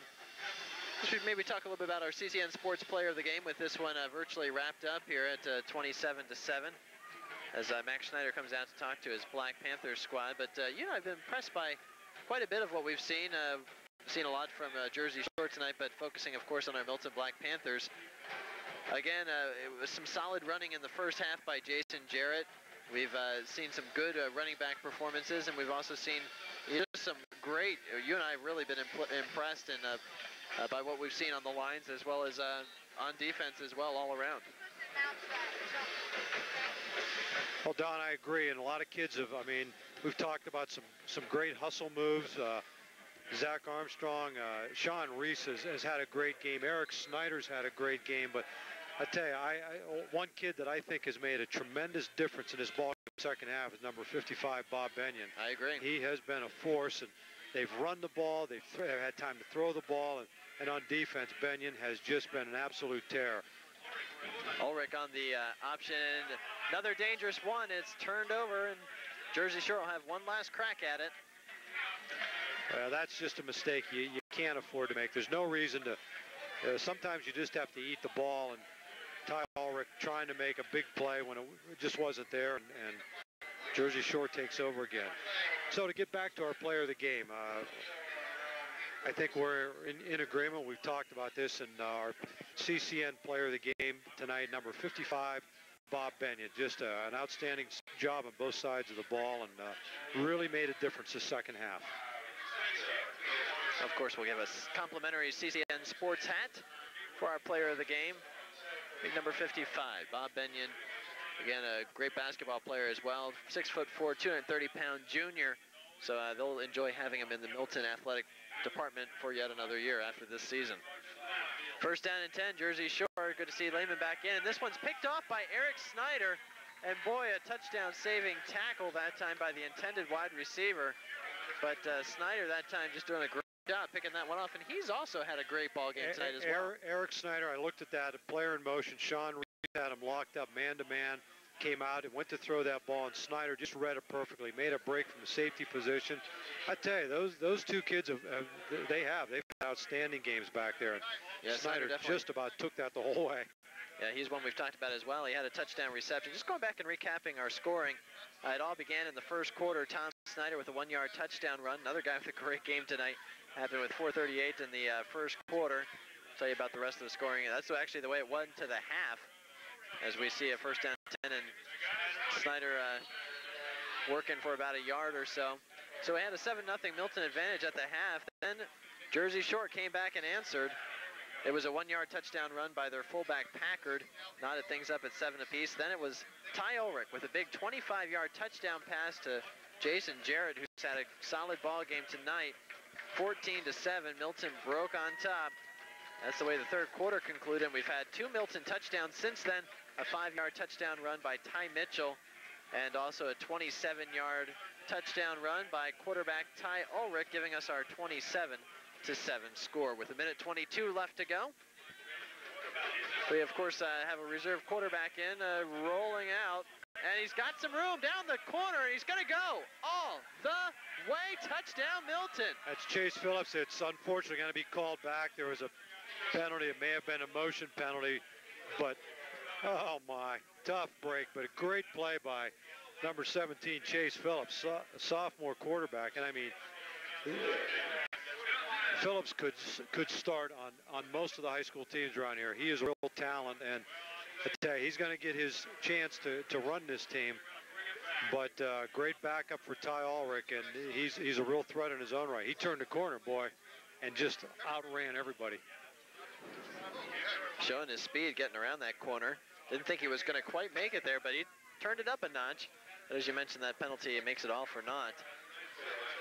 we should maybe talk a little bit about our CCN Sports Player of the Game with this one virtually wrapped up here at 27-7 as Max Schneider comes out to talk to his Black Panthers squad. But, you know, I've been impressed by quite a bit of what we've seen. Seen a lot from Jersey Shore tonight, but focusing, of course, on our Milton Black Panthers. Again, it was some solid running in the first half by Jason Jarrett. We've seen some good running back performances, and we've also seen some great, you and I have really been impressed by what we've seen on the lines as well as on defense as well all around. Well, Don, I agree, and a lot of kids have, I mean, we've talked about some great hustle moves. Zach Armstrong, Sean Reese has had a great game. Eric Snyder's had a great game, but I tell you, one kid that I think has made a tremendous difference in his ball second half is number 55, Bob Benyon. I agree. He has been a force, and they've run the ball, they've had time to throw the ball, and on defense, Benyon has just been an absolute terror. Ulrich on the option. Another dangerous one. It's turned over, and Jersey Shore will have one last crack at it. Well, that's just a mistake you can't afford to make. There's no reason to. Sometimes you just have to eat the ball, and Ty Ulrich trying to make a big play when it just wasn't there, and Jersey Shore takes over again. So to get back to our player of the game, I think we're in agreement. We've talked about this, and our CCN player of the game tonight, number 55, Bob Benyon. Just an outstanding job on both sides of the ball, and really made a difference the second half. Of course, we'll give a complimentary CCN sports hat for our player of the game. Big number 55, Bob Benyon. Again, a great basketball player as well. 6'4", 230-pound junior. So they'll enjoy having him in the Milton Athletic Department for yet another year after this season. First down and 10, Jersey Shore. Good to see Lehman back in. And this one's picked off by Eric Snyder. And boy, a touchdown-saving tackle that time by the intended wide receiver. But Snyder that time just doing a great job picking that one off, and he's also had a great ball game tonight as well. Eric Snyder, I looked at that, a player in motion. Sean Reese had him locked up man-to-man, came out and went to throw that ball, and Snyder just read it perfectly, made a break from the safety position. I tell you, those two kids, they've had outstanding games back there, and yeah, Snyder just about took that the whole way. Yeah, he's one we've talked about as well. He had a touchdown reception. Just going back and recapping our scoring, it all began in the first quarter. Tom Snyder with a 1-yard touchdown run. Another guy with a great game tonight. Happened with 4:38 in the first quarter. I'll tell you about the rest of the scoring. That's actually the way it went to the half, as we see a first down 10, and Snyder working for about a yard or so. So we had a 7-0 Milton advantage at the half. Then Jersey Shore came back and answered. It was a 1-yard touchdown run by their fullback Packard, knotted things up at 7 apiece. Then it was Ty Ulrich with a big 25-yard touchdown pass to Jason Jarrett, who's had a solid ball game tonight. 14-7, Milton broke on top. That's the way the third quarter concluded. We've had 2 Milton touchdowns since then. A 5-yard touchdown run by Ty Mitchell, and also a 27-yard touchdown run by quarterback Ty Ulrich, giving us our 27-7 score. With 1:22 left to go, we of course have a reserve quarterback in, rolling out, and he's got some room down the corner, and he's going to go all the way. Touchdown, Milton. That's Chase Phillips. It's unfortunately going to be called back. There was a penalty. It may have been a motion penalty, but Oh, my. Tough break, but a great play by number 17, Chase Phillips, a sophomore quarterback. And, I mean, Phillips could start on most of the high school teams around here. He is a real talent, and I tell you, he's going to get his chance to run this team. But great backup for Ty Ulrich, and he's a real threat in his own right. He turned the corner, boy, and just outran everybody. Showing his speed getting around that corner. Didn't think he was going to quite make it there, but he turned it up a notch. But as you mentioned, that penalty makes it all for naught.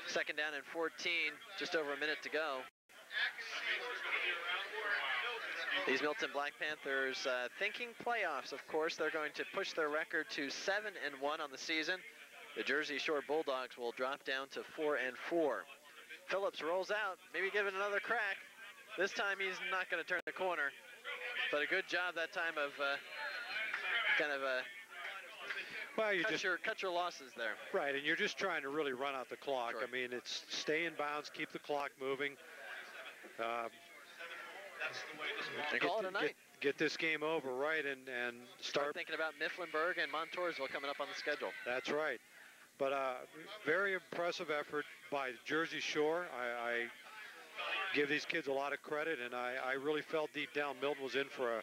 Second down and 14, just over a minute to go. These Milton Black Panthers thinking playoffs, of course. They're going to push their record to 7-1 on the season. The Jersey Shore Bulldogs will drop down to 4-4. Phillips rolls out, maybe give it another crack. This time he's not going to turn the corner, but a good job that time of well, you cut your losses there. Right, and you're just trying to really run out the clock. Sure. I mean, it's stay in bounds, keep the clock moving. Call it a night. Get this game over, right, and start thinking about Mifflinburg and Montoursville coming up on the schedule. That's right. But very impressive effort by Jersey Shore. I give these kids a lot of credit, and I really felt deep down Milton was in for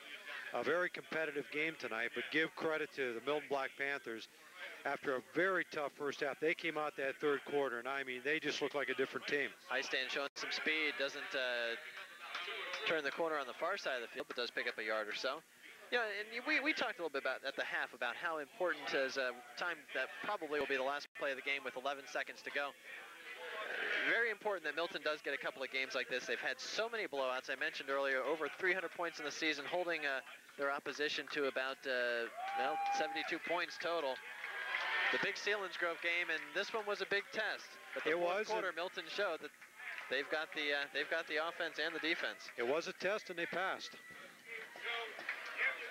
a very competitive game tonight. But give credit to the Milton Black Panthers. After a very tough first half, they came out that third quarter, and I mean, they just look like a different team. Highstand showing some speed, doesn't turn the corner on the far side of the field, but does pick up a yard or so. Yeah, and we talked a little bit about at the half about how important is a time that probably will be the last play of the game with 11 seconds to go. Very important that Milton does get a couple of games like this. They've had so many blowouts. I mentioned earlier, over 300 points in the season, holding their opposition to about 72 points total. The big Selinsgrove game, and this one was a big test. But the fourth quarter, Milton showed that they've got the offense and the defense. It was a test, and they passed.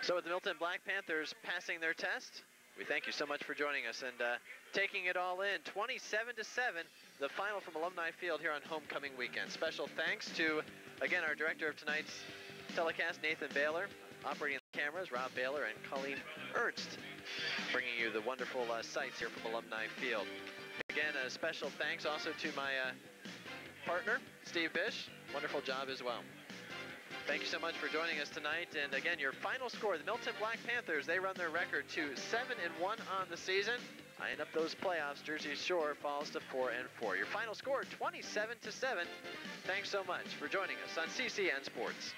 So with the Milton Black Panthers passing their test, we thank you so much for joining us and taking it all in. 27-7, the final from Alumni Field here on homecoming weekend. Special thanks to, again, our director of tonight's telecast, Nathan Baylor. Operating the cameras, Rob Baylor and Colleen Ernst, bringing you the wonderful sights here from Alumni Field. Again, a special thanks also to my partner, Steve Bish. Wonderful job as well. Thank you so much for joining us tonight. And again, your final score, the Milton Black Panthers, they run their record to 7-1 on the season. Eyeing up those playoffs, Jersey Shore falls to 4-4. Your final score, 27-7. Thanks so much for joining us on CCN Sports.